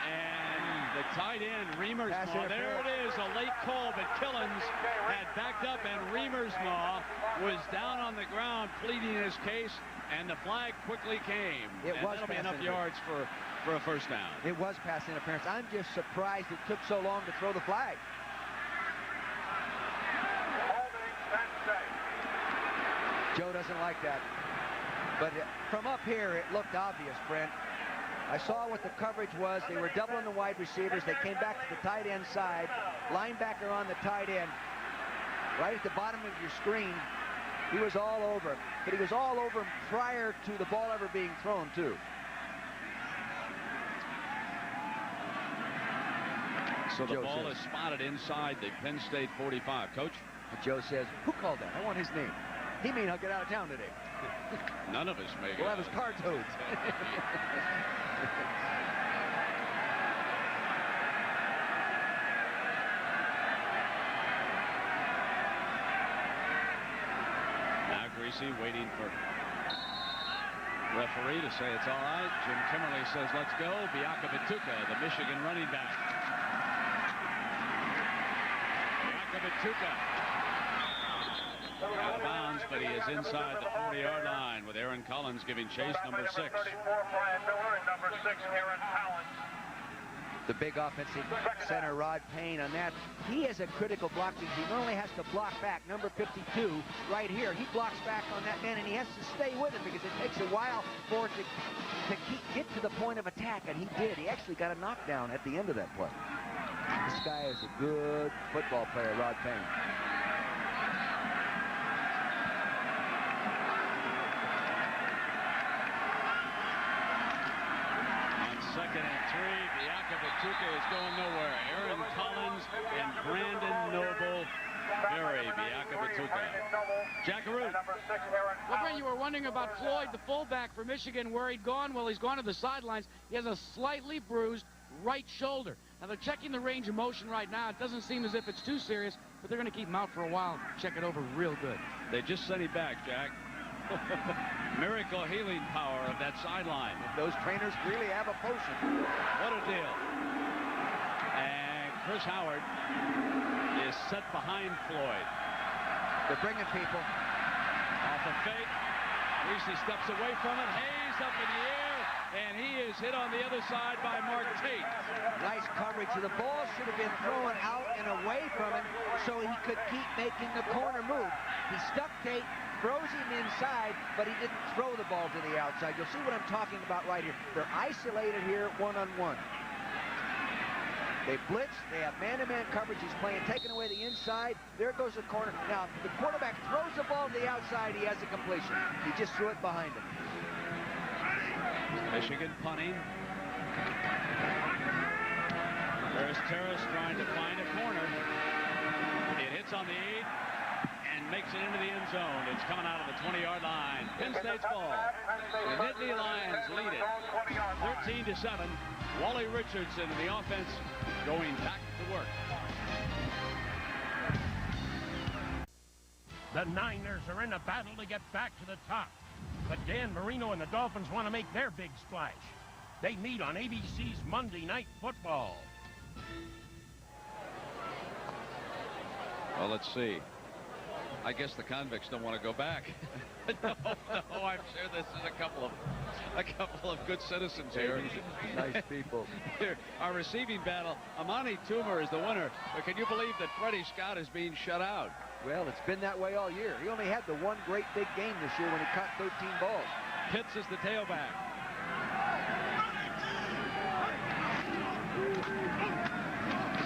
And the tight end, Riemersma, there it is, a late call, but Killens had backed up, and Riemersma was down on the ground pleading his case, and the flag quickly came. It was that'll be enough yards for a first down. It was pass interference. I'm just surprised it took so long to throw the flag. Joe doesn't like that. But from up here, it looked obvious, Brent. I saw what the coverage was. They were doubling the wide receivers. They came back to the tight end side. Linebacker on the tight end. Right at the bottom of your screen. He was all over. But he was all over him prior to the ball ever being thrown, too. So the ball is spotted inside the Penn State 45. Coach? Joe says, who called that? I want his name. He may not get out of town today. None of us may. We'll have his car towed. Now Greasy waiting for referee to say it's all right. Jim Kimmerly says let's go. Biakabatuka, the Michigan running back. Biakabatuka. Out of bounds, but he is inside the 40-yard line with Aaron Collins giving chase, number 6. The big offensive center, Rod Payne, on that. He has a critical block because he not only has to block back, number 52, right here. He blocks back on that man, and he has to stay with him because it takes a while for it to get to the point of attack, and he did. He actually got a knockdown at the end of that play. This guy is a good football player, Rod Payne. Second and 3, Biakabatuka is going nowhere. Aaron Collins and Brandon Noble bury Biakabatuka. Jackaroo. Well, Brent, you were wondering about Floyd, the fullback for Michigan, where he'd gone. Well, he's gone to the sidelines. He has a slightly bruised right shoulder. Now, they're checking the range of motion right now. It doesn't seem as if it's too serious, but they're going to keep him out for a while. Check it over real good. They just sent him back, Jack. Miracle healing power of that sideline. Those trainers really have a potion. What a deal. And Chris Howard is set behind Floyd. They're bringing people. Off a fake. Greasy steps away from it. Hayes up in the air, and he is hit on the other side by Mark Tate. Nice coverage. The ball should have been thrown out and away from him so he could keep making the corner move. He stuck Tate, throws him inside, but he didn't throw the ball to the outside. You'll see what I'm talking about right here. They're isolated here one-on-one. They blitz. They have man-to-man coverage. He's playing, taking away the inside. There goes the corner. Now, the quarterback throws the ball to the outside. He has a completion. He just threw it behind him. Michigan punting. There's Terrace trying to find a corner. It hits on the 8 and makes it into the end zone. It's coming out of the 20-yard line. Penn State's ball. The Nittany Lions lead it 13-7. Wally Richardson in the offense going back to work. The Niners are in a battle to get back to the top. But Dan Marino and the Dolphins want to make their big splash. They meet on ABC's Monday Night Football. Well, let's see. I guess the convicts don't want to go back. no, I'm sure this is a couple of good citizens here. Nice people. Here, our receiving battle, Amani Toomer is the winner. But can you believe that Freddie Scott is being shut out? Well, it's been that way all year. He only had the one great big game this year when he caught 13 balls. Pitts is the tailback.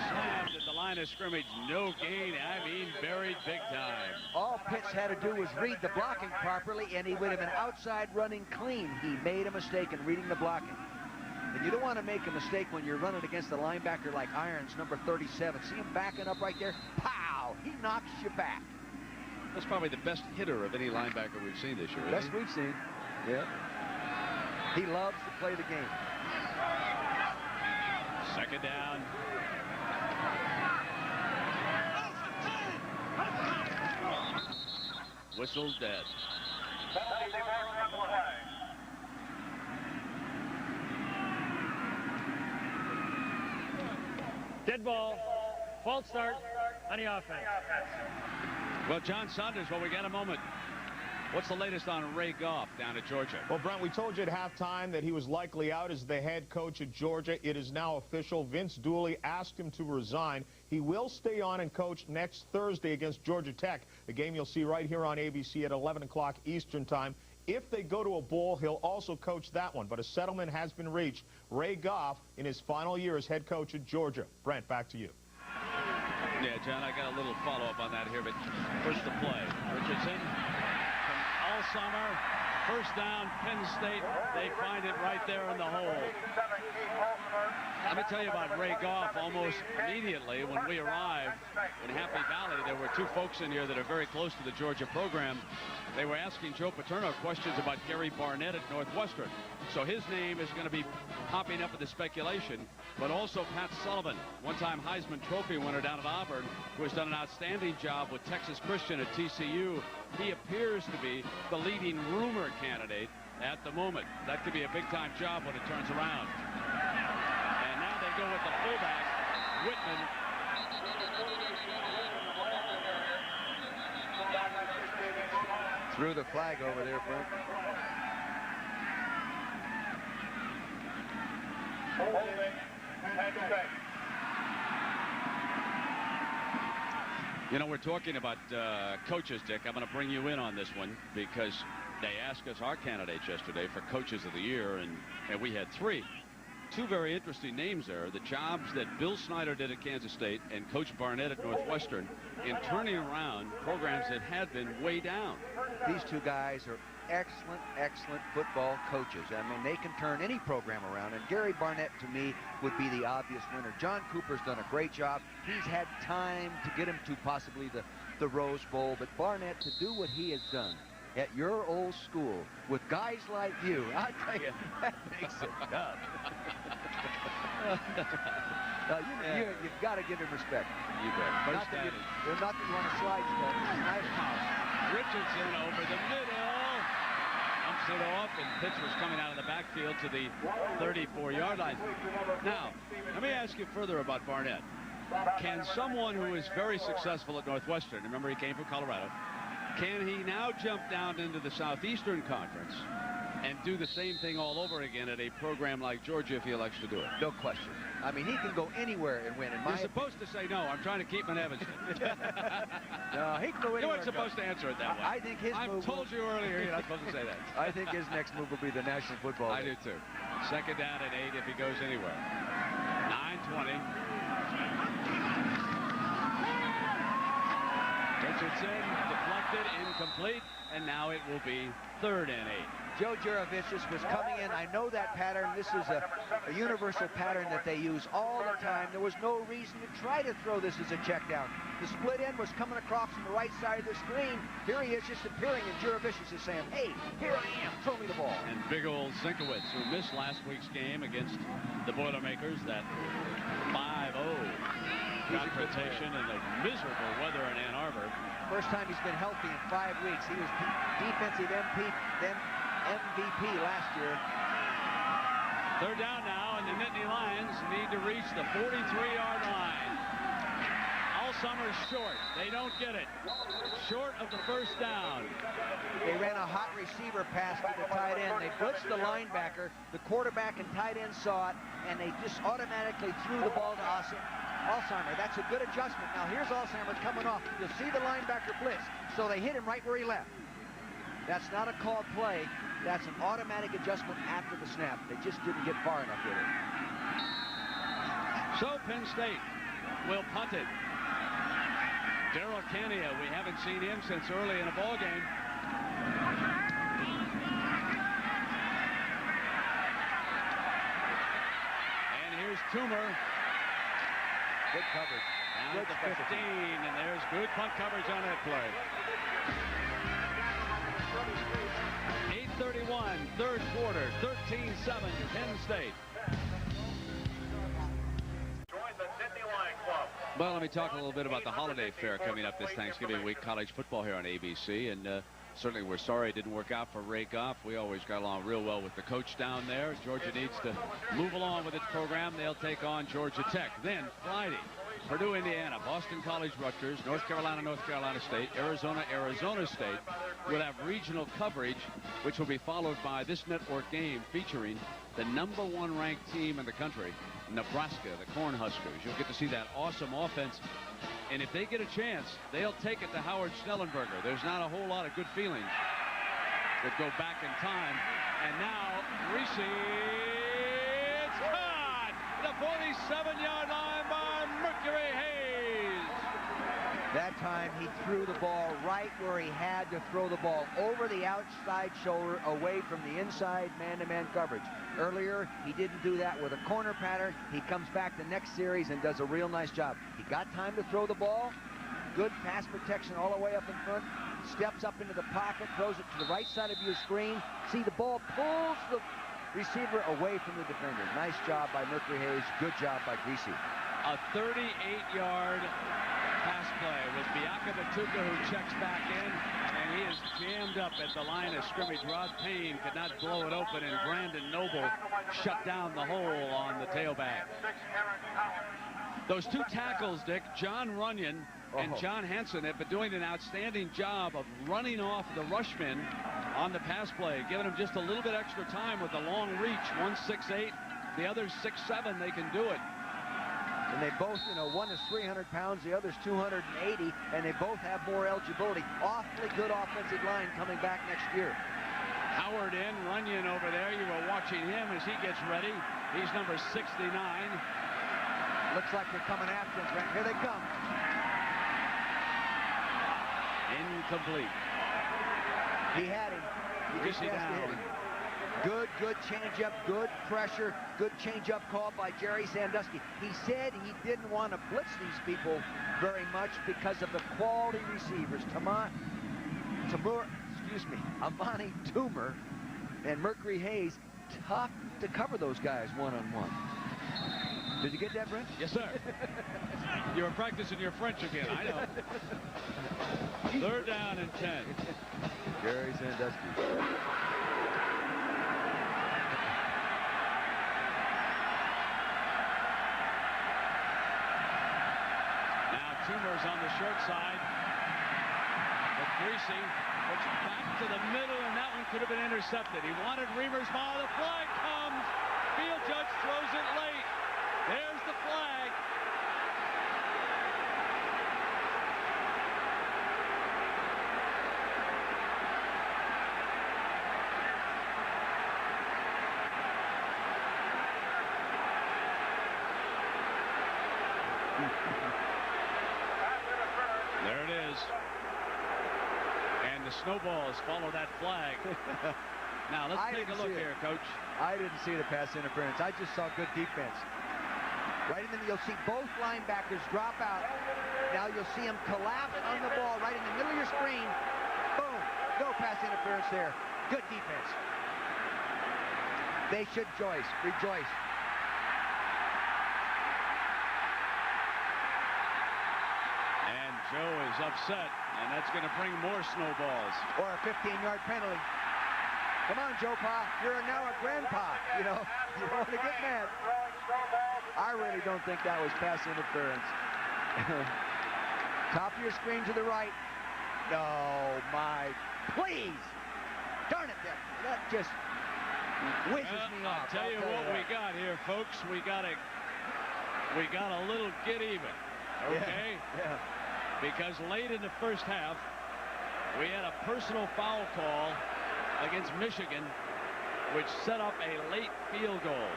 Slammed at the line of scrimmage. No gain. I mean, buried big time. All Pitts had to do was read the blocking properly, and he would have been outside running clean. He made a mistake in reading the blocking. And you don't want to make a mistake when you're running against a linebacker like Irons, number 37. See him backing up right there? Pow! He knocks you back. That's probably the best hitter of any linebacker we've seen this year. Best we've seen. Yeah. He loves to play the game. Second down. Whistle's dead. Dead ball. False start on the offense. Well, John Saunders, well, we got a moment. What's the latest on Ray Goff down at Georgia? Well, Brent, we told you at halftime that he was likely out as the head coach at Georgia. It is now official. Vince Dooley asked him to resign. He will stay on and coach next Thursday against Georgia Tech, a game you'll see right here on ABC at 11 o'clock Eastern time. If they go to a bowl, he'll also coach that one, but a settlement has been reached. Ray Goff in his final year as head coach at Georgia. Brent, back to you. Yeah, John, I got a little follow-up on that here, but first the play. Richardson from all summer. First down, Penn State. They find it right there in the hole. Let me tell you about Ray Goff. Almost immediately when we arrived in Happy Valley, there were two folks in here that are very close to the Georgia program. They were asking Joe Paterno questions about Gary Barnett at Northwestern. So his name is going to be popping up in the speculation, but also Pat Sullivan, one-time Heisman Trophy winner down at Auburn, who has done an outstanding job with Texas Christian at TCU. He appears to be the leading rumor candidate at the moment. That could be a big-time job when it turns around. And now they go with the fullback, Whitman. Threw the flag over there, Brent. You know, we're talking about coaches, Dick. I'm going to bring you in on this one because they asked us our candidates yesterday for coaches of the year, and we had three. Two very interesting names there. The jobs that Bill Snyder did at Kansas State and Coach Barnett at Northwestern in turning around programs that had been way down. These two guys are excellent, excellent football coaches. I mean, they can turn any program around, and Gary Barnett, to me, would be the obvious winner. John Cooper's done a great job. He's had time to get him to possibly the Rose Bowl, but Barnett, to do what he has done at your old school with guys like you, I tell you, that makes it tough. You've got to give him respect. You bet. Not that you want to slide stuff. Richardson over the middle. Dumps it off, and pitch was coming out of the backfield to the 34-yard line. Now, let me ask you further about Barnett. Can someone who is very successful at Northwestern, remember he came from Colorado, can he now jump down into the Southeastern Conference and do the same thing all over again at a program like Georgia if he elects to do it? No question. I mean, he can go anywhere and win. You're supposed to say no. I'm trying to keep him in Evanston. No, he can go anywhere. You weren't supposed to answer it that way. I think his move... I told you earlier you're not supposed to say that. I think his next move will be the National Football League. I do too. Second down and 8 if he goes anywhere. 9:20. Richardson deflected, incomplete, and now it will be 3rd and 8. Joe Juravicius was coming in. I know that pattern. This is a universal pattern that they use all the time. There was no reason to try to throw this as a check down. The split end was coming across from the right side of the screen. Here he is just appearing, and Juravicius is saying, hey, here I am, throw me the ball. And big old Zinkowitz, who missed last week's game against the Boilermakers, that 5-0 confrontation in the miserable weather in Ann Arbor. First time he's been healthy in 5 weeks. He was defensive MVP, then MVP last year. Third down now, and the Nittany Lions need to reach the 43-yard line. Alzheimer's short. They don't get it. Short of the first down. They ran a hot receiver pass to the tight end. They blitzed the linebacker. The quarterback and tight end saw it, and they just automatically threw the ball to Alzheimer. That's a good adjustment. Now here's Alzheimer coming off. You'll see the linebacker blitz. So they hit him right where he left. That's not a called play. That's an automatic adjustment after the snap. They just didn't get far enough with it. So Penn State will punt it. Darrell Cania, we haven't seen him since early in a ball game. And here's Toomer. Good coverage. Down at the 15, and there's good punt coverage on that play. 8:31, third quarter, 13-7, Penn State. Well, let me talk a little bit about the holiday fair coming up this Thanksgiving week, college football here on ABC, and certainly we're sorry it didn't work out for Ray Goff. We always got along real well with the coach down there. Georgia needs to move along with its program. They'll take on Georgia Tech. Then Friday, Purdue, Indiana, Boston College, Rutgers, North Carolina State, Arizona State will have regional coverage, which will be followed by this network game featuring the #1 ranked team in the country, Nebraska, the Cornhuskers. You'll get to see that awesome offense. And if they get a chance, they'll take it to Howard Schnellenberger. There's not a whole lot of good feelings that go back in time. And now, Reese, it's caught! The 47-yard line by Mercury Hayes. That time he threw the ball right where he had to throw the ball, over the outside shoulder, away from the inside man-to-man coverage. Earlier, he didn't do that with a corner pattern. He comes back the next series and does a real nice job. He got time to throw the ball. Good pass protection all the way up in front. Steps up into the pocket, throws it to the right side of your screen. See, the ball pulls the receiver away from the defender. Nice job by Mercury Hayes. Good job by Greasy. A 38-yard pass play with Biaka Batuka, who checks back in, and he is jammed up at the line of scrimmage. Rod Payne could not blow it open, and Brandon Noble shut down the hole on the tailback. Those two tackles, Dick, John Runyon and John Henson, have been doing an outstanding job of running off the rushmen on the pass play, giving them just a little bit extra time with the long reach. One 6'8", the other's 6'7", they can do it. And they both, you know, one is 300 pounds, the other's 280, and they both have more eligibility. Awfully good offensive line coming back next year. Howard in, Runyon over there. You were watching him as he gets ready. He's number 69. Looks like they're coming after him, Brent. Here they come. Incomplete. He had him. He just has to hit him. Good changeup, good pressure, good changeup call by Jerry Sandusky. He said he didn't want to blitz these people very much because of the quality receivers. Amani Toomer and Mercury Hayes, tough to cover those guys one-on-one. Did you get that, Brent? Yes, sir. You were practicing your French again, I know. Third down and 10. Jerry Sandusky. Toomer's on the short side. But Greasy puts it back to the middle, and that one could have been intercepted. He wanted Reamer's ball. The flag comes. Field judge throws it late. There's the flag. There it is. And the Snowballs follow that flag. Now, let's take a look here, Coach. I didn't see the pass interference. I just saw good defense. Right in the middle, you'll see both linebackers drop out. Now you'll see them collapse on the ball right in the middle of your screen. Boom. No pass interference there. Good defense. They should rejoice. Joe is upset, and that's going to bring more snowballs. Or a 15-yard penalty. Come on, Joe Pa. You're now a grandpa. You know, you don't want to get mad. I really don't think that was pass interference. Top of your screen to the right. No, my, please. Darn it, that just whizzes me off. I'll tell you what we got here, folks. We got a little get even, okay? Yeah. Because late in the first half, we had a personal foul call against Michigan, which set up a late field goal.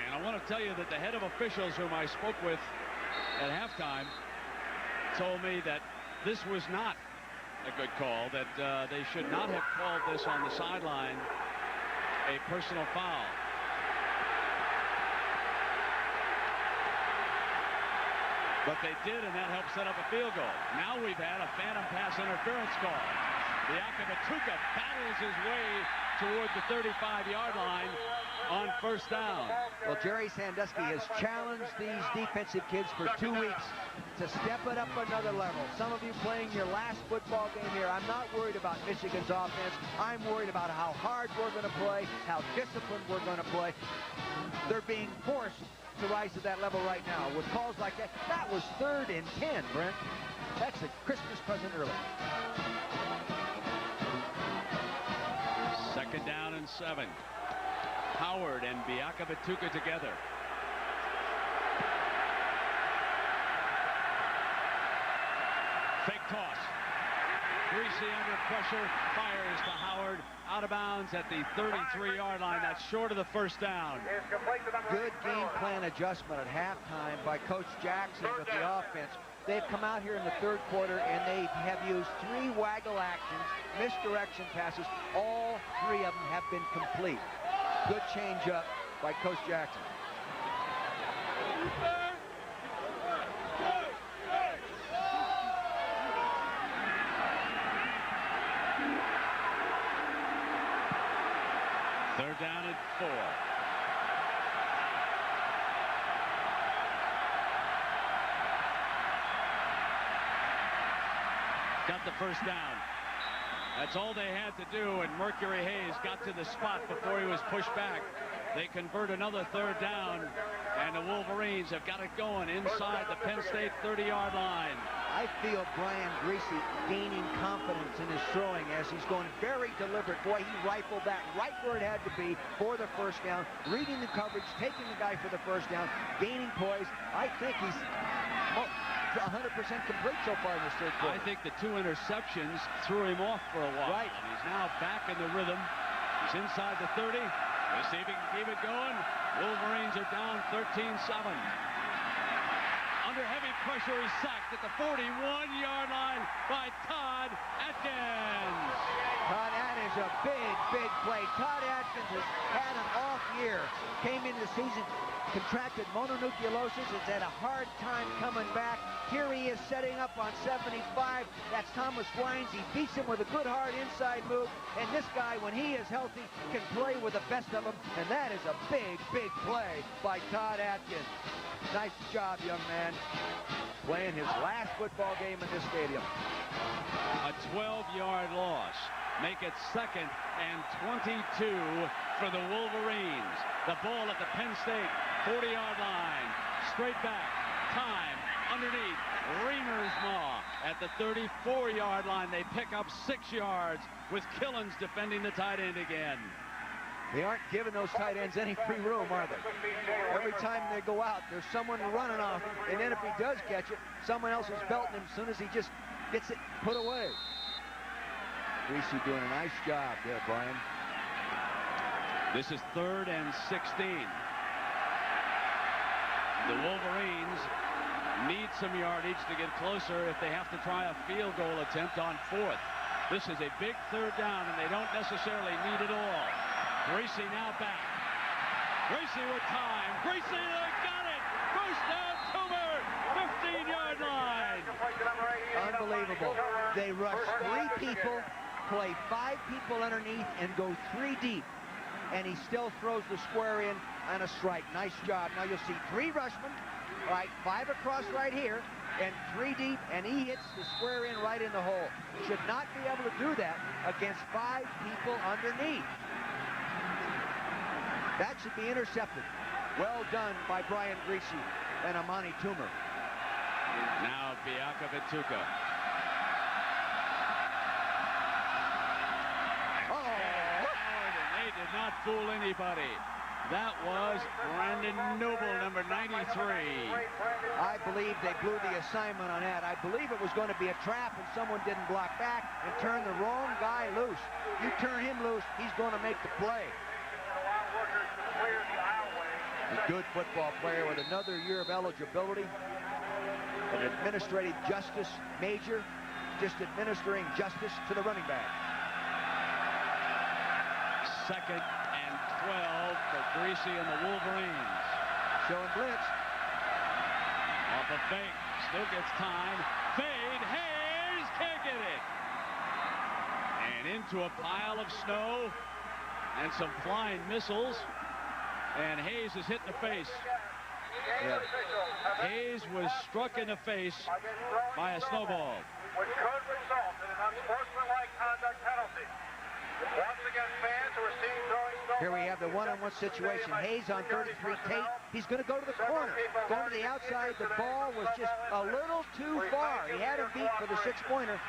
And I want to tell you that the head of officials whom I spoke with at halftime told me that this was not a good call, that they should not have called this on the sideline a personal foul. But they did, and that helped set up a field goal. Now we've had a phantom pass interference call. Biakabatuka battles his way toward the 35-yard line on first down. Well, Jerry Sandusky has challenged these defensive kids for 2 weeks to step it up another level. Some of you playing your last football game here. I'm not worried about Michigan's offense. I'm worried about how hard we're going to play, how disciplined we're going to play. They're being forced to rise to that level right now with calls like that. That was 3rd and 10, Brent. That's a Christmas present early. 2nd down and 7. Howard and Biakabatuka together. Fake toss. Greasy under pressure, fires to Howard, out of bounds at the 33-yard line. That's short of the first down. Good game plan adjustment at halftime by Coach Jackson with the offense. They've come out here in the 3rd quarter and they have used 3 waggle actions, misdirection passes. All 3 of them have been complete. Good change up by Coach Jackson. Third down and 4. Got the first down. That's all they had to do, and Mercury Hayes got to the spot before he was pushed back. They convert another 3rd down, and the Wolverines have got it going inside the Penn State 30-yard line. I feel Brian Greasy gaining confidence in his throwing as he's going very deliberate. Boy, he rifled that right where it had to be for the first down, reading the coverage, taking the guy for the first down, gaining poise. I think he's 100% complete so far in this 3rd quarter. I think the 2 interceptions threw him off for a while. Right. And he's now back in the rhythm. He's inside the 30. Let's see if he can keep it going. Wolverines are down 13-7. Under heavy pressure, he's sacked at the 41-yard line by Todd Atkins. Todd Atkins, a big play. Todd Atkins has had an off year. Came into the season, contracted mononucleosis. Has had a hard time coming back. Here he is setting up on 75. That's Thomas Wines. He beats him with a good hard inside move. And this guy, when he is healthy, can play with the best of them. And that is a big play by Todd Atkins. Nice job, young man. Playing his last football game in this stadium. A 12-yard loss. Make it 2nd and 22 for the Wolverines. The ball at the Penn State 40-yard line. Straight back. Time underneath. Reamersma at the 34-yard line. They pick up 6 yards with Killens defending the tight end again. They aren't giving those tight ends any free room, are they? Every time they go out, there's someone running off, and then if he does catch it, someone else is belting him as soon as he just gets it put away. Greasy doing a nice job there, Brian. This is 3rd and 16. The Wolverines need some yardage to get closer if they have to try a field goal attempt on 4th. This is a big 3rd down, and they don't necessarily need it all. Greasy now back. Greasy with time. Greasy, they got it! First down, Toomer! 15-yard line! Unbelievable. They rush 3 people, play 5 people underneath, and go 3 deep. And he still throws the square in. and a strike. Nice job. Now you'll see 3 rushmen, right, 5 across right here, and 3 deep, and he hits the square in right in the hole. Should not be able to do that against 5 people underneath. That should be intercepted. Well done by Brian Greasy and Amani Toomer. Now Biakavituka. They did not fool anybody. That was Brandon Noble, number 93. I believe they blew the assignment on that. I believe it was going to be a trap and someone didn't block back and turn the wrong guy loose. You turn him loose, he's going to make the play. A good football player with another year of eligibility. An administrative justice major, just administering justice to the running back. 2nd and 12 for Greasy and the Wolverines. Showing blitz. Off a fake. Still gets time. Fade. Hayes can't get it. And into a pile of snow and some flying missiles. And Hayes is hit in the face. Yeah. Hayes was struck in the face by a snowball. Which could result in an unsportsmanlike conduct penalty. Once again, fans who are seen throwing snowballs. Here we have the one-on-one situation. Hayes on 33 Tate. He's going to go to the corner. Going to the outside. The ball was just a little too far. He had him beat for the 6-pointer.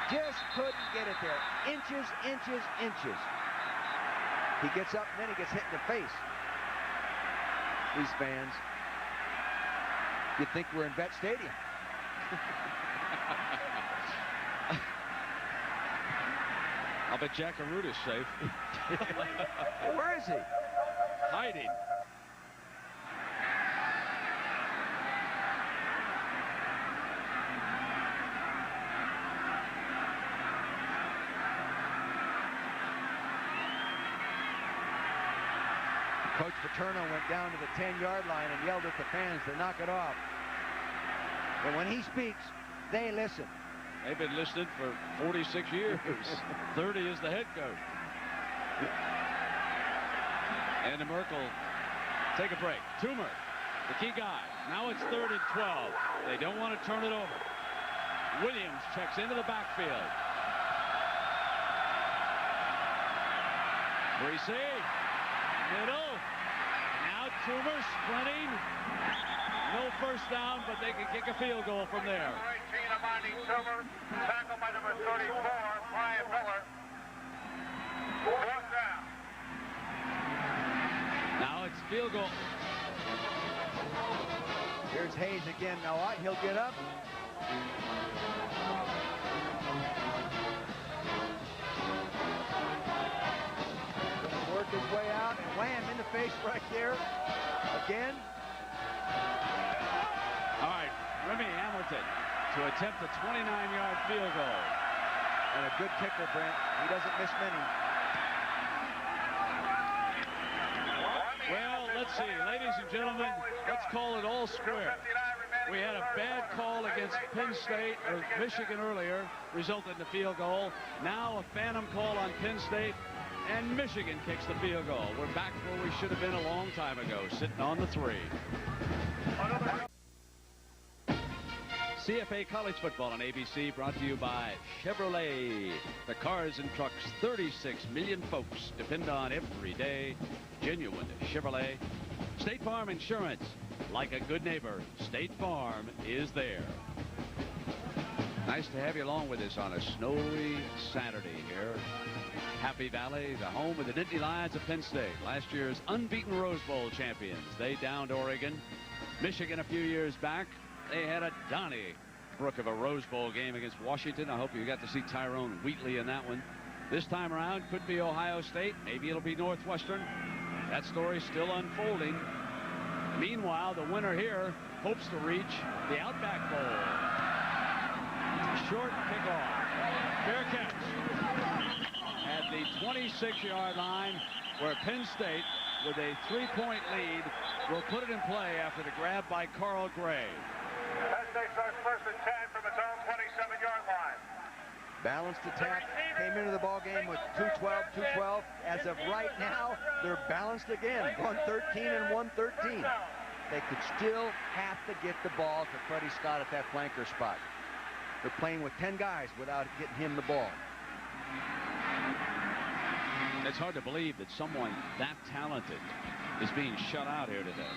Just couldn't get it there. Inches, inches, inches. He gets up and then he gets hit in the face. These fans, you'd think we're in Vet Stadium. I'll bet Jack Aruta's safe. Where is he? Hiding. Coach Paterno went down to the 10-yard line and yelled at the fans to knock it off. But when he speaks, they listen. They've been listening for 46 years. 30 as the head coach. And Merkel take a break. Toomer, the key guy. Now it's 3rd and 12. They don't want to turn it over. Williams checks into the backfield. Greasy, middle. Now Toomer sprinting. No first down, but they can kick a field goal from there. 18, Amani Toomer, tackled by number 34, Brian Miller. 4th down. Now it's field goal. Here's Hayes again. Now what? He'll get up. Work his way out and wham in the face right there. Again. All right, Remy Hamilton to attempt a 29-yard field goal. And a good kicker, Brent. He doesn't miss many. Well, let's see. Ladies and gentlemen, let's call it all square. We had a bad call against Penn State or Michigan earlier, resulted in the field goal. Now a phantom call on Penn State, and Michigan kicks the field goal. We're back where we should have been a long time ago, sitting on the 3. CFA College Football on ABC, brought to you by Chevrolet. The cars and trucks 36 million folks depend on every day. Genuine Chevrolet. State Farm Insurance. Like a good neighbor, State Farm is there. Nice to have you along with us on a snowy Saturday here. Happy Valley, the home of the Nittany Lions of Penn State. Last year's unbeaten Rose Bowl champions. They downed Oregon. Michigan a few years back. They had a Donnybrook of a Rose Bowl game against Washington. I hope you got to see Tyrone Wheatley in that one. This time around, could be Ohio State. Maybe it'll be Northwestern. That story's still unfolding. Meanwhile, the winner here hopes to reach the Outback Bowl. Short kickoff. Fair catch. At the 26-yard line, where Penn State, with a 3-point lead, will put it in play after the grab by Carl Gray. Penn State starts 1st and 10 from its own 27-yard line. Balanced attack, came into the ball game with 212. As of right now, they're balanced again, 113 and 113. They could still have to get the ball to Freddie Scott at that flanker spot. They're playing with 10 guys without getting him the ball. It's hard to believe that someone that talented is being shut out here today.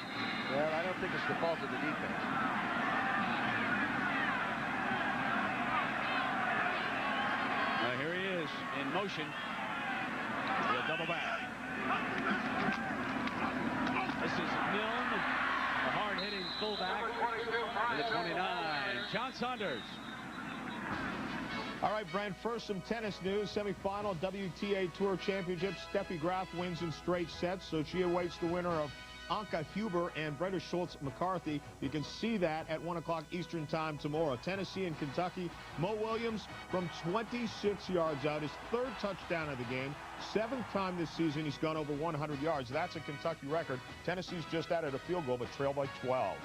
Well, I don't think it's the fault of the defense. Here he is in motion. He'll double back. This is Milne, a hard-hitting fullback. The 29, John Saunders. All right, Brent, first some tennis news. Semifinal WTA Tour Championship. Steffi Graf wins in straight sets, so she awaits the winner of Anka Huber and Brenda Schultz-McCarthy. You can see that at 1 o'clock Eastern time tomorrow. Tennessee and Kentucky. Mo Williams from 26 yards out, his third touchdown of the game. 7th time this season he's gone over 100 yards. That's a Kentucky record. Tennessee's just added a field goal, but trailed by 12.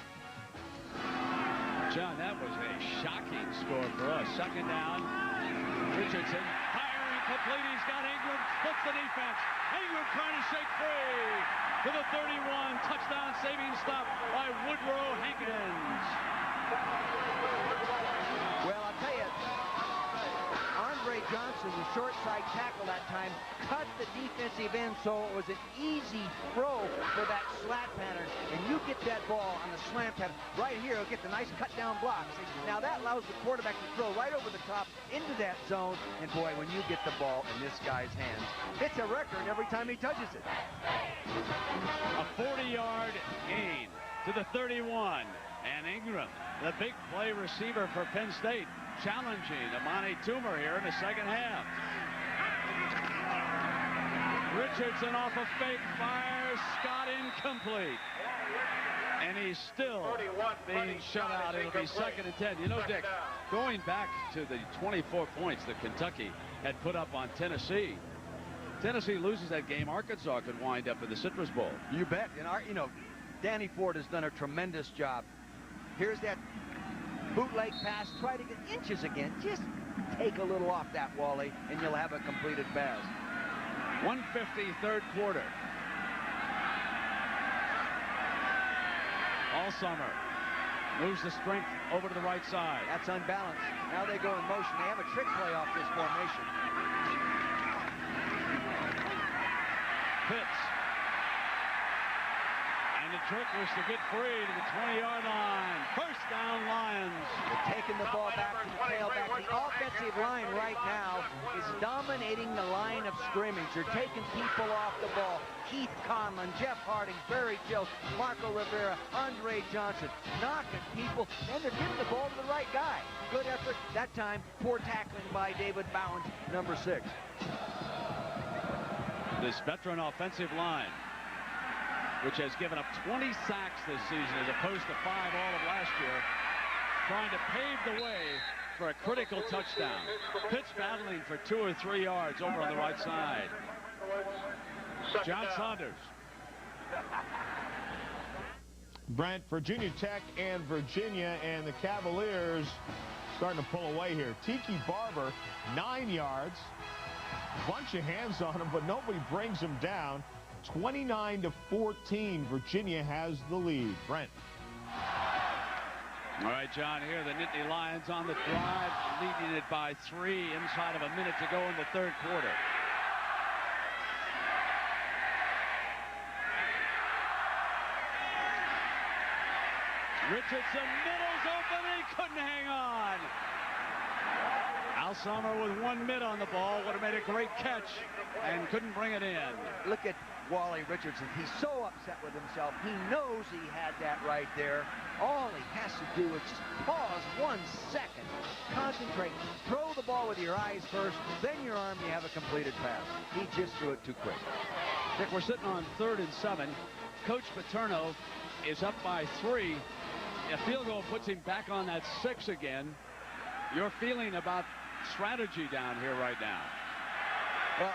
John, that was a shocking score for us. Second down. Richardson firing complete. He's got Ingram. Splits the defense. Ingram trying to shake free. To the 31. Touchdown saving stop by Woodrow Hankins. Well, I'll tell you, Andre Johnson, the short side tackle that time, cut the defensive end, so it was an easy throw for that slant pattern. And you get that ball on the slant pattern right here, it'll get the nice cut down blocks. Now that allows the quarterback to throw right over the top into that zone. And boy, when you get the ball in this guy's hands, it's a record every time he touches it. A 40-yard gain to the 31. And Ingram, the big play receiver for Penn State, challenging Amani Toomer here in the second half. Richardson off a fake fire. Scott incomplete. And he's still being shut out. It'll be 2nd and 10. You know, Dick, going back to the 24 points that Kentucky had put up on Tennessee, Tennessee loses that game, Arkansas could wind up in the Citrus Bowl. You bet. And you know, Danny Ford has done a tremendous job. Here's that bootleg pass. Try to get inches again. Just take a little off that, Wally, and you'll have a completed pass. 1:50, third quarter. All summer. Moves the strength over to the right side. That's unbalanced. Now they go in motion. They have a trick play off this formation. Pitts. And the trick was to get free to the 20-yard line. First down, Lions. They're taking the ball back to the tailback. The offensive line right now is dominating the line of scrimmage. They're taking people off the ball. Keith Conlon, Jeff Harding, Barry Jones, Marco Rivera, Andre Johnson, knocking people. Then they're giving the ball to the right guy. Good effort. That time, poor tackling by David Bowen, number 6. This veteran offensive line, which has given up 20 sacks this season as opposed to 5 all of last year, trying to pave the way for a critical touchdown. Pitts battling for 2 or 3 yards over on the right side. John Saunders. Brent, Virginia Tech and Virginia, and the Cavaliers starting to pull away here. Tiki Barber, 9 yards. Bunch of hands on him, but nobody brings him down. 29-14, Virginia has the lead. Brent. All right, John, here the Nittany Lions on the drive, leading it by 3 inside of a minute to go in the third quarter. Richardson, middle's open, he couldn't hang on. Al Sommer with 1 mid on the ball would have made a great catch and couldn't bring it in. Look at Wally Richardson. He's so upset with himself. He knows he had that right there. All he has to do is just pause 1 second, concentrate, throw the ball with your eyes first, then your arm, you have a completed pass. He just threw it too quick. Dick, we're sitting on 3rd and 7. Coach Paterno is up by 3. A field goal puts him back on that 6 again. Your feeling about strategy down here right now? Well,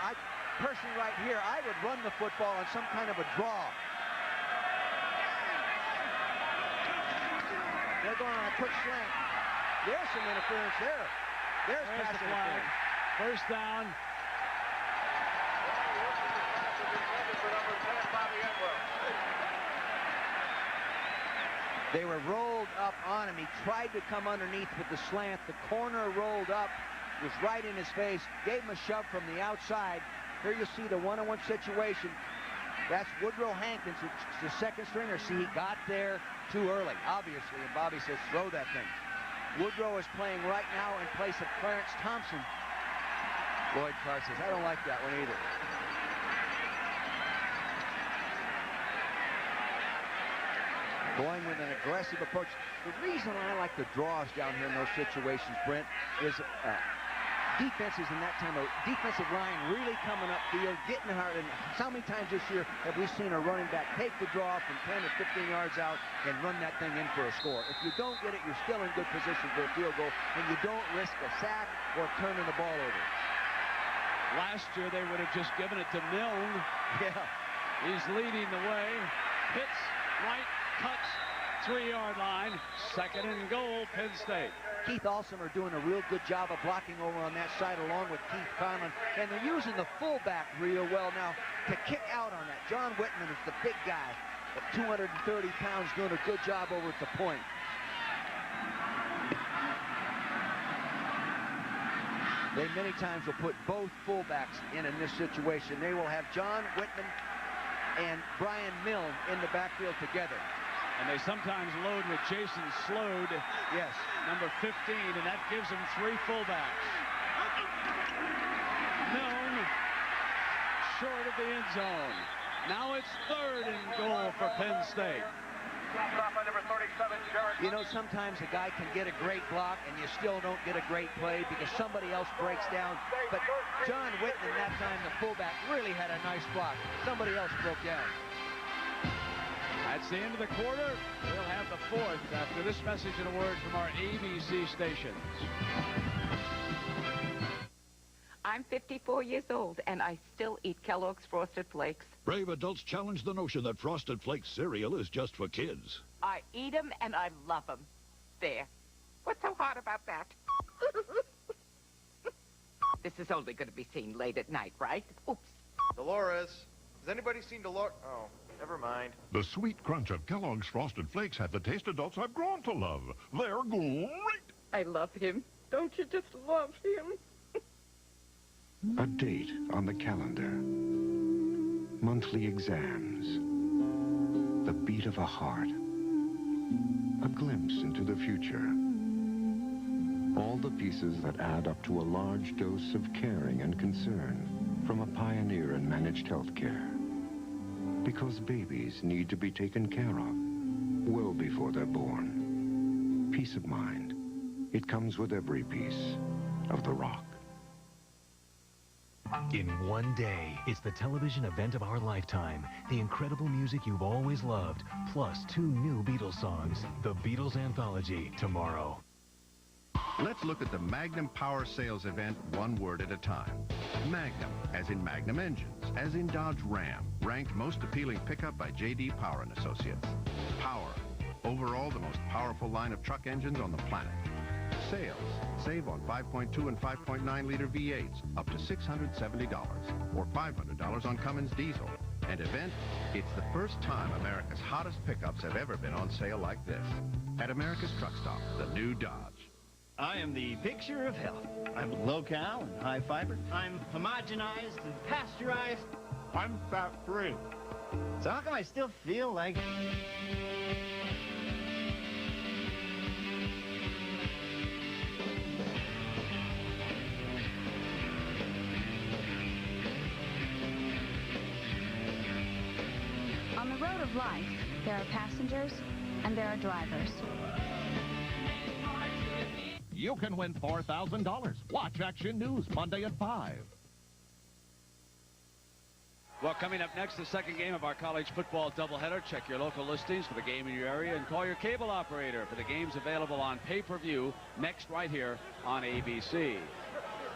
personally right here, I would run the football on some kind of a draw. They're going on a quick slant. There's some interference there. There's pass the flag. First down. They were rolled up on him. He tried to come underneath with the slant. The corner rolled up, was right in his face, gave him a shove from the outside. Here you see the one-on-one situation. That's Woodrow Hankins, the second stringer. See, he got there too early, obviously, and Bobby says, throw that thing. Woodrow is playing right now in place of Clarence Thompson. Lloyd Carr says, I don't like that one either. Going with an aggressive approach. The reason I like the draws down here in those situations, Brent, is defenses in that time, a defensive line really coming upfield, getting hard. And how many times this year have we seen a running back take the draw from 10 or 15 yards out and run that thing in for a score? If you don't get it, you're still in good position for a field goal, and you don't risk a sack or turning the ball over. Last year, they would have just given it to Milne. Yeah. He's leading the way. Hits right, cuts, 3-yard line. Second and goal, Penn State. Keith Alsomer doing a real good job of blocking over on that side along with Keith Conlon. And they're using the fullback real well now to kick out on that. John Whitman is the big guy at 230 pounds doing a good job over at the point. They many times will put both fullbacks in this situation. They will have John Whitman and Brian Milne in the backfield together. And they sometimes load with Jason Slode, yes, number 15, and that gives them 3 fullbacks. Milne short of the end zone. Now it's third and goal for Penn State. You know, sometimes a guy can get a great block and you still don't get a great play because somebody else breaks down. But John Whitman, that time, the fullback, really had a nice block. Somebody else broke down. That's the end of the quarter. We'll have the fourth after this message and a word from our ABC stations. I'm 54 years old, and I still eat Kellogg's Frosted Flakes. Brave adults challenge the notion that Frosted Flakes cereal is just for kids. I eat them, and I love them. There. What's so hard about that? This is only going to be seen late at night, right? Oops. Dolores. Has anybody seen Dolores? Oh, never mind. The sweet crunch of Kellogg's Frosted Flakes have the taste adults have grown to love. They're great. I love him. Don't you just love him? A date on the calendar. Monthly exams. The beat of a heart. A glimpse into the future. All the pieces that add up to a large dose of caring and concern from a pioneer in managed health care. Because babies need to be taken care of well before they're born. Peace of mind. It comes with every piece of the rock. In one day, it's the television event of our lifetime. The incredible music you've always loved, plus 2 new Beatles songs. The Beatles Anthology, tomorrow. Let's look at the Magnum Power Sales event one word at a time. Magnum, as in Magnum Engines, as in Dodge Ram, ranked most appealing pickup by J.D. Power & Associates. Power, overall the most powerful line of truck engines on the planet. Sales, save on 5.2 and 5.9 liter V8s, up to $670, or $500 on Cummins diesel. And event, it's the first time America's hottest pickups have ever been on sale like this. At America's Truck Stop, the new Dodge. I am the picture of health. I'm low-cal and high-fiber. I'm homogenized and pasteurized. I'm fat-free. So how come I still feel like... On the road of life, there are passengers and there are drivers. You can win $4,000. Watch Action News Monday at 5. Well, coming up next, the second game of our college football doubleheader. Check your local listings for the game in your area and call your cable operator for the games available on pay-per-view next right here on ABC.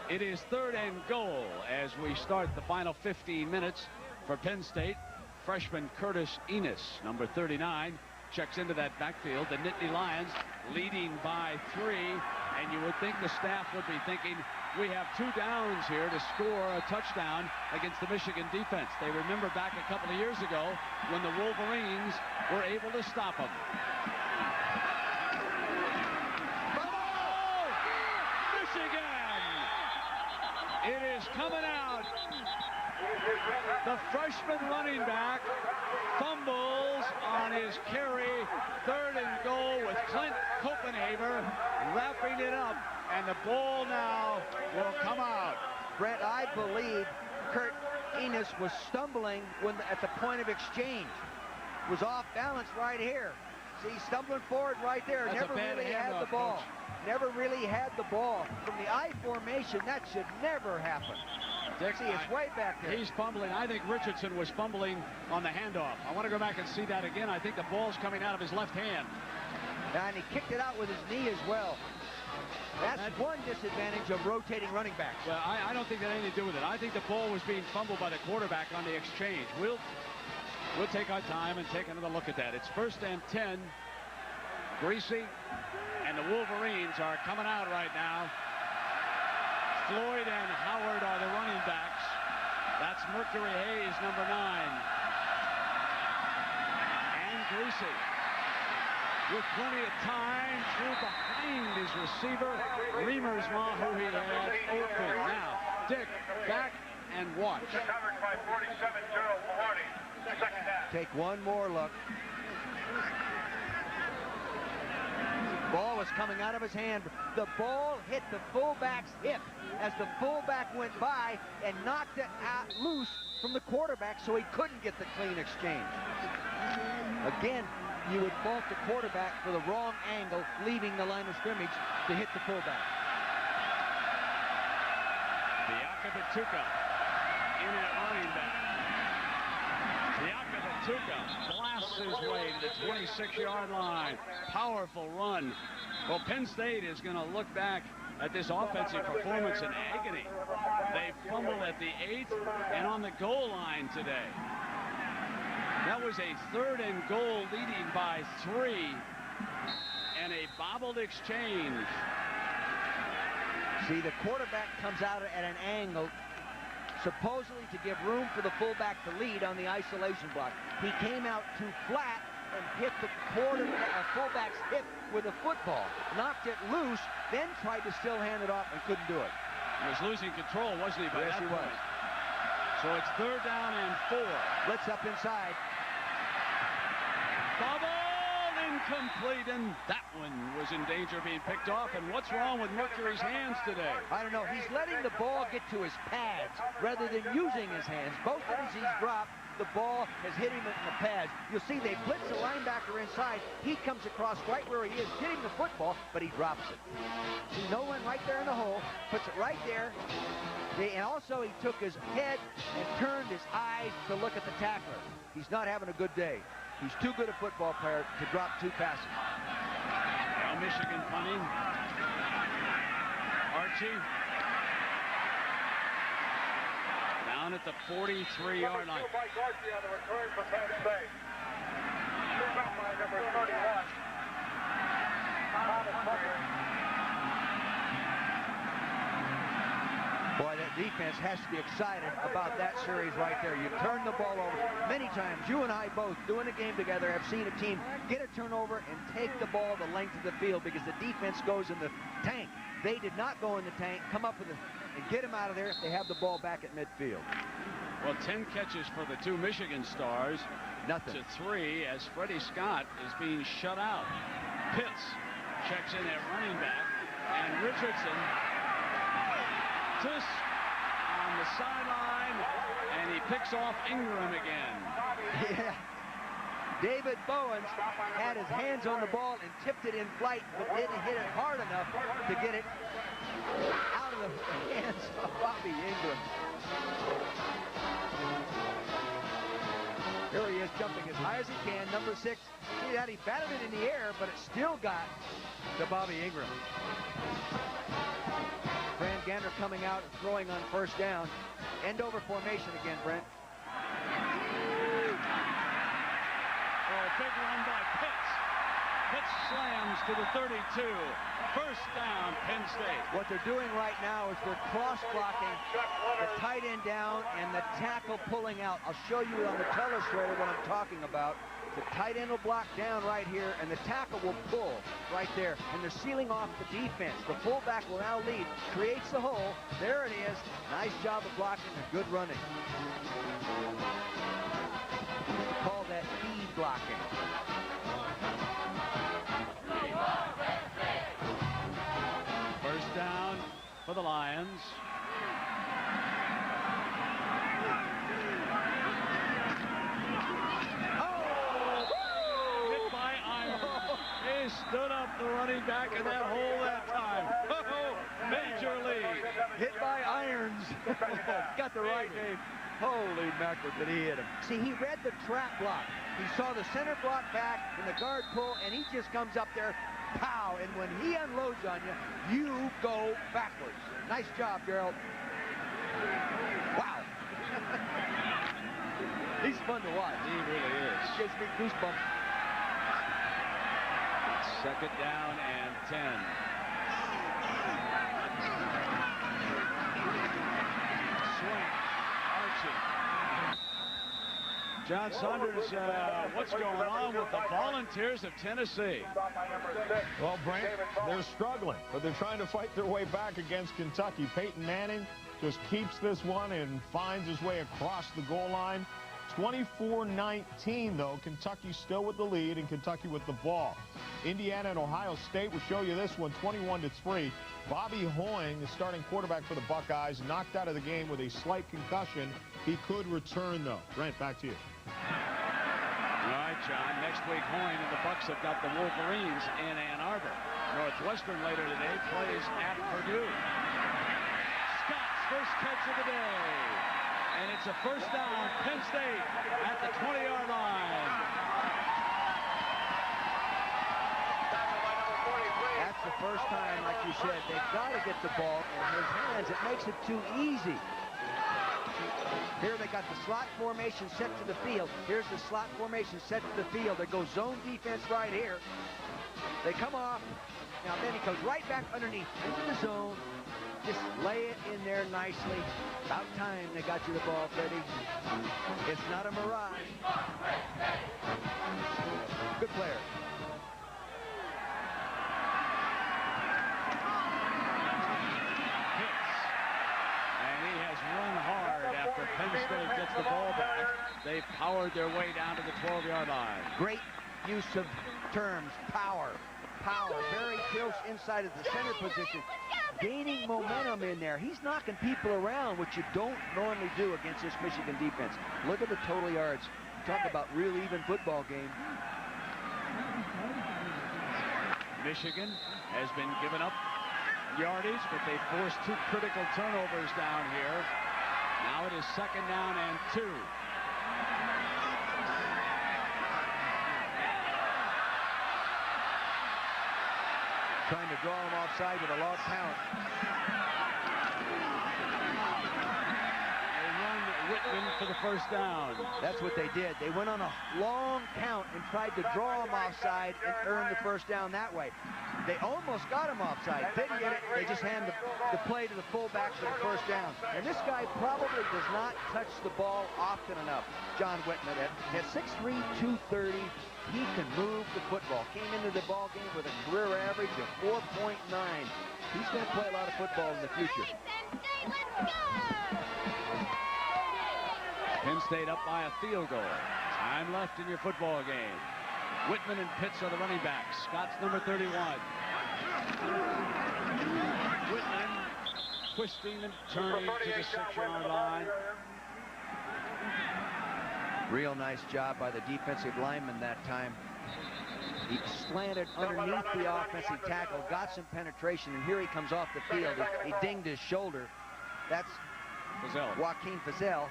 It is third and goal as we start the final 15 minutes for Penn State. Freshman Curtis Enos, number 39, checks into that backfield. The Nittany Lions leading by 3, and you would think the staff would be thinking, we have 2 downs here to score a touchdown against the Michigan defense. They remember back a couple of years ago when the Wolverines were able to stop them. Oh, Michigan! It is coming out. The freshman running back fumbles on his carry. 3rd and goal with Clint Copenhaver wrapping it up. And the ball now will come out. Brent, I believe Kurt Enos was stumbling at the point of exchange. Was off balance right here. See, stumbling forward right there. That's never really had the ball. Coach. Never really had the ball. From the I formation, that should never happen. Dick, see, it's way back there. He's fumbling. I think Richardson was fumbling on the handoff. I want to go back and see that again. I think the ball's coming out of his left hand. And he kicked it out with his knee as well. That's one disadvantage of rotating running backs. Well, I don't think that had anything to do with it. I think the ball was being fumbled by the quarterback on the exchange. We'll take our time and take another look at that. It's 1st and 10. Greasy and the Wolverines are coming out right now. Floyd and Howard are the running backs. That's Mercury Hayes, number 9. And Greasy, with plenty of time, threw behind his receiver, Riemersma, who he had open. Now, Dick, back and watch. Covered by 47, Gerald Mahoney. Second down. Take one more look. Ball was coming out of his hand. The ball hit the fullback's hip as the fullback went by and knocked it out loose from the quarterback, so he couldn't get the clean exchange. Again, you would fault the quarterback for the wrong angle, leaving the line of scrimmage to hit the fullback. Biakabatuka in at running back. Biakabatuka blasts his way to the 26-yard line. Powerful run. Well, Penn State is going to look back at this offensive performance in agony. They fumbled at the 8th and on the goal line today. That was a 3rd and goal leading by 3 and a bobbled exchange. See, the quarterback comes out at an angle supposedly to give room for the fullback to lead on the isolation block. He came out too flat and hit the fullback's hip with a football. Knocked it loose, then tried to still hand it off and couldn't do it. He was losing control, wasn't he, by yes, that he point? was. So it's 3rd down and 4. Blitz up inside. Bobbled, incomplete, and that one was in danger of being picked off. And what's wrong with Mercury's hands today? I don't know. He's letting the ball get to his pads rather than using his hands. Both times he's dropped, the ball has hit him in the pads. You'll see they blitz the linebacker inside. He comes across right where he is, getting the football, but he drops it. See, no one right there in the hole, puts it right there. And also he took his head and turned his eyes to look at the tackler. He's not having a good day. He's too good a football player to drop 2 passes. Now Michigan punting. Archie. Down at the 43-yard line. Mike Archie on the return for Penn State. Picked up by number 31. Thomas Tucker. Boy, that defense has to be excited about that series right there. You turn the ball over. Many times, you and I both, doing a game together, have seen a team get a turnover and take the ball the length of the field because the defense goes in the tank. They did not go in the tank, come up with it, and get him out of there. They have the ball back at midfield. Well, 10 catches for the 2 Michigan stars. Nothing. To 3 as Freddie Scott is being shut out. Pitts checks in at running back, and Richardson just on the sideline, and he picks off Ingram again. Yeah. David Bowens had his hands on the ball and tipped it in flight, but didn't hit it hard enough to get it out of the hands of Bobby Ingram. Here he is jumping as high as he can, number 6. See that? He batted it in the air, but it still got to Bobby Ingram. Fran Gander coming out and throwing on 1st down. End over formation again, Brent. Oh, big run by Pitts. Pitts slams to the 32. First down, Penn State. What they're doing right now is they're cross-blocking the tight end down and the tackle pulling out. I'll show you on the telestrator what I'm talking about. The tight end will block down right here, and the tackle will pull right there. And they're sealing off the defense. The fullback will now lead, creates the hole. There it is. Nice job of blocking and good running. Call that feed blocking. First down for the Lions. Stood up the running back in that hole that time. Major league. Hit by irons. Got the right name. Holy mackerel, did he hit him. See, he read the trap block. He saw the center block back and the guard pull, and he just comes up there, pow, and when he unloads on you, you go backwards. Nice job, Gerald. Wow. He's fun to watch. He really is. Gives me goosebumps. Second down and 10. Swing. Archie. John Saunders, what's going on with the Volunteers of Tennessee? Well, Brent, they're struggling, but they're trying to fight their way back against Kentucky. Peyton Manning just keeps this one and finds his way across the goal line. 24-19, though. Kentucky still with the lead, and Kentucky with the ball. Indiana and Ohio State will show you this one, 21-3. Bobby Hoying, the starting quarterback for the Buckeyes, knocked out of the game with a slight concussion. He could return, though. Brent, back to you. All right, John. Next week, Hoying and the Bucks have got the Wolverines in Ann Arbor. Northwestern later today plays at Purdue. Scott's first catch of the day. And it's a first down, Penn State at the 20-yard line. That's the first time, like you said, they've got to get the ball in his hands. It makes it too easy. Here they got the slot formation set to the field. Here's the slot formation set to the field. There goes zone defense right here. They come off. Now then he goes right back underneath into the zone. Just lay it in there nicely. About time they got you the ball, Freddie. It's not a mirage. Good player. And he has run hard after Penn State gets the ball back. They've powered their way down to the 12-yard line. Great use of terms. Power. Power. Very close inside of the center position. Gaining momentum in there. He's knocking people around, which you don't normally do against this Michigan defense. Look at the total yards. Talk about real even football game. Michigan has been giving up yardage, but they forced two critical turnovers down here. Now it is second down and 2. Trying to draw him offside with a long count. They run Whitman for the first down. That's what they did. They went on a long count and tried to draw him offside and earn the first down that way. They almost got him offside. Didn't get it. They just hand the play to the fullback for the first down. And this guy probably does not touch the ball often enough. John Whitman at 6'3", 230. He can move the football. Came into the ball game with a career average of 4.9. He's going to play a lot of football in the future. Penn State up by a field goal. Time left in your football game. Whitman and Pitts are the running backs. Scott's number 31. Whitman twisting and turning to the 6-yard line. Real nice job by the defensive lineman that time. He slanted underneath the offensive tackle, got some penetration, and here he comes off the field. He dinged his shoulder. That's Joaquin Fazell.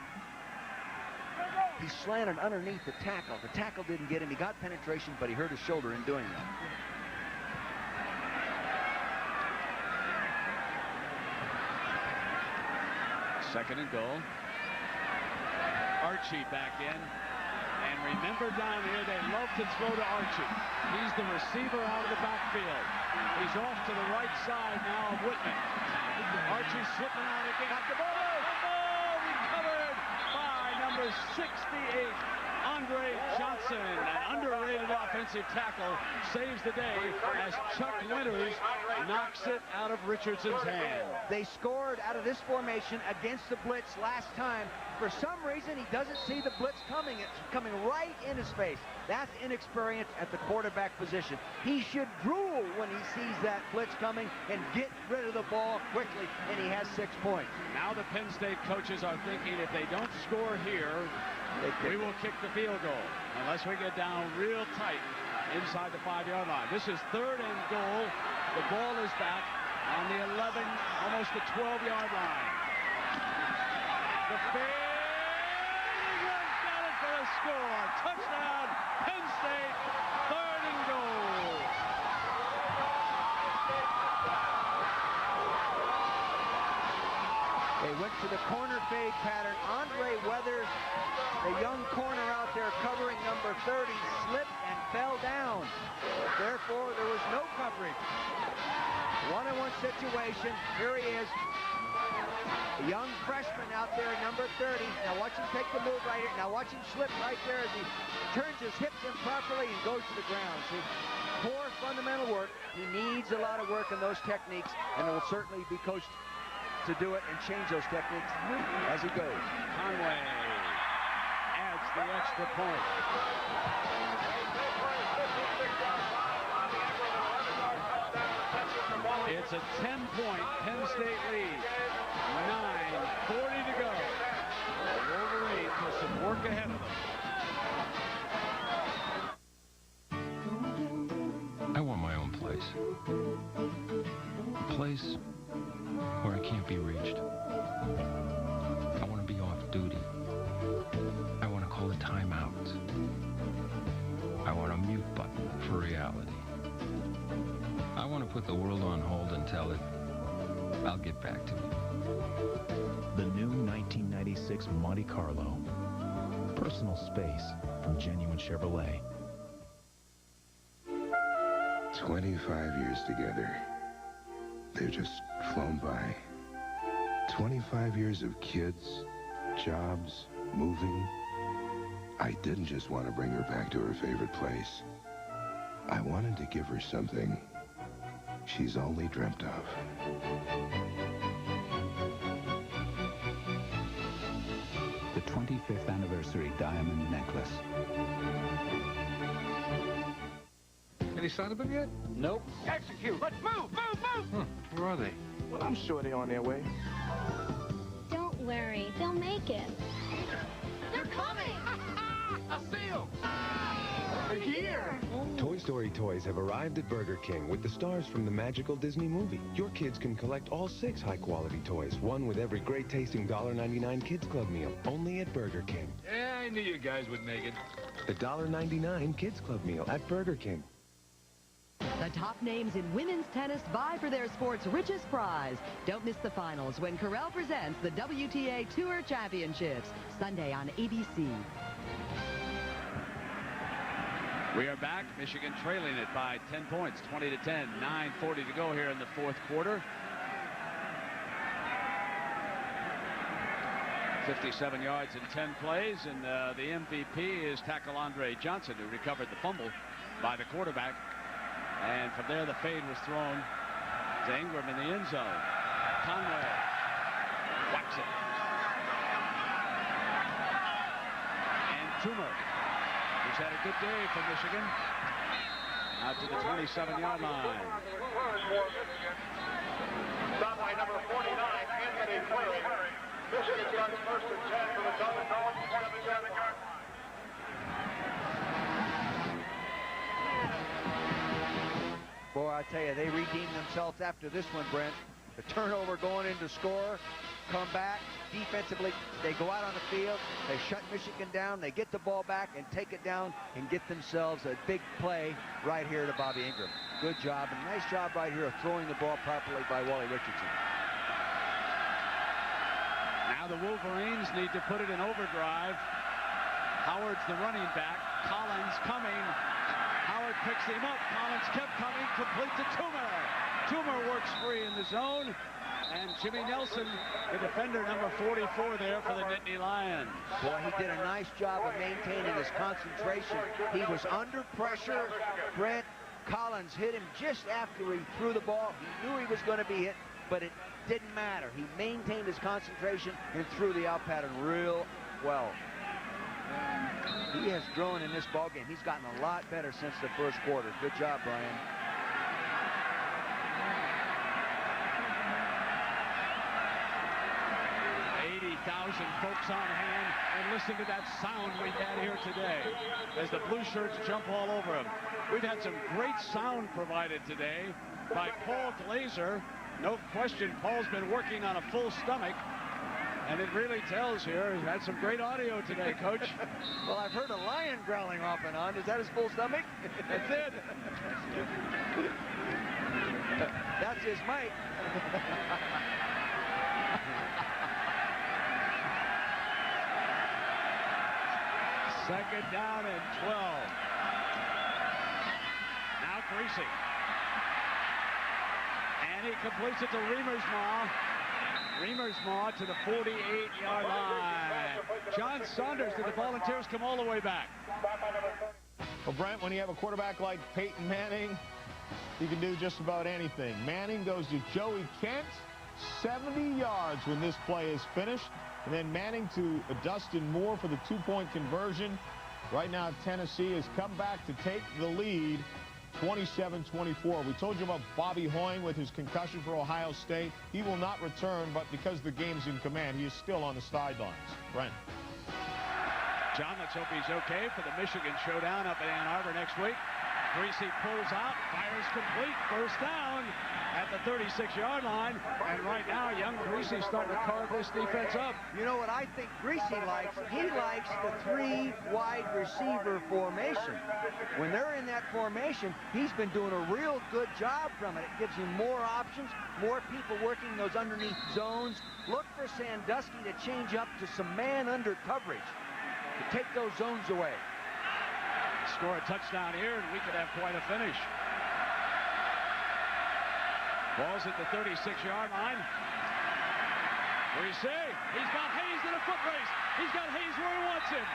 He slanted underneath the tackle. The tackle didn't get him. He got penetration, but he hurt his shoulder in doing that. Second and goal. Archie back in and remember down here, they love to throw to Archie. He's the receiver out of the backfield. He's off to the right side now of Whitman. Archie slipping out again. Got the ball. Recovered by number 68. Andre Johnson, an underrated offensive tackle, saves the day as Chuck Winters knocks it out of Richardson's hand. They scored out of this formation against the blitz last time. For some reason, he doesn't see the blitz coming. It's coming right in his face. That's inexperience at the quarterback position. He should drool when he sees that blitz coming and get rid of the ball quickly, and he has 6 points. Now the Penn State coaches are thinking if they don't score here, we will kick the field goal unless we get down real tight inside the 5-yard line. This is 3rd and goal. The ball is back on the 11, almost the 12-yard line. The fade got it for a score. Touchdown, Penn State, 3rd and goal. They went to the corner fade pattern. Andre Weathers, the young corner out there covering number 30, slipped and fell down. Therefore, there was no coverage. One-on-one situation. Here he is. A young freshman out there, number 30. Now watch him take the move right here. Now watch him slip right there as he turns his hips improperly and goes to the ground. See, poor fundamental work. He needs a lot of work in those techniques, and will certainly be coached to do it and change those techniques as he goes. Conway adds the extra point. It's a 10-point Penn State lead. 9:40 to go. The Wolverines with some work ahead of them. I want my own place. A place where I can't be reached. I want to be off duty. I want to call a timeout. I want a mute button for reality. I want to put the world on hold and tell it, I'll get back to you. The new 1996 Monte Carlo. Personal space from genuine Chevrolet. 25 years together. They've just flown by. 25 years of kids, jobs, moving. I didn't just want to bring her back to her favorite place. I wanted to give her something she's only dreamt of. The 25th anniversary diamond necklace. Any sign of them yet? Nope. Execute. Let's move, move, move. Where are they? Well, I'm sure they're on their way. Don't worry, they'll make it. They're coming! A seal! They're here! Toy Story toys have arrived at Burger King with the stars from the magical Disney movie. Your kids can collect all 6 high-quality toys, one with every great-tasting $1.99 Kids Club meal, only at Burger King. Yeah, I knew you guys would make it. The $1.99 Kids Club meal at Burger King. The top names in women's tennis vie for their sport's richest prize. Don't miss the finals when Corel presents the WTA Tour Championships, Sunday on ABC. We are back. Michigan trailing it by 10 points, 20-10. 9:40 to go here in the 4th quarter. 57 yards in 10 plays, and the MVP is tackle Andre Johnson, who recovered the fumble by the quarterback. And from there, the fade was thrown to Ingram in the end zone. Conway whacks it. And Toomer, who's had a good day for Michigan, out to the 27-yard line. Stop by number 49, Anthony Fleury. Michigan's got first and 10 for the Dolphins, 27-yard line. Boy, I tell you, they redeemed themselves after this one, Brent. The turnover going into score, come back, defensively, they go out on the field, they shut Michigan down, they get the ball back and take it down and get themselves a big play right here to Bobby Ingram. Good job, and nice job right here of throwing the ball properly by Wally Richardson. Now the Wolverines need to put it in overdrive. Howard's the running back. Collins coming. Howard picks him up. Collins kept coming. Complete to Toomer. Toomer works free in the zone. And Jimmy Nelson, the defender, number 44 there for the Nittany Lions. Boy, he did a nice job of maintaining his concentration. He was under pressure. Brent Collins hit him just after he threw the ball. He knew he was going to be hit, but it didn't matter. He maintained his concentration and threw the out pattern real well. He has grown in this ballgame. He's gotten a lot better since the first quarter. Good job, Brian. 80,000 folks on hand, and listen to that sound we've had here today as the blue shirts jump all over them. We've had some great sound provided today by Paul Glazer. No question, Paul's been working on a full stomach, and it really tells here. He's had some great audio today, Coach. Well, I've heard a lion growling off and on. Is that his full stomach? That's it. That's his mic. Second down and 12. Now Greasy. And he completes it to Riemersma. Riemersma to the 48-yard line. John Saunders, did the Volunteers come all the way back? Well, Brent, when you have a quarterback like Peyton Manning, he can do just about anything. Manning goes to Joey Kent, 70 yards when this play is finished. And then Manning to Dustin Moore for the two-point conversion. Right now, Tennessee has come back to take the lead, 27-24. We told you about Bobby Hoying with his concussion for Ohio State. He will not return, but because the game's in command, he is still on the sidelines. Brent. John, let's hope he's okay for the Michigan showdown up in Ann Arbor next week. Greasy pulls out, fires complete, first down at the 36-yard line. And right now, young Greasy's starting to carve this defense up. You know what I think Greasy likes? He likes the three-wide receiver formation. When they're in that formation, he's been doing a real good job from it. It gives him more options, more people working those underneath zones. Look for Sandusky to change up to some man-under coverage to take those zones away. Score a touchdown here, and we could have quite a finish. Ball's at the 36-yard line. Greasy, he's got Hayes in a foot race. He's got Hayes where he wants him.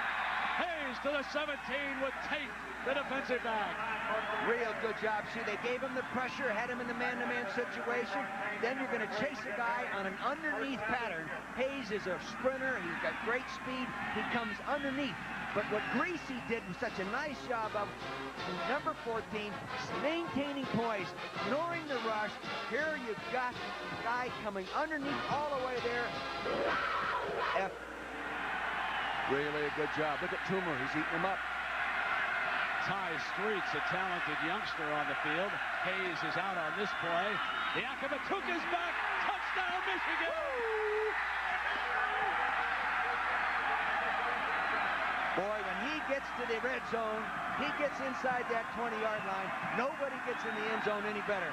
Hayes to the 17 with Tate, the defensive back. Real good job. See, they gave him the pressure, had him in the man-to-man situation. Then you're going to chase a guy on an underneath pattern. Hayes is a sprinter. He's got great speed. He comes underneath. But what Greasy did was such a nice job of number 14, maintaining poise, ignoring the rush. Here you've got a guy coming underneath all the way there. Really a good job. Look at Toomer. He's eating him up. Ty Streets, a talented youngster on the field. Hayes is out on this play. The Akabatuka's back. Touchdown, Michigan! Boy, when he gets to the red zone, he gets inside that 20-yard line. Nobody gets in the end zone any better.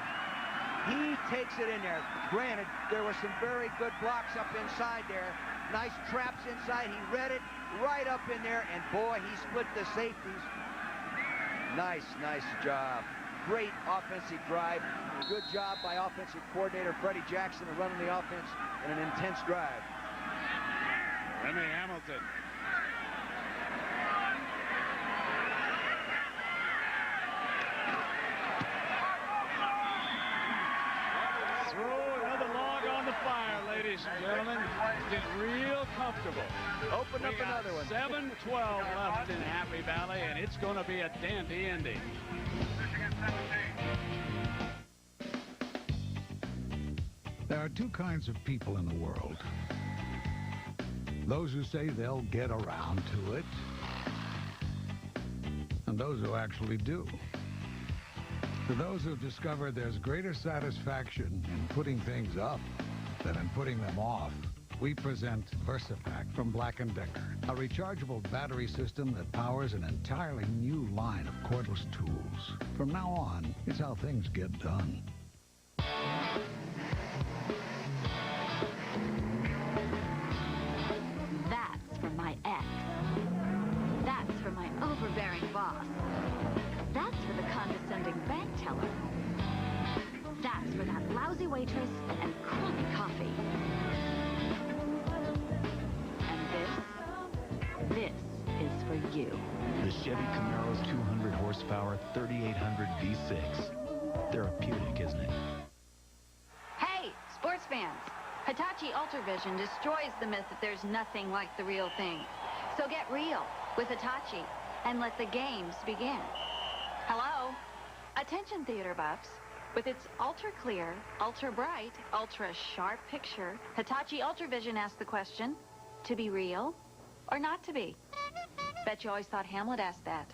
He takes it in there. Granted, there were some very good blocks up inside there. Nice traps inside. He read it right up in there, and boy, he split the safeties. Nice job. Great offensive drive. Good job by offensive coordinator Freddie Jackson of running the offense in an intense drive. Remy Hamilton. Throw another log on the fire, ladies and gentlemen. It's real comfortable. Open up another one. 7-12 left in Happy Valley, and it's going to be a dandy ending. There are two kinds of people in the world. Those who say they'll get around to it, and those who actually do. To those who've discovered there's greater satisfaction in putting things up than in putting them off, we present VersaPack from Black & Decker, a rechargeable battery system that powers an entirely new line of cordless tools. From now on, it's how things get done. That's from my ex. That's cozy waitress, and crummy coffee. And this is for you. The Chevy Camaro's 200 horsepower, 3800 V6. Therapeutic, isn't it? Hey, sports fans. Hitachi Ultravision destroys the myth that there's nothing like the real thing. So get real with Hitachi and let the games begin. Hello? Attention, theater buffs. With its ultra-clear, ultra-bright, ultra-sharp picture, Hitachi Ultravision asks the question, to be real or not to be? Bet you always thought Hamlet asked that.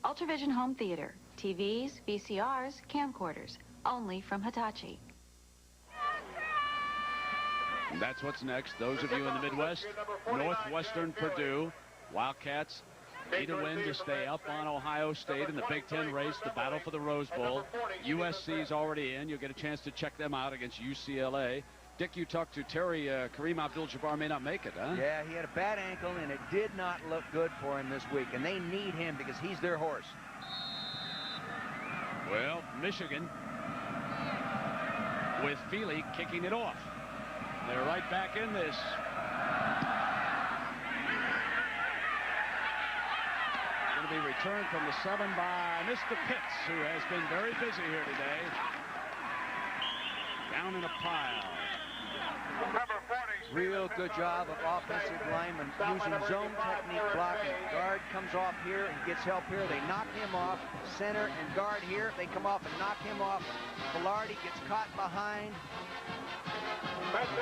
Ultravision Home Theater. TVs, VCRs, camcorders. Only from Hitachi. And that's what's next. Those of you in the Midwest, Northwestern Purdue, Wildcats need a win to stay up on Ohio State in the Big Ten race, the battle for the Rose Bowl. USC's already in. You'll get a chance to check them out against UCLA. Dick, you talked to Terry. Kareem Abdul-Jabbar may not make it, huh? Yeah, he had a bad ankle, and it did not look good for him this week, and they need him because he's their horse. Well, Michigan with Feely kicking it off. They're right back in this. Going to be returned from the 7 by Mr. Pitts, who has been very busy here today. Down in a pile. Real good job of offensive linemen using zone technique blocking. Guard comes off here and gets help here. They knock him off. Center and guard here. They come off and knock him off. Velarde gets caught behind.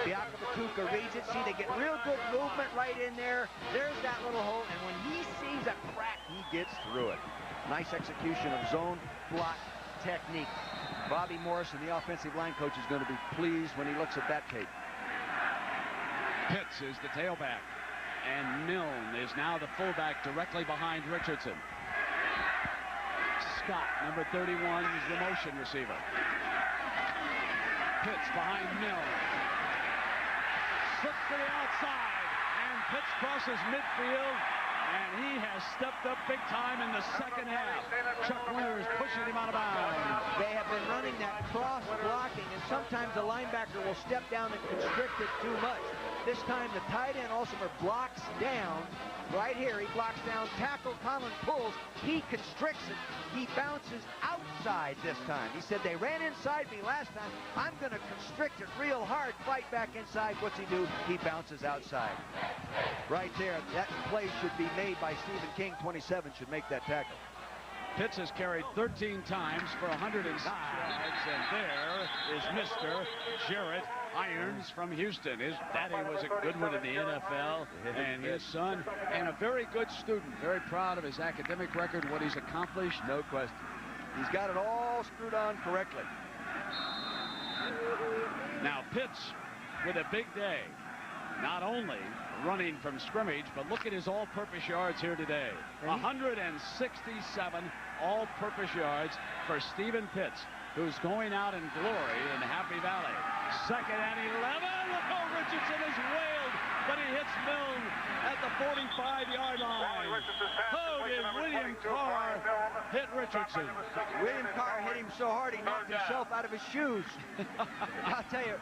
Biakabatuka reads it. See, they get real good movement right in there. There's that little hole, and when he sees a crack, he gets through it. Nice execution of zone block technique. Bobby Morrison, the offensive line coach, is going to be pleased when he looks at that tape. Pitts is the tailback, and Milne is now the fullback directly behind Richardson. Scott, number 31, is the motion receiver. Pitts behind Milne. Slips to the outside, and Pitts crosses midfield, and he has stepped up big time in the second half. Chuck Winter is pushing him out of bounds. They have been running that cross blocking, and sometimes the linebacker will step down and constrict it too much. This time the tight end also blocks down. Right here, he blocks down, tackle, Conlon pulls, he constricts it, he bounces outside this time. He said, they ran inside me last time, I'm going to constrict it real hard, fight back inside. What's he do? He bounces outside. Right there, that play should be made by Stephen King. 27 should make that tackle. Pitts has carried 13 times for 106 yards, and there is Mr. Jarrett Irons from Houston. His daddy was a good one in the NFL, and his son, and a very good student. Very proud of his academic record, what he's accomplished. No question. He's got it all screwed on correctly. Now Pitts with a big day. Not only running from scrimmage, but look at his all-purpose yards here today. 167 all-purpose yards for Stephen Pitts, who's going out in glory in Happy Valley. 2nd and 11. Oh, Richardson is wailed, but he hits Milne at the 45-yard line. Oh, did William Carr hit Richardson? William Carr hit him so hard he knocked himself out of his shoes. I'll tell you,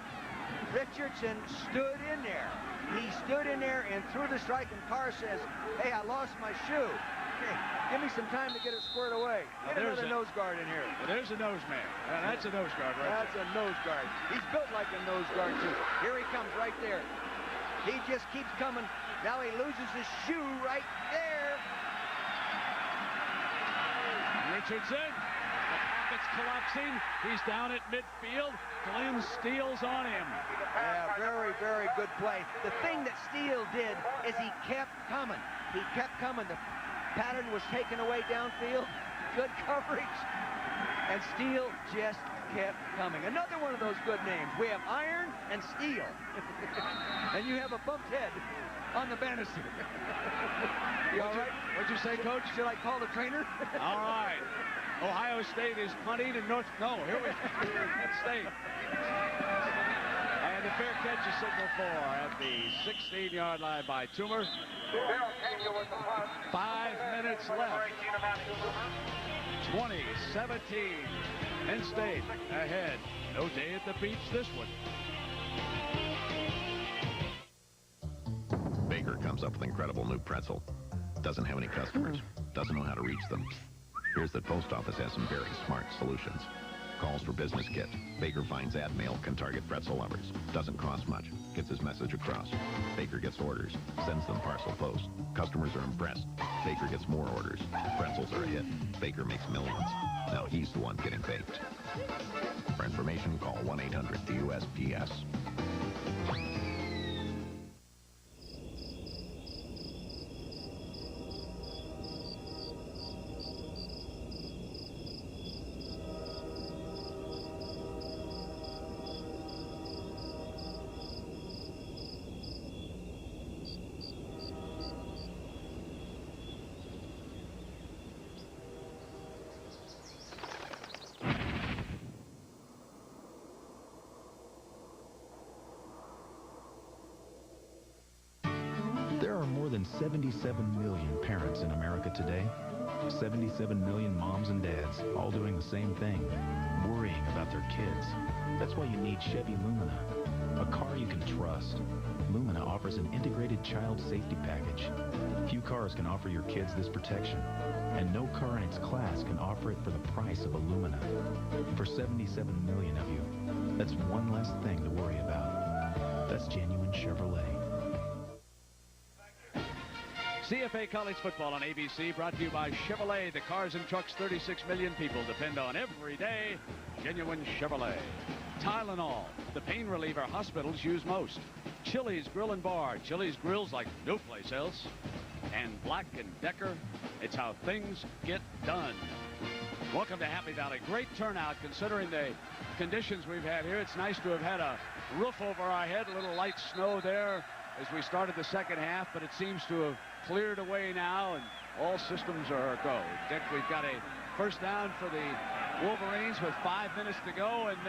Richardson stood in there. He stood in there and threw the strike, and Carr says, hey, I lost my shoe. Okay, give me some time to get it squared away. Get another nose guard in here. Well, there's a nose man. That's a nose guard right That's there. a nose guard. He's built like a nose guard, too. Here he comes right there. He just keeps coming. Now he loses his shoe right there. Richardson, the pocket's collapsing. He's down at midfield. Glenn Steele's on him. Yeah, very, very good play. The thing that Steele did is he kept coming. He kept coming. The pattern was taken away downfield. Good coverage. And Steele just kept coming. Another one of those good names. We have Iron and Steele. And you have a bumped head on the banister. You all right? What'd you say, Coach? Should I call the trainer? All right. Ohio State is punting to North. No, here we go. State. And the fair catch is signaled for at the 16-yard line by Toomer. 5 minutes left. 20-17. Penn State ahead. No day at the beach this one. Baker comes up with incredible new pretzel. Doesn't have any customers. Doesn't know how to reach them. Here's that post office has some very smart solutions. Calls for business kit. Baker finds ad mail can target pretzel lovers. Doesn't cost much. Gets his message across. Baker gets orders. Sends them parcel post. Customers are impressed. Baker gets more orders. Pretzels are a hit. Baker makes millions. Now he's the one getting baked. For information, call 1-800-USPS. There are more than 77 million parents in America today. 77 million moms and dads, all doing the same thing, worrying about their kids. That's why you need Chevy Lumina, a car you can trust. Lumina offers an integrated child safety package. Few cars can offer your kids this protection, and no car in its class can offer it for the price of a Lumina. For 77 million of you, that's one less thing to worry about. That's genuine Chevrolet. CFA College Football on ABC, brought to you by Chevrolet. The cars and trucks 36 million people depend on every day. Genuine Chevrolet. Tylenol, the pain reliever hospitals use most. Chili's Grill and Bar. Chili's grills like no place else. And Black & Decker, it's how things get done. Welcome to Happy Valley. Great turnout considering the conditions we've had here. It's nice to have had a roof over our head, a little light snow there as we started the second half, but it seems to have cleared away now, and all systems are go. Dick, we've got a first down for the Wolverines with 5 minutes to go, and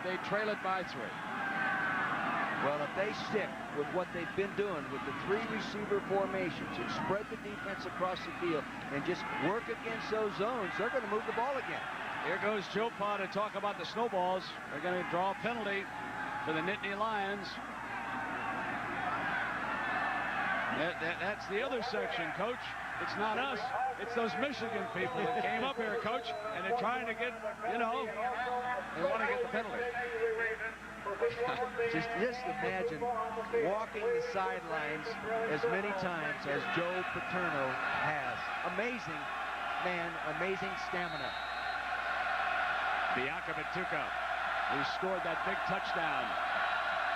they trail it by 3. Well, if they stick with what they've been doing with the 3 receiver formations and spread the defense across the field and just work against those zones, they're going to move the ball again. Here goes Joe Pa to talk about the snowballs. They're going to draw a penalty for the Nittany Lions. That's the other section, Coach. It's not us. It's those Michigan people that came up here, Coach, and they're trying to get, you know, they want to get the penalty. just imagine walking the sidelines as many times as Joe Paterno has. Amazing man, amazing stamina. Bianca Batuka, who scored that big touchdown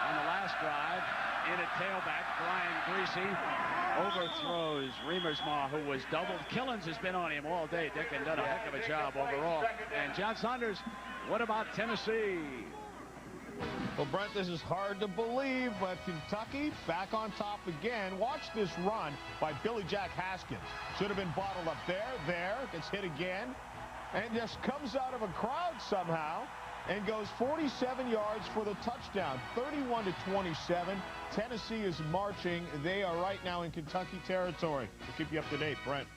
on the last drive. In a tailback, Brian Greasy overthrows Riemersma, who was doubled. Killens has been on him all day, Dick, and done a heck of a job overall. And John Saunders, what about Tennessee? Well, Brent, this is hard to believe, but Kentucky back on top again. Watch this run by Billy Jack Haskins. Should have been bottled up there, gets hit again, and just comes out of a crowd somehow and goes 47 yards for the touchdown, 31-27. Tennessee is marching. They are right now in Kentucky territory. We'll keep you up to date, Brent.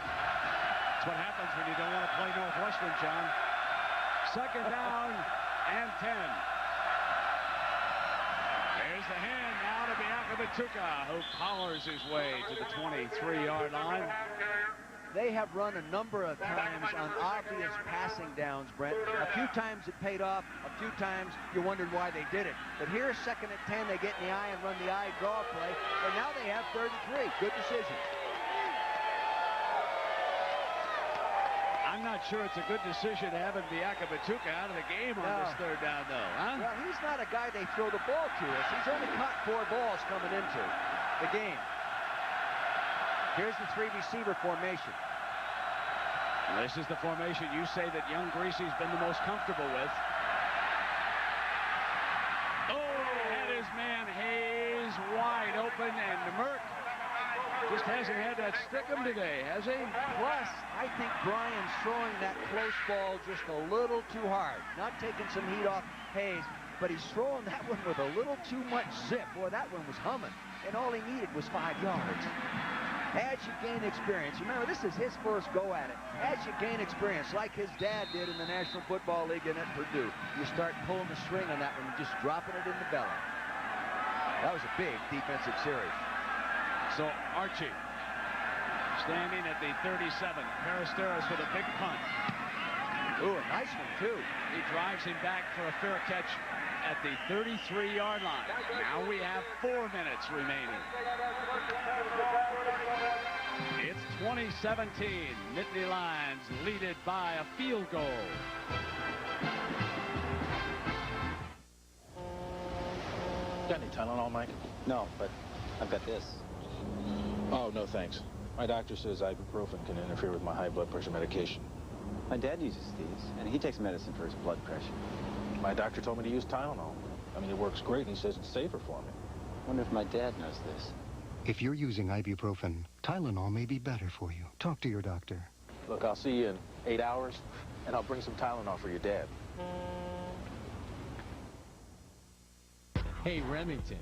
That's what happens when you don't want to play Northwestern, John. Second down and 10. There's the hand now to Bianca Batuka, who powers his way to the 23-yard line. They have run a number of times on obvious passing downs, Brent. A few times it paid off. A few times you wondered why they did it. But here's second and 10. They get in the eye and run the eye draw play. And now they have 33. Good decision. I'm not sure it's a good decision having Bianca Batuka out of the game on this third down, though, huh? Well, he's not a guy they throw the ball to us. He's only caught 4 balls coming into the game. Here's the 3 receiver formation. This is the formation you say that young Greasy's been the most comfortable with. Oh, had his man Hayes wide open, and Merck just hasn't had that stick him today, has he? Plus, I think Brian's throwing that close ball just a little too hard. Not taking some heat off Hayes, but he's throwing that one with a little too much zip. Boy, that one was humming, and all he needed was 5 yards. As you gain experience, remember, this is his first go at it. As you gain experience, like his dad did in the National Football League and at Purdue, you start pulling the string on that one and just dropping it in the belly. That was a big defensive series. So Archie standing at the 37. Peristeros with a big punt. Ooh, a nice one, too. He drives him back for a fair catch at the 33-yard line. Now we have 4 minutes remaining. It's 2017. Nittany Lions leaded by a field goal. Got any Tylenol, Mike? No, but I've got this. Oh, no thanks. My doctor says ibuprofen can interfere with my high blood pressure medication. My dad uses these, and he takes medicine for his blood pressure. My doctor told me to use Tylenol. I mean, it works great, and he says it's safer for me. Wonder if my dad knows this. If you're using ibuprofen, Tylenol may be better for you. Talk to your doctor. Look, I'll see you in 8 hours, and I'll bring some Tylenol for your dad. Hey, Remington,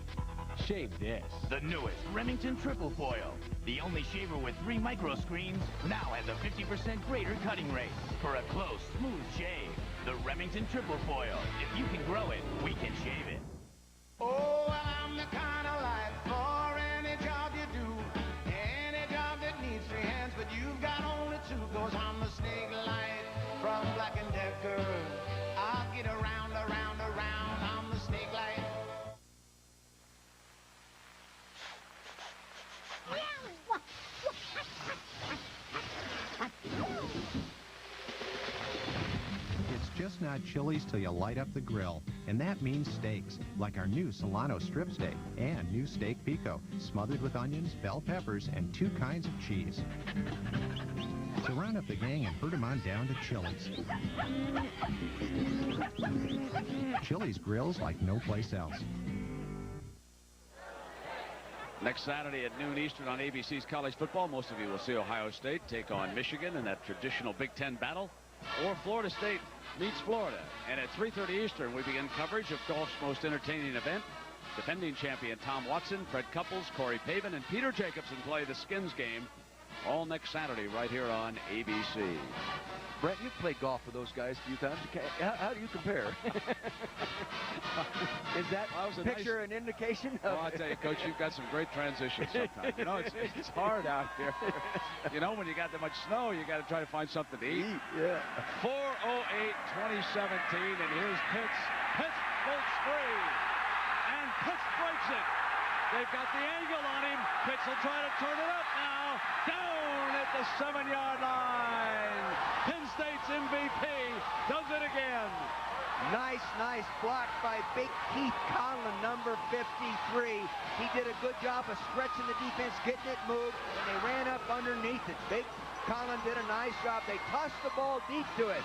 shave this. The newest Remington Triple Foil. The only shaver with 3 micro screens now has a 50% greater cutting rate. For a close, smooth shave. The Remington Triple Foil. If you can grow it, we can shave it. Oh, I'm the kind of life for any job you do. Any job that needs 3 hands, but you've got only 2. Goes on the snake line from Black & Decker. I'll get around, around, around on the snake line. It's just not Chili's till you light up the grill, and that means steaks, like our new Solano strip steak and new steak pico, smothered with onions, bell peppers, and 2 kinds of cheese. So round up the gang and herd them on down to Chili's. Chili's grills like no place else. Next Saturday at noon Eastern on ABC's College Football, most of you will see Ohio State take on Michigan in that traditional Big Ten battle, or Florida State meets Florida. And at 3:30 Eastern, we begin coverage of golf's most entertaining event. Defending champion Tom Watson, Fred Couples, Corey Pavin, and Peter Jacobson play the Skins game all next Saturday right here on ABC. Brent, you've played golf with those guys a few times. How do you compare? Is that picture an indication? Well, I'll tell you, Coach, you've got some great transitions sometimes. You know, it's hard out here. You know, when you got that much snow, you got to try to find something to eat. Yeah. 4:08:2017, and here's Pitts. Pitts bolts free, and Pitts breaks it. They've got the angle on him. Pitts will try to turn it up now. Down at the 7-yard line. Penn State's MVP does it again. Nice block by Big Keith Conlon, number 53. He did a good job of stretching the defense, getting it moved, and they ran up underneath it. Big Conlon did a nice job. They tossed the ball deep to it.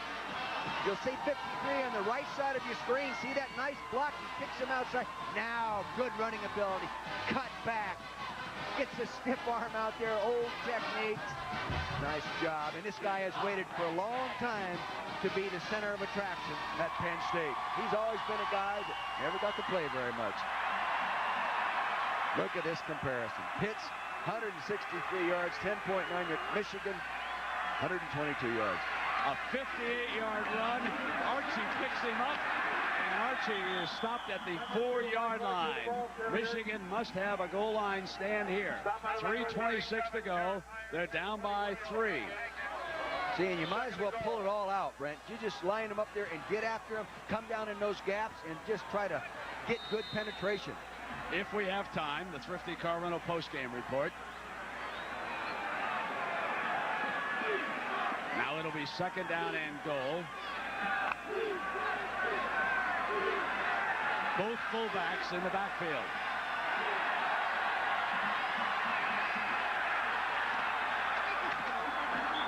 You'll see 53 on the right side of your screen. See that nice block? He kicks him outside. Now, good running ability. Cut back. Gets a stiff arm out there. Old technique. Nice job. And this guy has waited for a long time to be the center of attraction at Penn State. He's always been a guy that never got to play very much. Look at this comparison. Pitts, 163 yards, 10.9 yards. Michigan, 122 yards. A 58-yard run. Archie picks him up, and Archie is stopped at the 4-yard line. Michigan must have a goal line stand here. 3:26 to go. They're down by 3. See, and you might as well pull it all out, Brent. You just line them up there and get after them, come down in those gaps, and just try to get good penetration. If we have time, the Thrifty Car Rental postgame report. Now it'll be 2nd down and goal. Both fullbacks in the backfield.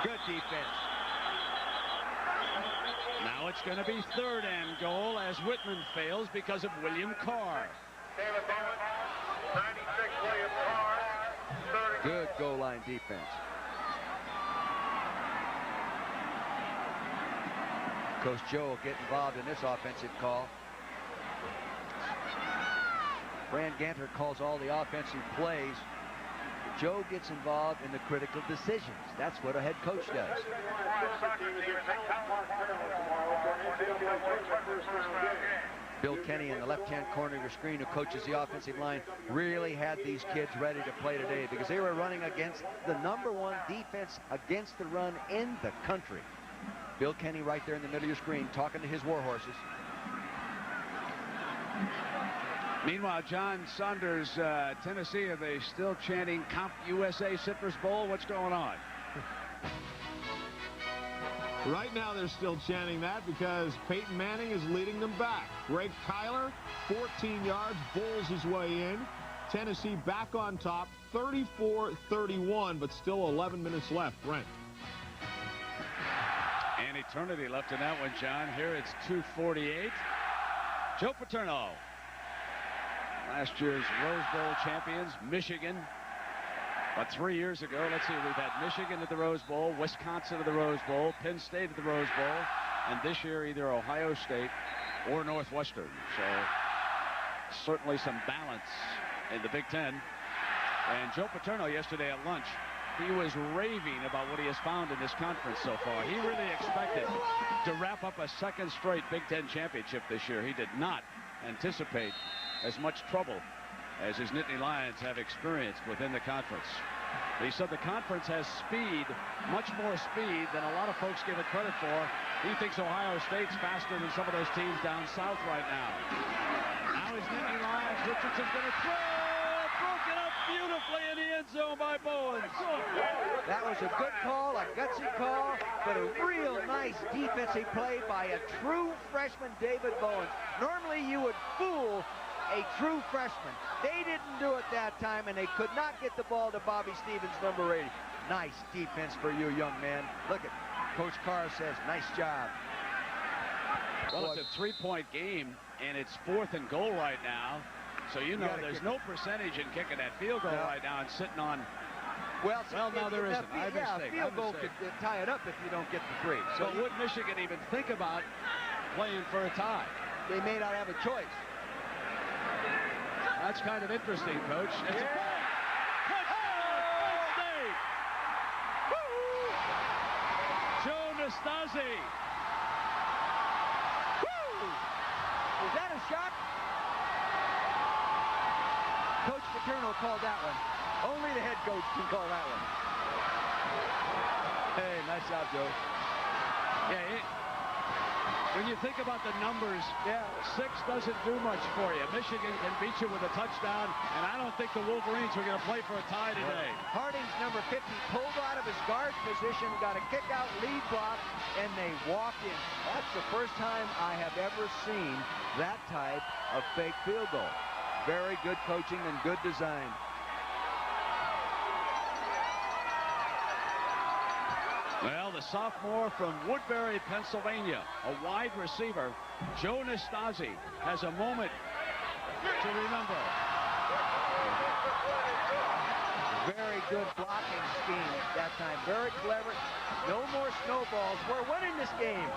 Good defense. Now it's going to be 3rd and goal as Whitman fails because of William Carr. David Bowman, 96 William Carr, 30. Good goal line defense. Coach Joe will get involved in this offensive call. Fran Ganter calls all the offensive plays. Joe gets involved in the critical decisions. That's what a head coach does. Bill Kenny in the left-hand corner of your screen, who coaches the offensive line, really had these kids ready to play today because they were running against the #1 defense against the run in the country. Bill Kenny right there in the middle of your screen talking to his war horses. Meanwhile, John Saunders, Tennessee, are they still chanting Comp USA Citrus Bowl? What's going on? Right now, they're still chanting that because Peyton Manning is leading them back. Greg Tyler, 14 yards, bowls his way in. Tennessee back on top, 34-31, but still 11 minutes left. Brent. An eternity left in that one, John. Here it's 2:48. Joe Paterno. Last year's Rose Bowl champions, Michigan. But 3 years ago, let's see, we've had Michigan at the Rose Bowl, Wisconsin at the Rose Bowl, Penn State at the Rose Bowl, and this year either Ohio State or Northwestern. So certainly some balance in the Big Ten. And Joe Paterno yesterday at lunch, he was raving about what he has found in this conference so far. He really expected to wrap up a second straight Big Ten championship this year. He did not anticipate as much trouble as his Nittany Lions have experienced within the conference. He said the conference has speed, much more speed than a lot of folks give it credit for. He thinks Ohio State's faster than some of those teams down south right now. Now his Nittany Lions, Richardson's going to throw. Broken up beautifully in the end zone by Bowens. That was a good call, a gutsy call, but a real nice defensive play by a true freshman, David Bowens. Normally you would fool a true freshman. They didn't do it that time, and they could not get the ball to Bobby Stevens, number 80. Nice defense for you, young man. Look at Coach Carr says, nice job. Well, it's a three-point game, and it's 4th and goal right now. So you know there's no percentage in kicking that field goal right now and sitting on. Well, no, there isn't. Yeah, a field goal could tie it up if you don't get the 3. So would Michigan even think about playing for a tie? They may not have a choice. That's kind of interesting, Coach. It's a Penn State! Joe Nastasi. Was that a shot? Coach Paterno called that one. Only the head coach can call that one. Hey, nice job, Joe. Yeah, when you think about the numbers, 6 doesn't do much for you. Michigan can beat you with a touchdown, and I don't think the Wolverines are going to play for a tie today. Harding's number 50 pulled out of his guard position, got a kick-out lead block, and they walked in. That's the first time I have ever seen that type of fake field goal. Very good coaching and good design. Well, the sophomore from Woodbury, Pennsylvania, a wide receiver, Joe Nastasi, has a moment to remember. Very good blocking scheme that time. Very clever. No more snowballs. We're winning this game.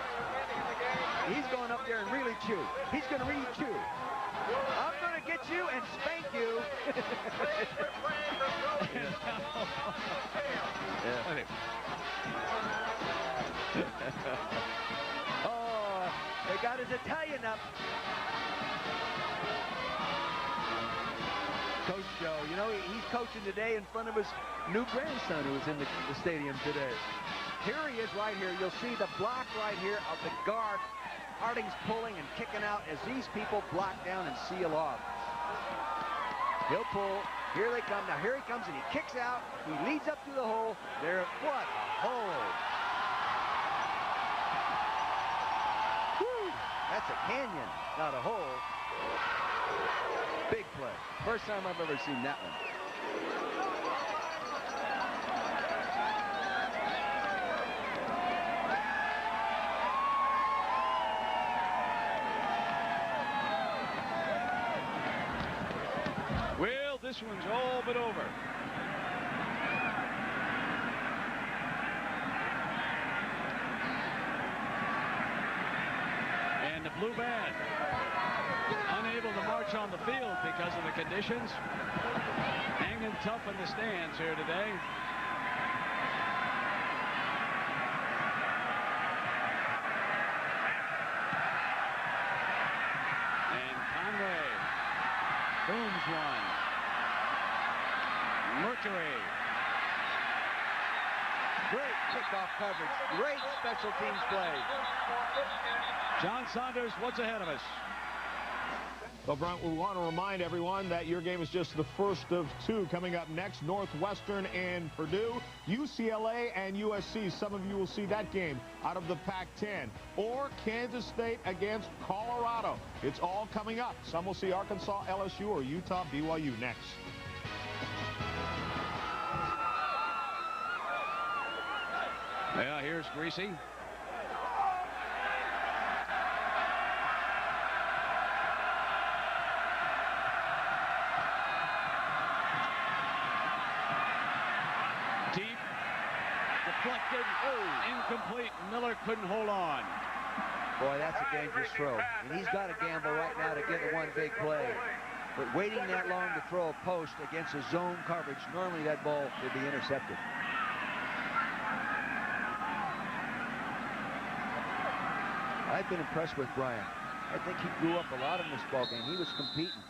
He's going up there and really chew. He's going to really chew. I'm going to get you and spank you. Oh, they got his Italian up. Coach Joe, you know, he's coaching today in front of his new grandson who was in the stadium today. Here he is right here. You'll see the block right here of the guard. Harding's pulling and kicking out as these people block down and seal off. He'll pull. Here they come. Now here he comes and he kicks out. He leads up to the hole. There, what a hole. Woo! That's a canyon, not a hole. Big play. First time I've ever seen that one. Well, this one's all but over. And the Blue Band, unable to march on the field because of the conditions. hanging tough in the stands here today. And Conway booms one. Mercury. Great kickoff coverage. Great special teams play. John Saunders, what's ahead of us? Well, Brent, we want to remind everyone that your game is just the first of two. Coming up next, Northwestern and Purdue, UCLA and USC. Some of you will see that game out of the Pac-10. Or Kansas State against Colorado. It's all coming up. Some will see Arkansas, LSU, or Utah, BYU next. Yeah, here's Greasy. Deep. Deflected. Oh, incomplete. Miller couldn't hold on. Boy, that's a dangerous throw. And he's got to gamble right now to get the one big play. But waiting that long to throw a post against a zone coverage, normally that ball would be intercepted. I've been impressed with Brian. I think he grew up a lot in this ballgame. He was competing.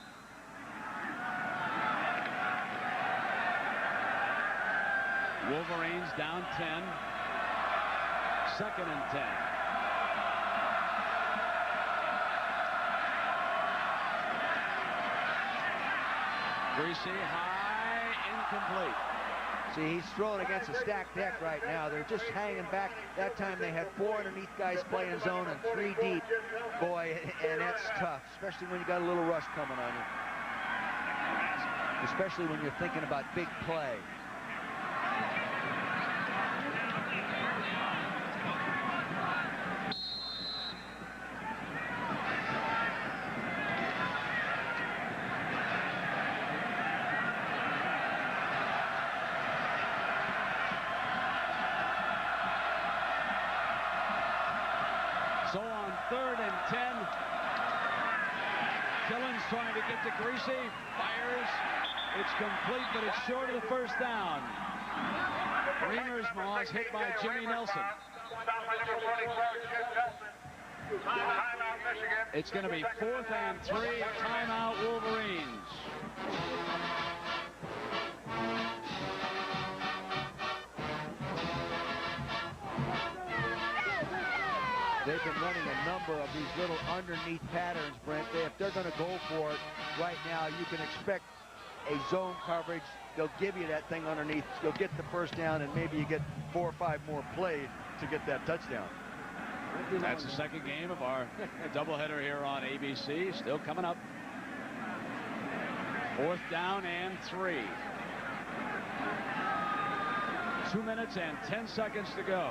Wolverines down 10. 2nd and 10. Greasy high, incomplete. See, he's throwing against a stacked deck right now. They're just hanging back. That time they had 4 underneath guys playing zone and 3 deep. Boy, and that's tough, especially when you got a little rush coming on you. Especially when you're thinking about big play. So on 3rd and 10, Killen's trying to get to Greasy, fires, it's complete, but it's short of the first down. Reamersma hit by Jimmy Nelson. It's going to be 4th and 3, timeout Wolverines. They've been running a number of these little underneath patterns, Brent. If they're going to go for it right now, you can expect a zone coverage. They'll give you that thing underneath. You'll get the first down, and maybe you get 4 or 5 more plays to get that touchdown. That's the second game of our doubleheader here on ABC. Still coming up. 4th down and 3. 2 minutes and 10 seconds to go.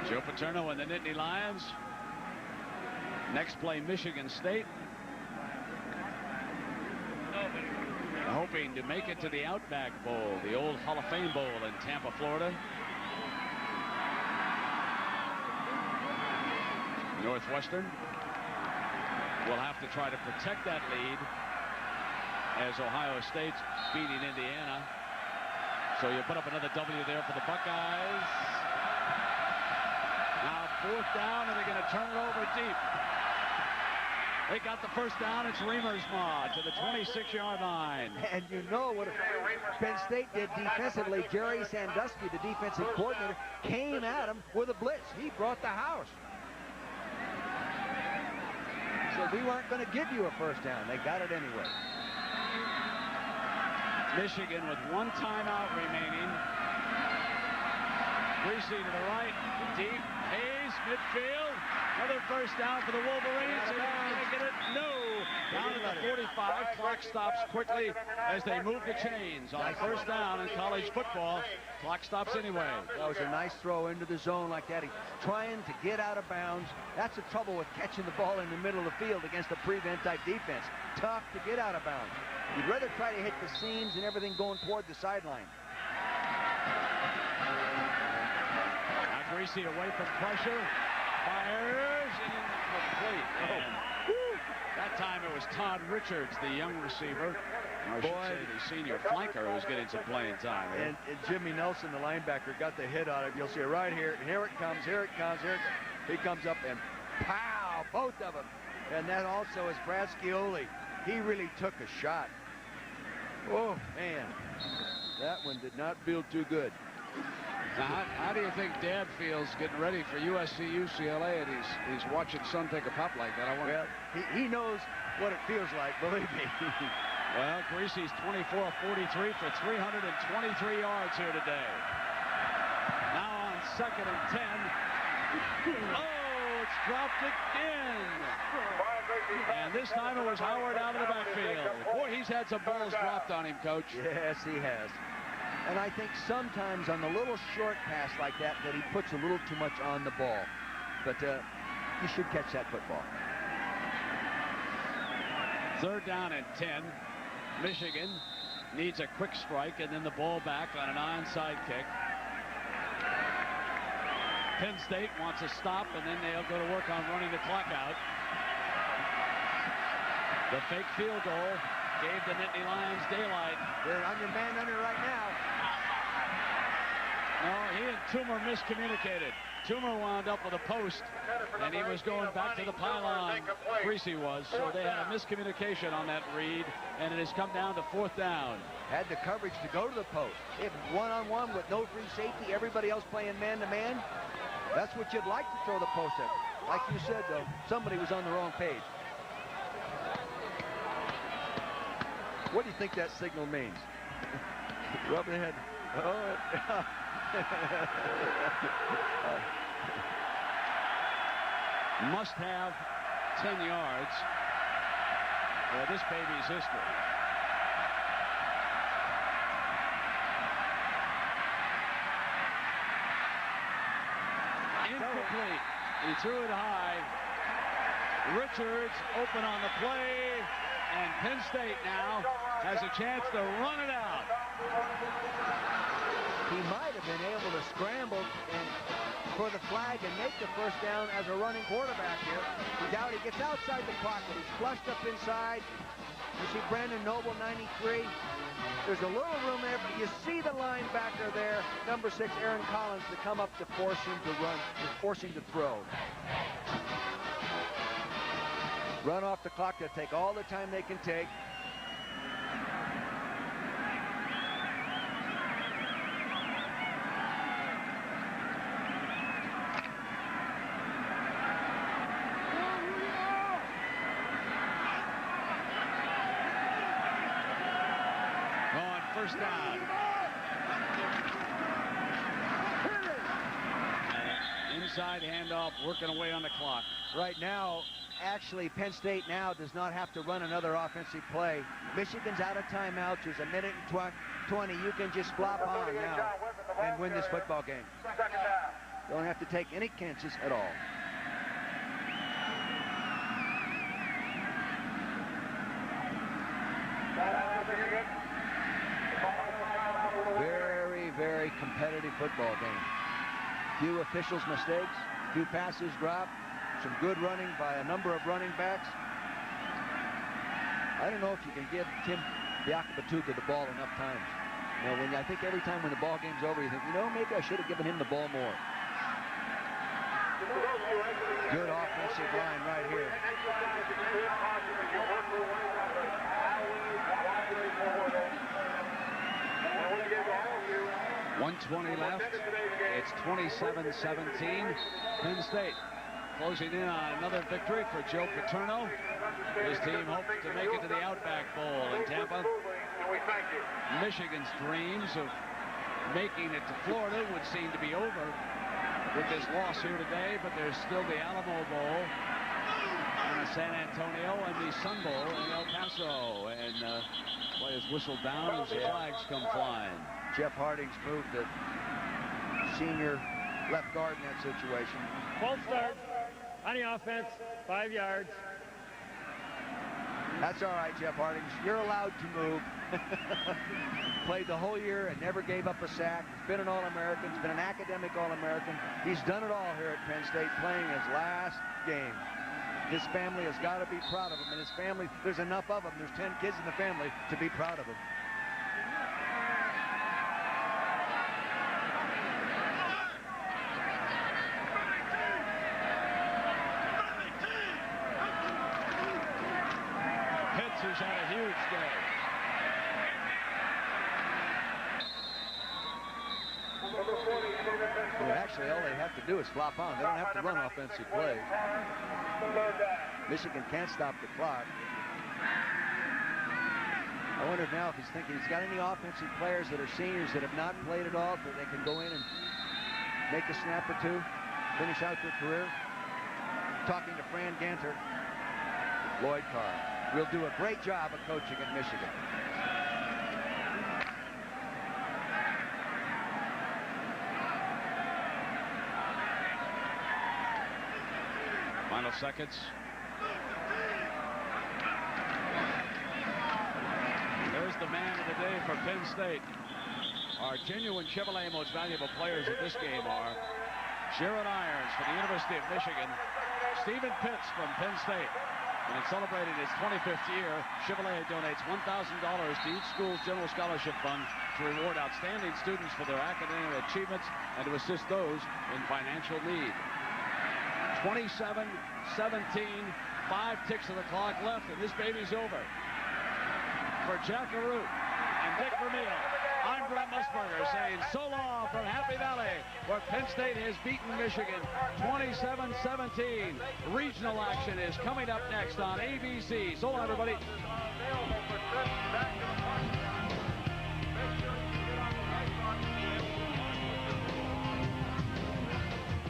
Joe Paterno and the Nittany Lions. Next play, Michigan State. Hoping to make it to the Outback Bowl, the old Hall of Fame Bowl in Tampa, Florida. Northwestern will have to try to protect that lead as Ohio State's beating Indiana. So you put up another W there for the Buckeyes. Now 4th down, and they're going to turn it over deep. They got the first down. It's Reamersma to the 26-yard line. And you know what Penn State did defensively. Jerry Sandusky, the defensive coordinator, came at him with a blitz. He brought the house. So we weren't going to give you a first down. They got it anyway. Michigan with 1 timeout remaining. Greasy to the right, deep. Hayes, midfield. Another first down for the Wolverines. Are they going to get it? No. Down at the 45. Clock stops quickly as they move the chains. On 1st down in college football, clock stops anyway. That was a nice throw into the zone like that. He's trying to get out of bounds. That's the trouble with catching the ball in the middle of the field against a prevent-type defense. Tough to get out of bounds. You'd rather try to hit the seams and everything going toward the sideline. Greasy away from pressure. Fires incomplete. And that time it was Todd Richards, the young receiver. I should say the senior flanker who's getting some playing time. And Jimmy Nelson, the linebacker, got the hit on it. You'll see it right here. Here it comes, here it comes, here it comes. He comes up and pow, both of them. And that also is Brad Scioli. He really took a shot. Oh, man. That one did not feel too good. Now, how do you think Dad feels getting ready for USC UCLA, and he's watching son take a pop like that? Well, he knows what it feels like, believe me. Well, Greasy's 24 of 43 for 323 yards here today. Now on 2nd and 10. Oh, it's dropped again. And this time it was Howard out of the backfield. Boy, he's had some balls dropped on him, Coach. Yes, he has. And I think sometimes on the little short pass like that he puts a little too much on the ball. But you should catch that football. 3rd down and 10. Michigan needs a quick strike and then the ball back on an onside kick. Penn State wants a stop, and then they'll go to work on running the clock out. The fake field goal gave the Nittany Lions daylight. They're on your man under right now. No, he and Toomer miscommunicated. Toomer wound up with a post, and he was going back to the pylon. Greasy was, so they had a miscommunication on that read, and it has come down to 4th down. Had the coverage to go to the post. If one-on-one with no free safety, everybody else playing man-to-man, that's what you'd like to throw the post at. Like you said, though, somebody was on the wrong page. What do you think that signal means? Rub the head. Oh, must have 10 yards for this baby's history. Incomplete. He threw it high. Richards open on the play, and Penn State now has a chance to run it out. He might have been able to scramble and for the flag and make the 1st down as a running quarterback here. He gets outside the pocket. He's flushed up inside. You see Brandon Noble, 93. There's a little room there, but you see the linebacker there, number 6, Aaron Collins, to come up to force him to run, to force him to throw. Run off the clock. They'll take all the time they can take. On 1st down. Inside handoff, working away on the clock. Right now, actually, Penn State now does not have to run another offensive play. Michigan's out of timeouts. There's a minute and 20. You can just flop on now and win this football game. Don't have to take any chances at all. Very, very competitive football game. Few officials' mistakes, few passes dropped, some good running by a number of running backs. I don't know if you can give Tim Biakabatuka the ball enough times. You know, I think every time when the ball game's over, you think, you know, maybe I should have given him the ball more. Good offensive line right here. 1:20 left. It's 27-17. Penn State closing in on another victory for Joe Paterno. His team hopes to make it to the Outback Bowl in Tampa. Michigan's dreams of making it to Florida would seem to be over with this loss here today, but there's still the Alamo Bowl and the San Antonio and the Sun Bowl in El Paso. And play is whistled down as the flags come flying. Jeff Harding's moved the senior left guard in that situation. False start on the offense, 5 yards. That's all right, Jeff Harding. You're allowed to move. Played the whole year and never gave up a sack. He's been an All-American. He's been an academic All-American. He's done it all here at Penn State, playing his last game. His family has got to be proud of him, and his family, there's enough of them. There's 10 kids in the family to be proud of him. Pitts has had a huge day. Well, actually, all they have to do is flop on. They don't have to run offensive plays. Michigan can't stop the clock. I wonder now if he's thinking he's got any offensive players that are seniors that have not played at all, that they can go in and make a snap or two, finish out their career. Talking to Fran Ganter, Lloyd Carr will do a great job of coaching at Michigan. Final seconds. There's the man of the day for Penn State. Our genuine Chevrolet most valuable players at this game are Sharon Irons from the University of Michigan, Stephen Pitts from Penn State. And in celebrating its 25th year, Chevrolet donates $1,000 to each school's general scholarship fund to reward outstanding students for their academic achievements and to assist those in financial need. 27-17, 5 ticks of the clock left, and this baby's over. For Jack Arute and Dick Vermeil, I'm Brent Musburger saying so long from Happy Valley, where Penn State has beaten Michigan 27-17. Regional action is coming up next on ABC. So long, everybody.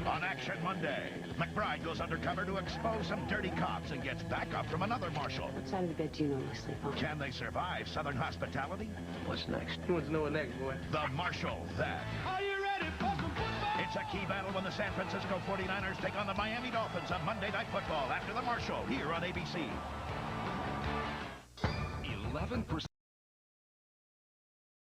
On Action Monday, McBride goes undercover to expose some dirty cops and gets backup from another marshal. What side of the bed do you normally sleep on? Can they survive Southern hospitality? What's next? Who wants to know what next, boy? The Marshal, that. Are you ready for some football? It's a key battle when the San Francisco 49ers take on the Miami Dolphins on Monday Night Football after the Marshal here on ABC. 11%.